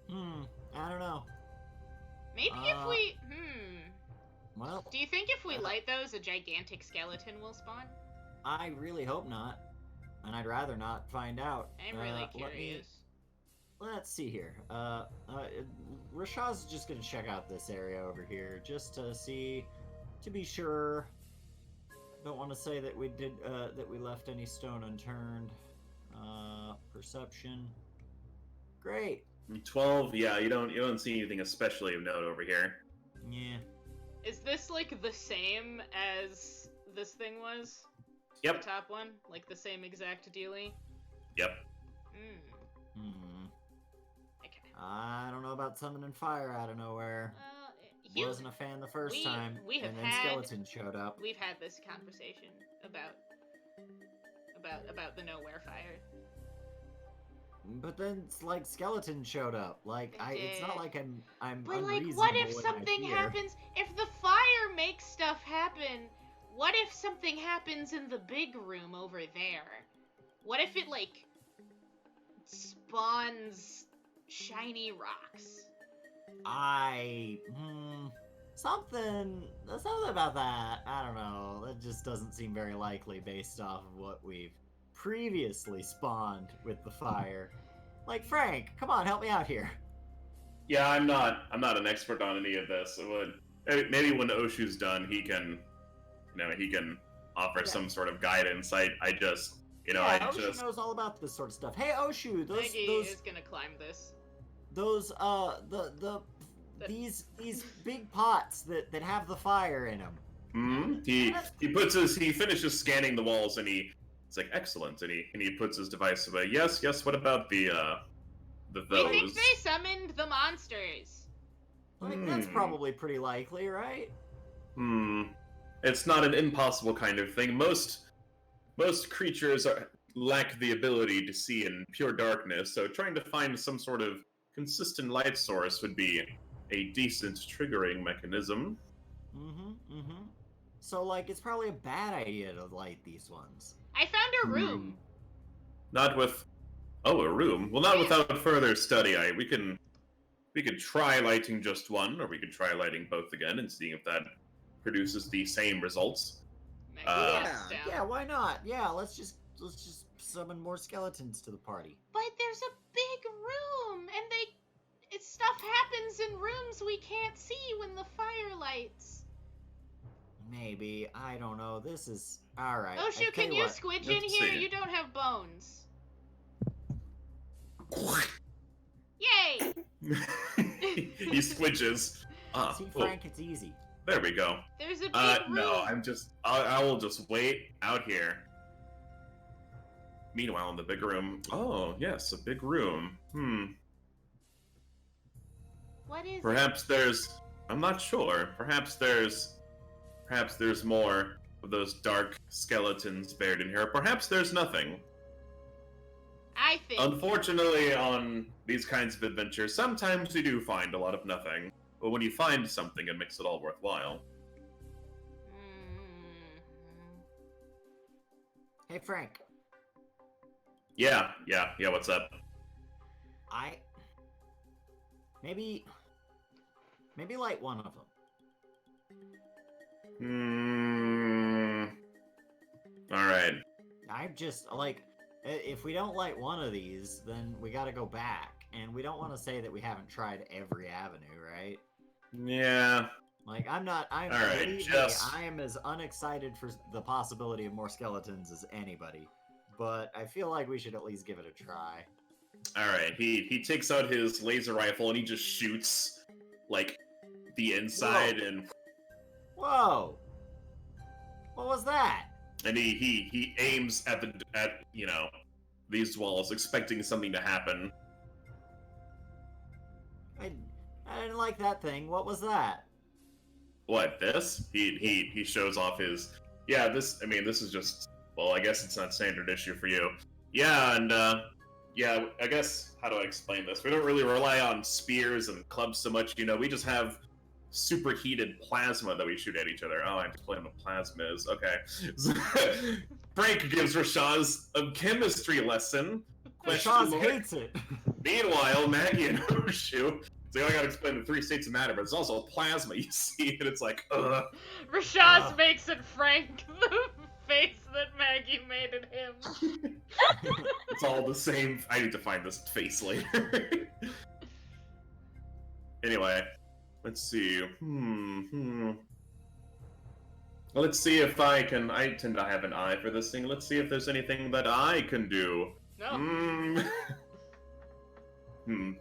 I don't know. Maybe if we... Well, Do you think if we light those, a gigantic skeleton will spawn? I really hope not. And I'd rather not find out. I'm really curious. Let's see here. Rashad's just gonna check out this area over here, just to see, to be sure. Don't want to say that we did, that we left any stone unturned. Perception. Great. 12. Yeah, you don't see anything especially of note over here. Yeah. Is this like the same as this thing was? Yep. The top one? Like the same exact dealie? Yep. Okay. I don't know about summoning fire out of nowhere. Wasn't a fan the first time, and then skeleton showed up. We've had this conversation about the nowhere fire. But then, like, skeleton showed up. Like, it's not like I'm But like, unreasonable what if in my something fear. happens? If the fire makes stuff happen, what if something happens in the big room over there? What if it like spawns shiny rocks? Something about that. I don't know. That just doesn't seem very likely based off of what we've previously spawned with the fire. Like, Frank, come on, help me out here. Yeah, I'm not an expert on any of this. Maybe when Oshu's done, he can offer some sort of guidance. Oshu knows all about this sort of stuff. Hey, Oshu, Maggie those is gonna climb this. these big pots that have the fire in them. He finishes scanning the walls and it's like, excellent, and he puts his device away. Yes, what about the those? We think they summoned the monsters. Like, that's probably pretty likely, right? It's not an impossible kind of thing. Most creatures lack the ability to see in pure darkness, so trying to find some sort of consistent light source would be a decent triggering mechanism. So, like, it's probably a bad idea to light these ones. I found a room. Not with... Oh, a room? Well, not without further study. We could try lighting just one, or we could try lighting both again and seeing if that produces the same results. Yeah, why not? Yeah, let's just summon more skeletons to the party. But there's a big room, and stuff happens in rooms we can't see when the fire lights. Maybe, I don't know. This is alright. Oh shoot, can you squidge in here? You don't have bones. Yay! He squidges. See, Frank, it's easy. There we go. There's a big room. No, I will just wait out here. Meanwhile, in the big room. Oh, yes, a big room. What is Perhaps there's... I'm not sure. Perhaps there's more of those dark skeletons buried in here. Perhaps there's nothing. I think... Unfortunately, on these kinds of adventures, sometimes you do find a lot of nothing. But when you find something, it makes it all worthwhile. Hey, Frank. Yeah, what's up? Maybe light one of them. Alright. I'm just like, if we don't light one of these, then we got to go back, and we don't want to say that we haven't tried every avenue, right? Yeah. Like, I'm All right, believe me, just- I am as unexcited for the possibility of more skeletons as anybody, but I feel like we should at least give it a try. Alright, he takes out his laser rifle and he just shoots, like, the inside and Whoa! What was that? he aims at these walls, expecting something to happen. I didn't like that thing. What was that? What, this? He shows off his... Yeah, this is just... Well, I guess it's not standard issue for you. Yeah, and, yeah, I guess... How do I explain this? We don't really rely on spears and clubs so much, we just have superheated plasma that we shoot at each other. Oh, I explained what plasma is. Okay. Frank gives Rashaz a chemistry lesson. Rashaz hates it. Meanwhile, Maggie and Oshu... So I gotta explain the 3 states of matter, but it's also plasma, you see, and it's like, ugh. Rashaz makes it Frank the face that Maggie made at him. It's all the same. I need to find this face later. Anyway, let's see. Let's see if I can. I tend to have an eye for this thing. Let's see if there's anything that I can do. No.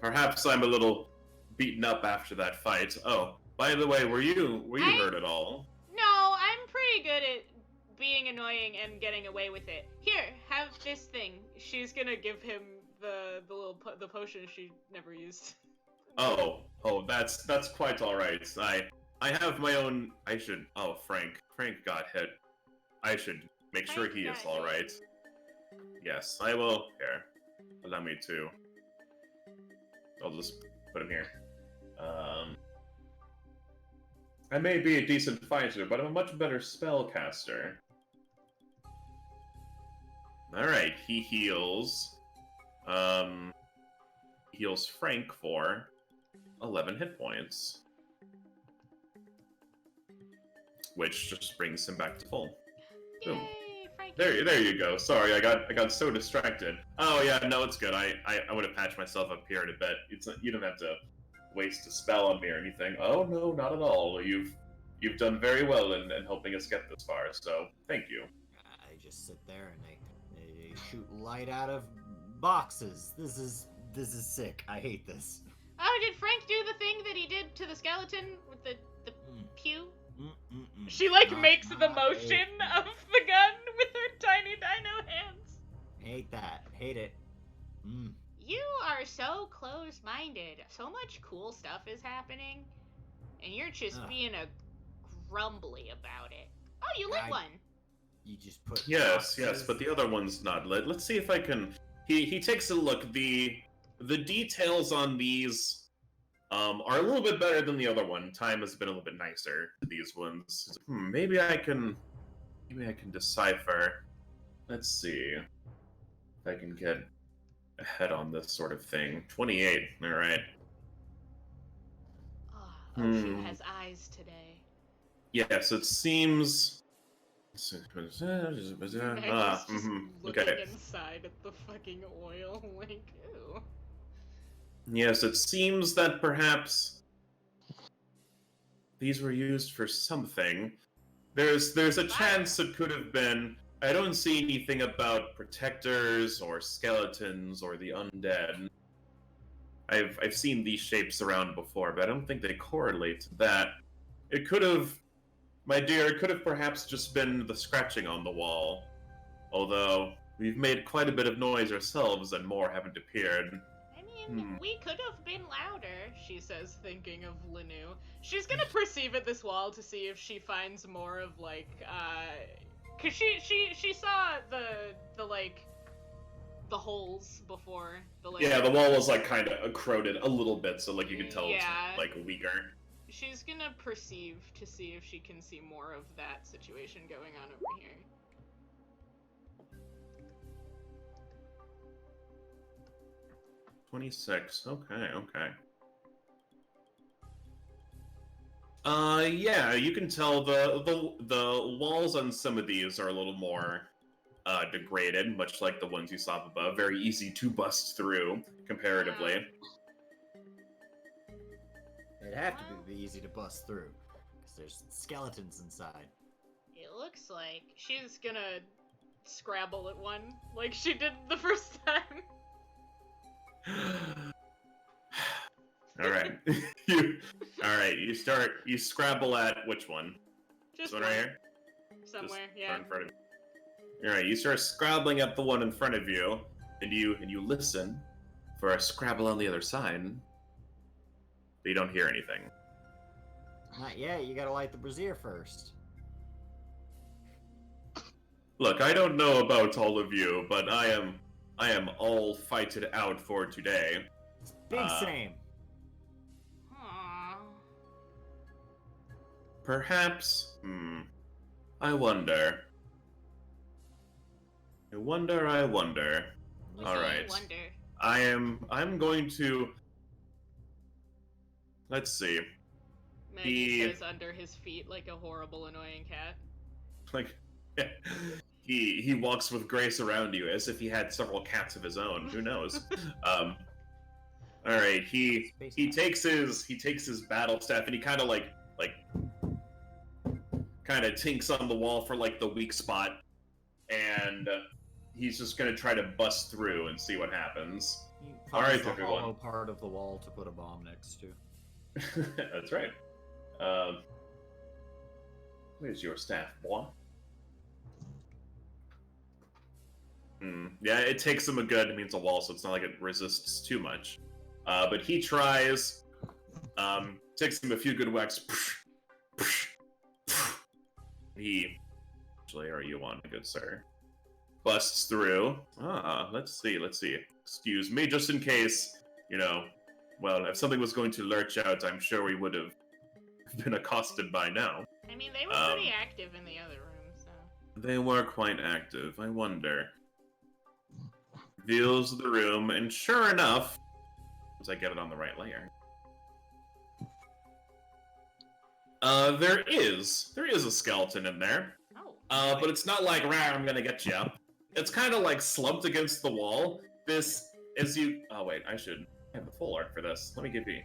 Perhaps I'm a little beaten up after that fight. Oh, by the way, were you hurt at all? No, I'm pretty good at being annoying and getting away with it. Here, have this thing. She's gonna give him the potion she never used. Oh, that's quite all right. I have my own. I should. Oh, Frank got hit. I should make sure he is all right. Yes, I will. Here, allow me to. I'll just put him here. I may be a decent fighter, but I'm a much better spellcaster. Alright, he heals. Heals Frank for 11 hit points. Which just brings him back to full. Boom. Yay, Frank. There you go. Sorry, I got so distracted. Oh yeah, no, it's good. I would have patched myself up here in a bit. You don't have to waste a spell on me or anything. Oh no, not at all. You've done very well in helping us get this far. So thank you. I just sit there and they shoot light out of boxes. This is sick. I hate this. Oh, did Frank do the thing that he did to the skeleton with the pew? She makes the motion of the gun with her tiny dino hands. Hate that. Hate it. You are so close-minded. So much cool stuff is happening, and you're just being a grumbly about it. Oh, you lit one. You just put. Yes, but the other one's not lit. Let's see if I can. He takes a look. The details on these are a little bit better than the other one. Time has been a little bit nicer to these ones. Maybe I can decipher. Let's see if I can get ahead on this sort of thing. 28. All right. Oshu has eyes today. Yes, it seems. Just looking looking inside at the fucking oil, like, ew. Yes, it seems that perhaps these were used for something. There's a chance it could have been. I don't see anything about protectors or skeletons or the undead. I've seen these shapes around before, but I don't think they correlate to that. It could have, my dear, it could have perhaps just been the scratching on the wall. Although we've made quite a bit of noise ourselves and more haven't appeared. I mean, we could have been louder, she says, thinking of Linu. She's gonna perceive at this wall to see if she finds more of, like, cause she saw the holes before the like. Yeah, the wall was like kind of corroded a little bit, so like you could tell it's like weaker. She's gonna perceive to see if she can see more of that situation going on over here. $26. Okay. Yeah, you can tell the walls on some of these are a little more degraded, much like the ones you saw up above. Very easy to bust through, comparatively. It'd have to be easy to bust through, because there's skeletons inside. It looks like she's gonna scrabble at one, like she did the first time. All right, you scrabble at which one? Just This one right here. somewhere, Just yeah. in front of you. All right, you start scrabbling at the one in front of you, and you listen for a scrabble on the other side, but you don't hear anything. Not yet. You gotta light the brazier first. Look, I don't know about all of you, but I am all fighted out for today. Big same. Aww. Perhaps, I wonder. I wonder. What's All that right. Wonder. I'm going to. Let's see. Maggie He- says under his feet like a horrible, annoying cat. Like, he walks with grace around you as if he had several cats of his own. Who knows? All right. He takes his battle staff and he kind of kind of tinks on the wall for like the weak spot, and he's just gonna try to bust through and see what happens. He All right, finds the everyone. hollow part of the wall to put a bomb next to. That's right. Where's your staff, boy? Yeah, it takes him a good. It means a wall, so it's not like it resists too much. But he tries. Takes him a few good whacks. He. Actually, are you on, good sir? Busts through. Let's see. Excuse me, just in case, well, if something was going to lurch out, I'm sure we would have been accosted by now. I mean, they were pretty active in the other room, so. They were quite active. I wonder. Reveals the room, and sure enough, once I get it on the right layer, there is a skeleton in there. Oh. But it's not like, "Rah, I'm gonna get you." It's kind of like slumped against the wall. Oh wait, I should have the full art for this. Let me give you.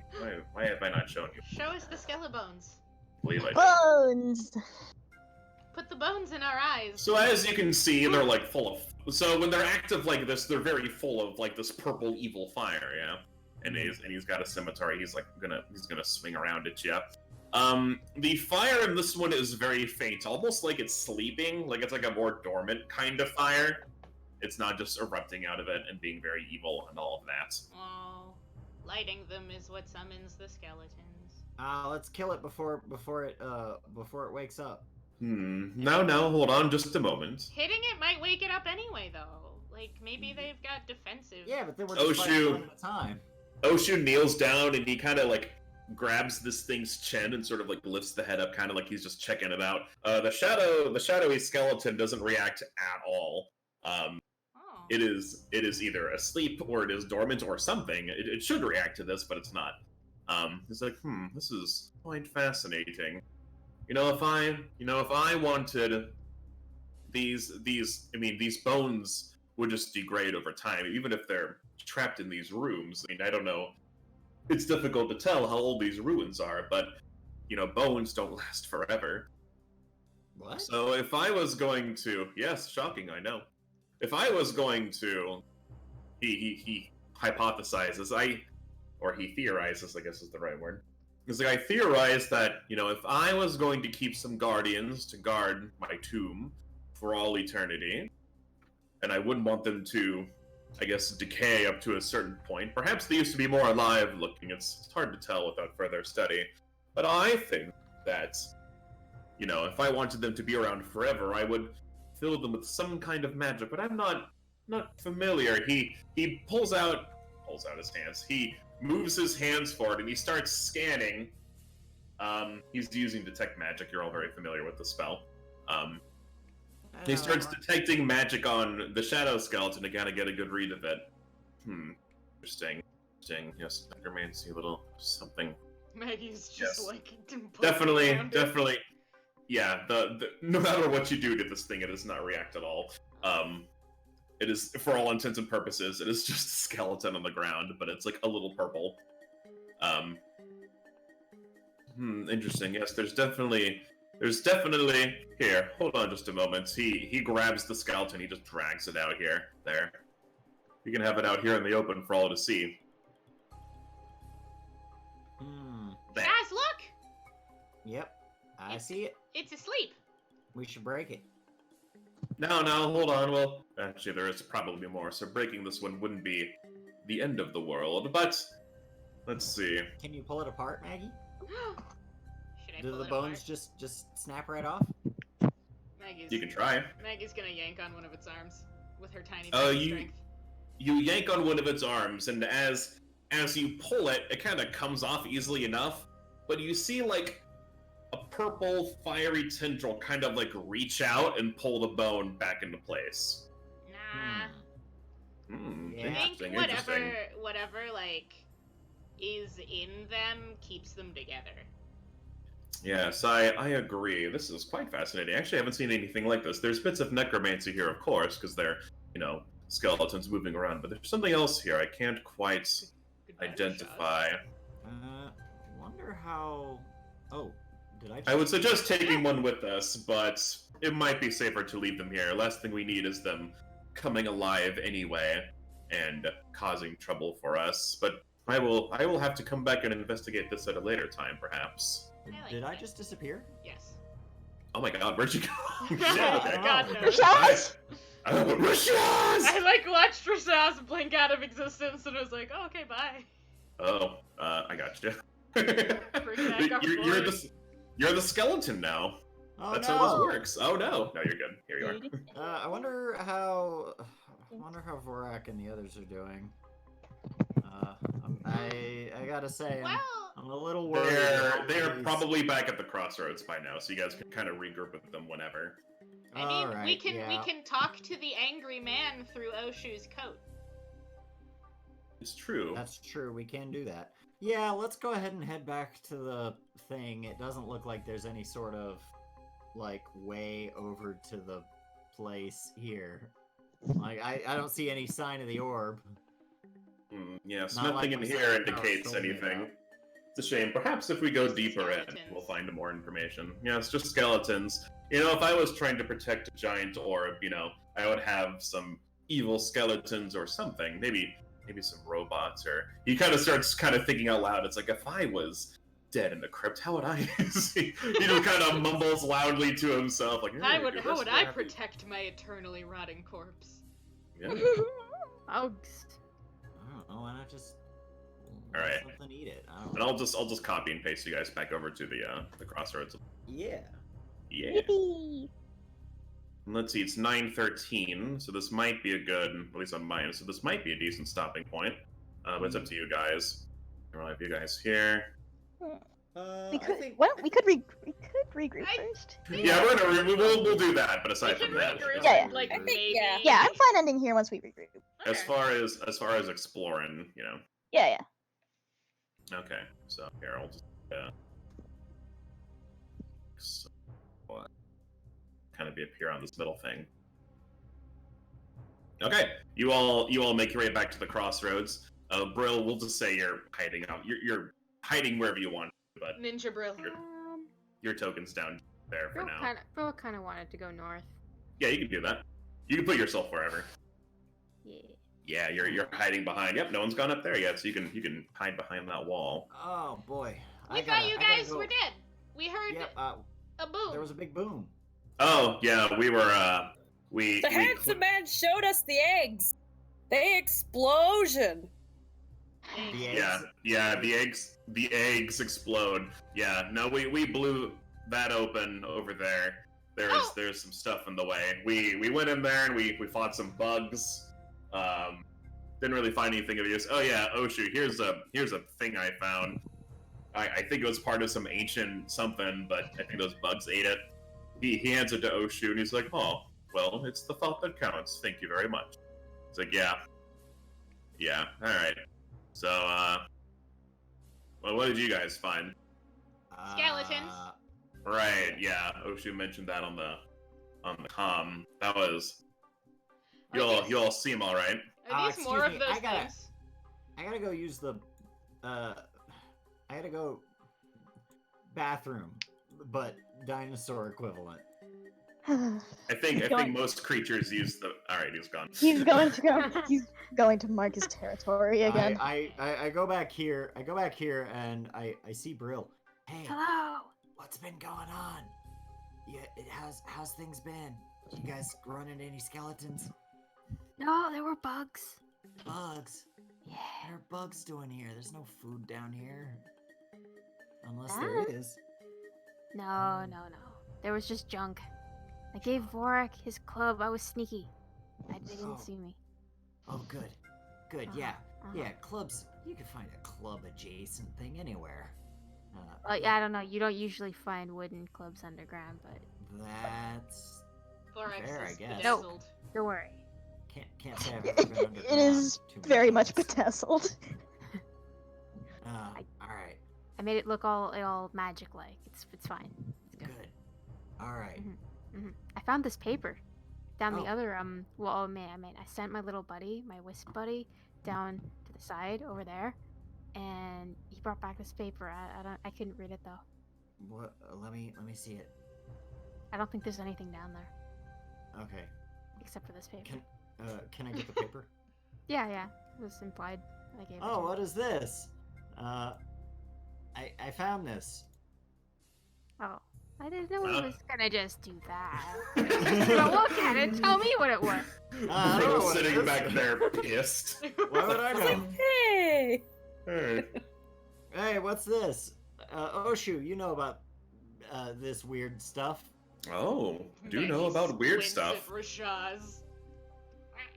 Why have I not shown you? Show us the skelebones. Believe I did. Bones! Put the bones in our eyes. So as you can see, they're like full of. So when they're active like this, they're very full of like this purple evil fire, yeah. And he's got a scimitar. He's gonna swing around at you. The fire in this one is very faint, almost like it's sleeping. Like it's like a more dormant kind of fire. It's not just erupting out of it and being very evil and all of that. Oh, lighting them is what summons the skeletons. Let's kill it before it wakes up. No, hold on just a moment. Hitting it might wake it up anyway, though. Like, maybe they've got defensive. Yeah, but then we're Oh, just fighting shoot. one at a time. Oshu kneels down and he kind of like grabs this thing's chin and sort of like lifts the head up, kind of like he's just checking it out. The shadowy skeleton doesn't react at all. Oh. It is either asleep or it is dormant or something. It should react to this, but it's not. It's like, this is quite fascinating. If I wanted these bones would just degrade over time, even if they're trapped in these rooms. I don't know. It's difficult to tell how old these ruins are, but bones don't last forever. What? So if I was going to, yes, shocking, I know. If I was going to, he hypothesizes, or he theorizes, I guess is the right word. Because I theorize that, if I was going to keep some guardians to guard my tomb for all eternity, and I wouldn't want them to, I guess, decay up to a certain point. Perhaps they used to be more alive looking. It's hard to tell without further study. But I think that, if I wanted them to be around forever, I would fill them with some kind of magic. But I'm not familiar. He pulls out his hands. He moves his hands forward and he starts scanning. He's using detect magic. You're all very familiar with the spell. He starts detecting magic on the shadow skeleton to kind of get a good read of it. Interesting. Yes, necromancy, a little something Maggie's just Yes. like Definitely. Yeah, the no matter what you do to this thing, it does not react at all. It is, for all intents and purposes, it is just a skeleton on the ground, but it's like a little purple. Interesting. Yes, there's definitely here. Hold on just a moment. He grabs the skeleton. He just drags it out here. There. You can have it out here in the open for all to see. There. Guys, look! Yep. I see it. It's asleep. We should break it. No, hold on. Well, actually, there is probably more. So breaking this one wouldn't be the end of the world. But let's see. Can you pull it apart, Maggie? Should I Do pull the it bones apart? just snap right off? You can try. Maggie's gonna yank on one of its arms with her tiny you- strength. You yank on one of its arms, and as you pull it, it kind of comes off easily enough. But you see like a purple fiery tendril kind of like reach out and pull the bone back into place. Nah. Yeah. I think Interesting. whatever like is in them keeps them together. Yes, I agree. This is quite fascinating. Actually, I haven't seen anything like this. There's bits of necromancy here, of course, because they're, skeletons moving around. But there's something else here I can't quite Goodbye, identify. Wonder how... Oh, did I... I would suggest taking one with us, but it might be safer to leave them here. Last thing we need is them coming alive anyway and causing trouble for us. But I will have to come back and investigate this at a later time, perhaps. Did I just disappear? Yes. Oh my god, where'd you go? Yeah, okay. God Oh. knows. Rashaz! Rashaz! I watched Rashaz blink out of existence and was like, oh, okay, bye. Oh, I got you. back our You're the skeleton now. Oh, That's no. how this works. Oh no. No, you're good. Here you are. I wonder how Vorak and the others are doing. I gotta say, Well, I'm a little worried. They are about these. probably back at the crossroads by now, so you guys can kind of regroup with them whenever. I mean, we Alright, can yeah. talk to the angry man through Oshu's coat. It's true. That's true. We can do that. Yeah, let's go ahead and head back to the thing. It doesn't look like there's any sort of way over to the place here. I don't see any sign of the orb. Yes, Not nothing like in my here second indicates power told me anything. about. It's a shame. Perhaps if we go Just deeper in, skeletons. we'll find more information. Yeah, it's just skeletons. If I was trying to protect a giant orb, I would have some evil skeletons or something. Maybe some robots, or he kind of starts thinking out loud. It's like, if I was dead in the crypt, how would I? He just kind of mumbles loudly to himself, like, How would I protect my eternally rotting corpse? Yeah. Bugs. I don't know. Why not just All right. something eat it? I don't And know. I'll just copy and paste you guys back over to the crossroads. Yeah. Yeah. Yippee! And let's see, it's 9:13, so this might be a good, at least on mine. So this might be a decent stopping point. But it's up to you guys. I'll have you guys here. We could, I think... we could regroup first. Yeah, we'll do that. But aside We from can that, regroup, Yeah, yeah. like I think, maybe. Yeah, I'm fine ending here once we regroup. as Okay. far as exploring, Yeah. Okay, so here I'll just kind of be up here on this middle thing. Okay, you all make your way back to the crossroads. Brill, we'll just say you're hiding out. You're hiding wherever you want, but Ninja Brill. your token's down there for now. Bill kind of wanted to go north. Yeah, you can do that. You can put yourself wherever. Yeah. Yeah, you're hiding behind. Yep, no one's gone up there yet, so you can hide behind that wall. Oh boy. We thought you guys were dead. We heard Yep. a boom. There was a big boom. Oh yeah, we were The handsome man showed us the eggs. The explosion. The Yeah, eggs. the eggs explode. Yeah, no, we blew that open over there. There's some stuff in the way. We went in there and we fought some bugs. Didn't really find anything of use. Oh yeah, Oshu, here's a thing I found. I think it was part of some ancient something, but I think those bugs ate it. He hands it to Oshu and he's like, oh, well, it's the thought that counts. Thank you very much. It's like, yeah, all right. So, what what did you guys find? Skeletons. Right, yeah. Oshu mentioned that on the comm. That was you all seem all right. Are these more of excuse me, those I gotta- things? I gotta go use the, I gotta go bathroom, but dinosaur equivalent. I think He's going- most creatures use the. All right, he's gone. He's going to go. He's going to mark his territory again. I go back here. I go back here, and I see Brill. Hey, Hello. what's been going on? Yeah, how's things been? You guys run into any skeletons? No, there were bugs. Bugs? Yeah. What are bugs doing here? There's no food down here. Unless Ah. there is. No. There was just junk. I gave Vorak his club. I was sneaky. They Oh. didn't see me. Oh, good. Good, Uh-huh, yeah. uh-huh. Yeah, clubs. You can find a club adjacent thing anywhere. Yeah, I don't know. You don't usually find wooden clubs underground, but That's... Thorax Fair, I is guess. bedazzled. don't worry. Can't say I've It- ever been it underground is too many very much times. bedazzled. Alright. I made it look all magic-like. It's fine. It's good. Good. Alright. I found this paper down the Oh. other well, I sent my little buddy, my wisp buddy, down to the side over there, and he brought back this paper. I couldn't read it though. What? Let me see it. I don't think there's anything down there Okay. except for this paper. Can I get the paper? Yeah, it was implied. I gave it. Oh, to what is this? I found this. you. Oh, I didn't know he Huh? was gonna just do that. But look at it. Tell me what it was. I don't know Brill's what it sitting is. back there pissed. Why would I know? Hey! Hey. Hey, what's this? Oshu, you know about this weird stuff. Oh, do know Maggie about weird squints stuff. at Rashaz.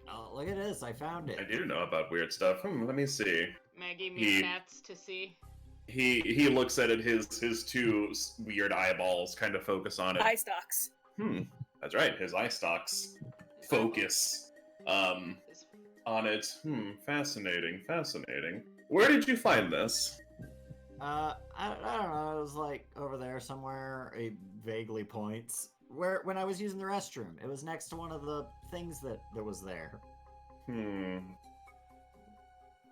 Oh, look at this! I found it. I do know about weird stuff. Let me see. Maggie He- Mats to see. He looks at it. His two weird eyeballs kind of focus on it. Eye stalks. That's right. His eye stalks focus on it. Fascinating. Where did you find this? I don't know. It was like over there somewhere. It vaguely points. When I was using the restroom, it was next to one of the things that was there.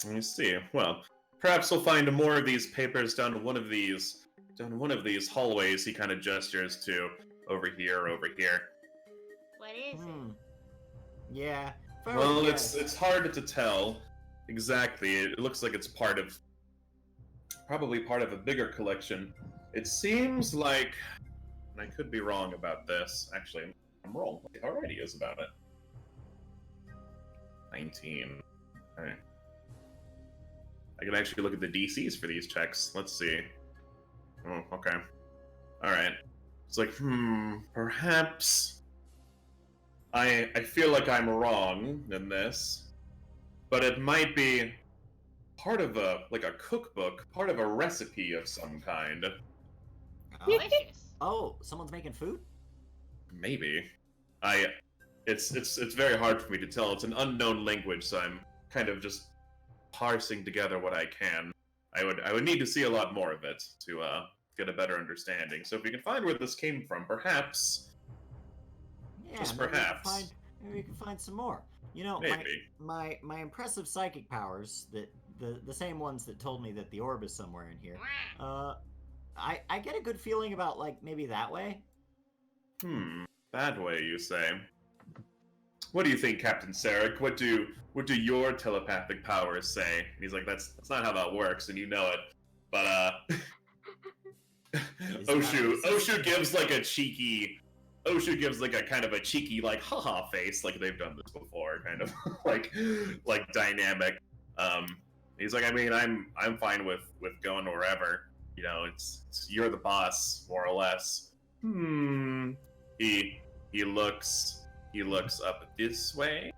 Let me see. Well, perhaps we'll find more of these papers down one of these hallways. He kind of gestures to over here. What is it? Yeah. if I were Well, to it's guess- hard to tell exactly. It looks like it's probably part of a bigger collection. It seems like, and I could be wrong about this. Actually, I'm wrong. It already is about it. 19. Alright. I can actually look at the DCs for these checks. Let's see. Oh, okay. Alright. It's like, perhaps I feel like I'm wrong in this, but it might be part of a cookbook, part of a recipe of some kind. Delicious. Oh, someone's making food? Maybe. It's very hard for me to tell. It's an unknown language, so I'm kind of just parsing together what I can. I would need to see a lot more of it to get a better understanding. So if we can find where this came from, perhaps. Yeah, Just maybe we can perhaps. maybe we can find some more. You know, Maybe. my impressive psychic powers, that the same ones that told me that the orb is somewhere in here. I get a good feeling about, like, maybe that way. That way, you say. What do you think, Captain Sarek? What do your telepathic powers say? And he's like, that's not how that works, and you know it. But Oshu gives like a kind of a cheeky, like, haha face, like they've done this before, kind of like dynamic. He's like, I mean, I'm fine with going wherever. You know, it's you're the boss, more or less. He looks up this way,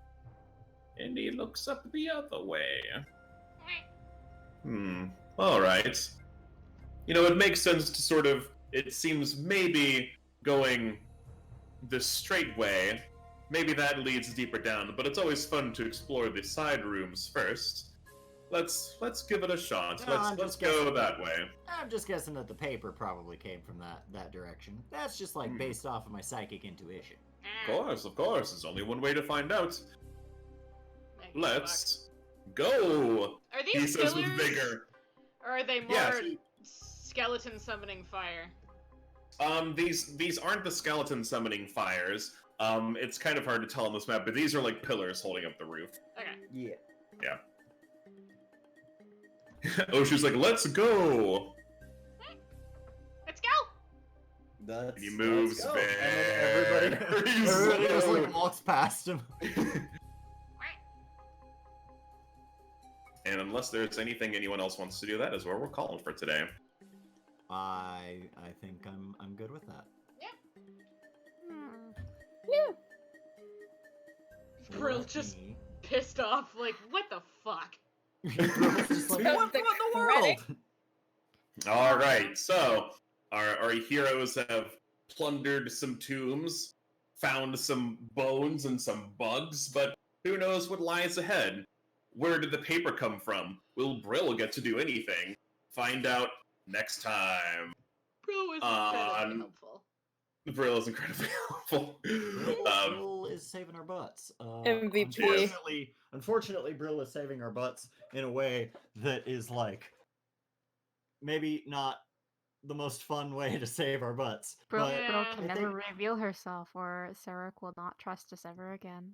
and he looks up the other way. All right. You know, it makes sense to sort of. It seems maybe going the straight way. Maybe that leads deeper down, but it's always fun to explore the side rooms first. let's give it a shot. No, I'm Let's just go guessing. that way. I'm just guessing that the paper probably came from that direction. That's just like based off of my psychic intuition. Of course. There's only one way to find out. Maggie Let's go. Are He these says with pillars, vigor. or are they more Yes. skeleton summoning fire? These aren't the skeleton summoning fires. It's kind of hard to tell on this map, but these are like pillars holding up the roof. Okay. Yeah. Oshu's like, let's go. Let's go! That's, He moves let's go. very And then everybody just slowly. like walks past him. And unless there's anything anyone else wants to do, that is where we're calling for today. I think I'm good with that. Brill Let just me- pissed off, like, what the fuck? Brill's just like, That's what the in the credit. world? All right, so our heroes have plundered some tombs, found some bones and some bugs, but who knows what lies ahead? Where did the paper come from? Will Brill get to do anything? Find out next time. Brill was incredibly On- helpful. Brill is incredibly helpful. Brill is saving our butts. MVP. Unfortunately, Brill is saving our butts in a way that is like maybe not the most fun way to save our butts. Brill, But Brill Yeah. can I never think- reveal herself, or Sarek will not trust us ever again.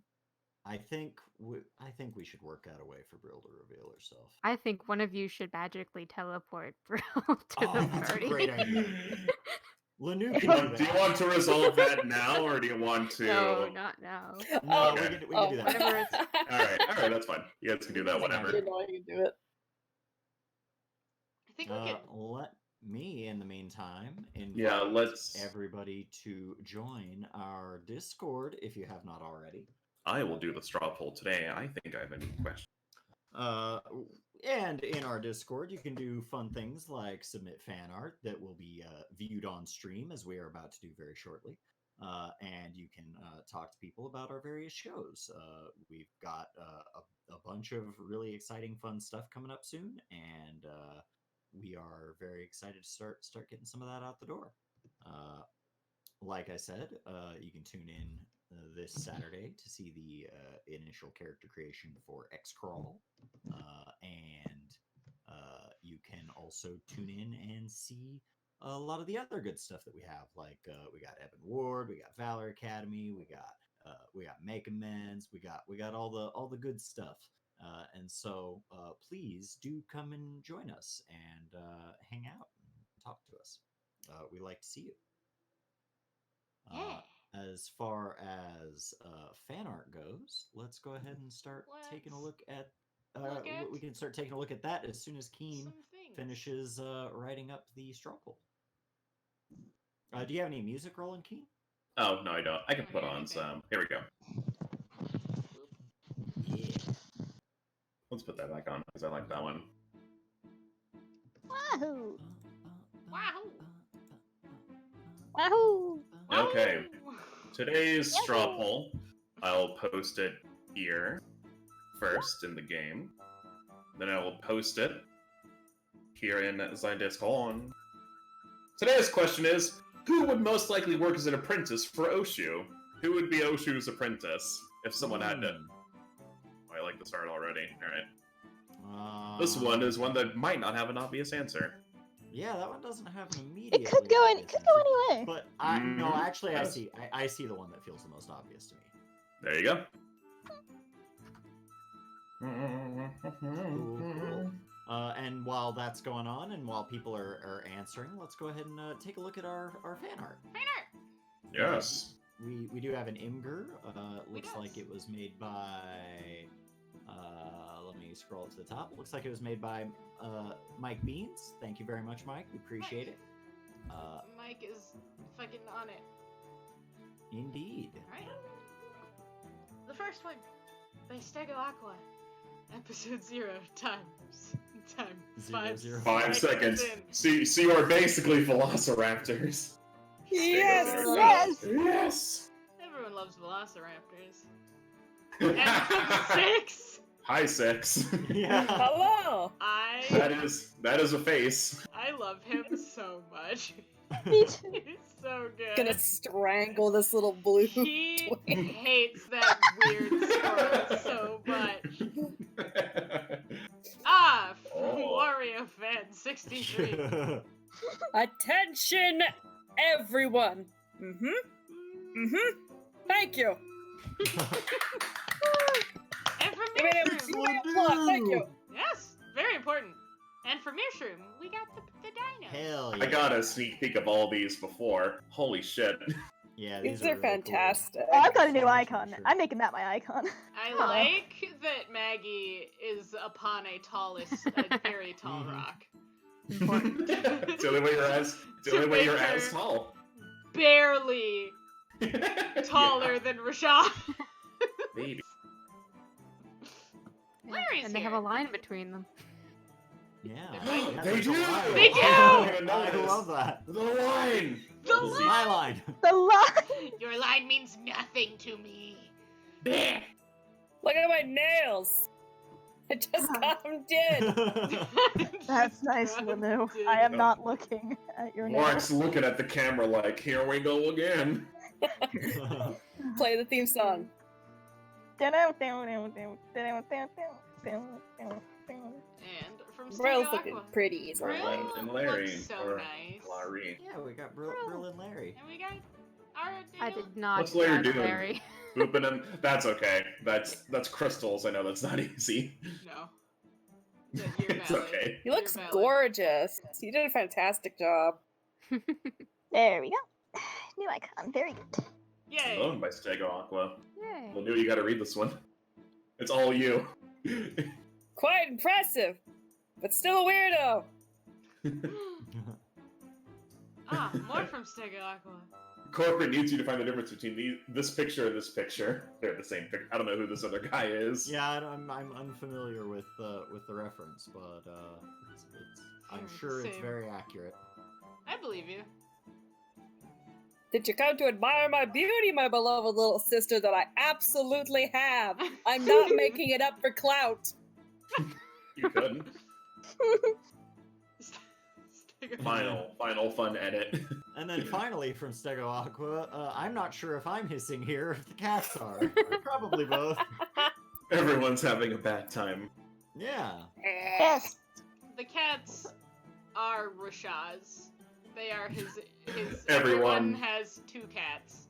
I think we should work out a way for Brill to reveal herself. I think one of you should magically teleport Brill to Oh, the that's a party. great idea. Lanu Do can do you that. want to resolve that now, or do you want to? No, not now. No, Okay. we can do that. Whenever it's- All right, that's fine. You guys can do that whenever. You know you can do it. I think we could. Let me, in the meantime, invite Yeah, let's. everybody to join our Discord if you have not already. I will do the straw poll today. I think I have a new question. And in our Discord, you can do fun things like submit fan art that will be viewed on stream, as we are about to do very shortly. And you can talk to people about our various shows. We've got a bunch of really exciting, fun stuff coming up soon, and we are very excited to start getting some of that out the door. Like I said, you can tune in this Saturday to see the initial character creation for X-Crawl, and you can also tune in and see a lot of the other good stuff that we have. Like we got Evan Ward, we got Valor Academy, we got Make Amends, we got all the good stuff. And so please do come and join us and hang out and talk to us. We like to see you. Yeah. As far as fan art goes, let's go ahead and start taking a look at. We can start taking a look at that as soon as Keen Some things. finishes writing up the straw poll. Do you have any music rolling, Keen? Oh no, I don't. I can put on some. Here we go. Yeah. Let's put that back on because I like that one. Wahoo! Wahoo! Wahoo! Okay. Wahoo! Today's straw Yahoo! poll, I'll post it here first in the game. Then I will post it here in Discord. Today's question is, who would most likely work as an apprentice for Oshu? Who would be Oshu's apprentice if someone had to? Oh, I like the start already. Alright. This one is one that might not have an obvious answer. Yeah, that one doesn't have an immediate. It could go anywhere. But no, Mhm. actually, Yes. I see the one that feels the most obvious to me. There you go. Cool. And while that's going on, and while people are answering, let's go ahead and take a look at our fan art. Fan art! Yes. We do have an Imgur. Looks does. like it was made by. Let me scroll to the top. Looks like it was made by Mike Beans. Thank you very much, Mike. We appreciate it. Mike is fucking on it. Indeed. Right? The first one by Stego Aqua. Episode 0 times. Time. Zero, zero. 5 seconds. in. So you are basically velociraptors. Yes! Yes! Yes! Everyone loves Velociraptors. Episode 6. Hi, 6. Yeah. Hello. That is a face. I love him so much. Me too. He's so good. Gonna strangle this little blue. He twink. hates that weird squirrel so much. Ah, Oh. Wario fan 63. Attention, everyone. Thank you. And for Give me Meershroom. an applause. Thank you. Yes, very important. And for Meershroom, we got the dino. Hell yeah. I got a sneak peek of all these before. Holy shit. Yeah, These are are really cool. fantastic. Oh, I've got a new Sure, icon. sure. I'm making that my icon. I Hello. like that Maggie is upon a very tall Mhm. rock. It's the only way you're as tall. Barely taller than Rashad. Maybe. Yeah, Larry's and they have here. a line between them. Yeah. They there's do! a line. They do! I love that. The line! The This is my line. The line. Your line means nothing to me. Bleh. Look at my nails. I just got them did. That's nice, Lanu. I am not looking at your Mark's nails. looking at the camera like, here we go again. Play the theme song. And from Brill's Stego looking Aqua. pretty as Brill always. And Larry. looks so or nice. Larry. Yeah, we got Brill and Larry. And we got our I did not What's Larry grab doing? Larry. Booping him. That's okay. That's crystals. I know that's not easy. No. Yeah, you're It's valid. okay. He looks You're valid. gorgeous. You did a fantastic job. There we go. New icon. Very good. Yay. Owned by Stego Aqua. Yay. Well, you gotta read this one. It's all you. Quite impressive, but still a weirdo. Ah, more from Stego Aqua. Corporate needs you to find the difference between this picture and this picture. They're the same picture. I don't know who this other guy is. Yeah, I'm unfamiliar with the reference, but I'm sure it's Same. very accurate. I believe you. Did you come to admire my beauty, my beloved little sister, that I absolutely have? I'm not making it up for clout. You couldn't. Stego Final fun edit. And then finally from Stego Aqua, I'm not sure if I'm hissing here or if the cats are. Probably both. Everyone's having a bad time. Yeah. Yes. The cats are Rashad's. They are his Everyone. has two cats.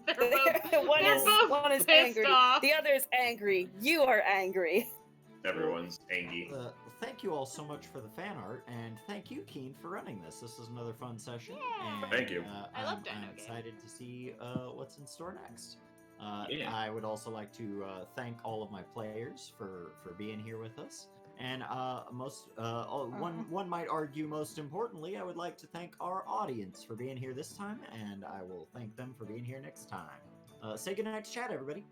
One is pissed angry. off. The other is angry. You are angry. Everyone's angry. Thank you all so much for the fan art, and thank you, Keen, for running this. This is another fun session. Yeah. And, Thank you. I love I'm Dino Game. excited to see what's in store next. Yeah. I would also like to thank all of my players for being here with us. And one might argue most importantly, I would like to thank our audience for being here this time, and I will thank them for being here next time. Say goodnight to chat, everybody.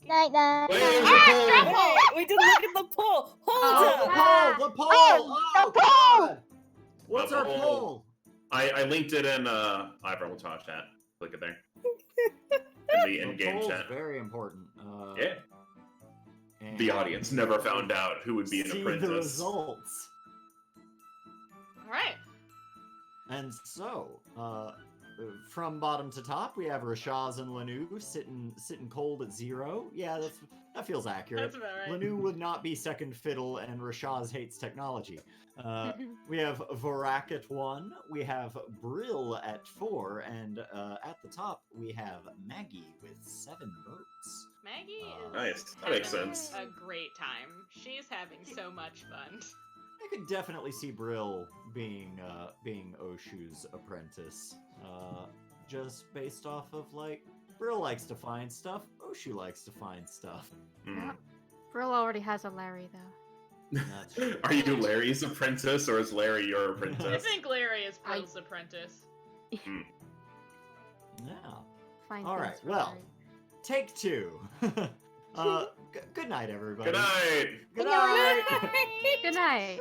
Night night. Wait, Wait, we didn't look at the poll. Hold up. The poll! Oh, the poll! God! What's The our poll. poll? I linked it in Eye of Rahmel-Ta chat. Click it there. In the in-game poll's chat. very important. Yeah. And The audience never found out who would be an see apprentice. the results. Alright. And so, from bottom to top, we have Rashaz and Lanu sitting cold at 0. Yeah, that feels accurate. That's about right. Lanu would not be second fiddle, and Rashaz hates technology. We have Vorak at 1, we have Brill at 4, and at the top we have Maggie with 7 votes. Maggie is Nice. That makes having sense. a great time. She's having so much fun. I could definitely see Brill being Oshu's apprentice, just based off of Brill likes to find stuff, Oshu likes to find stuff. Hmm. Brill already has a Larry, though. That's true. Are you Larry's apprentice, or is Larry your I apprentice? think Larry is Pearl's apprentice. Yeah. Fine All things right, for well. Larry. Take 2. Good night, everybody. Good night! Good night. Good night.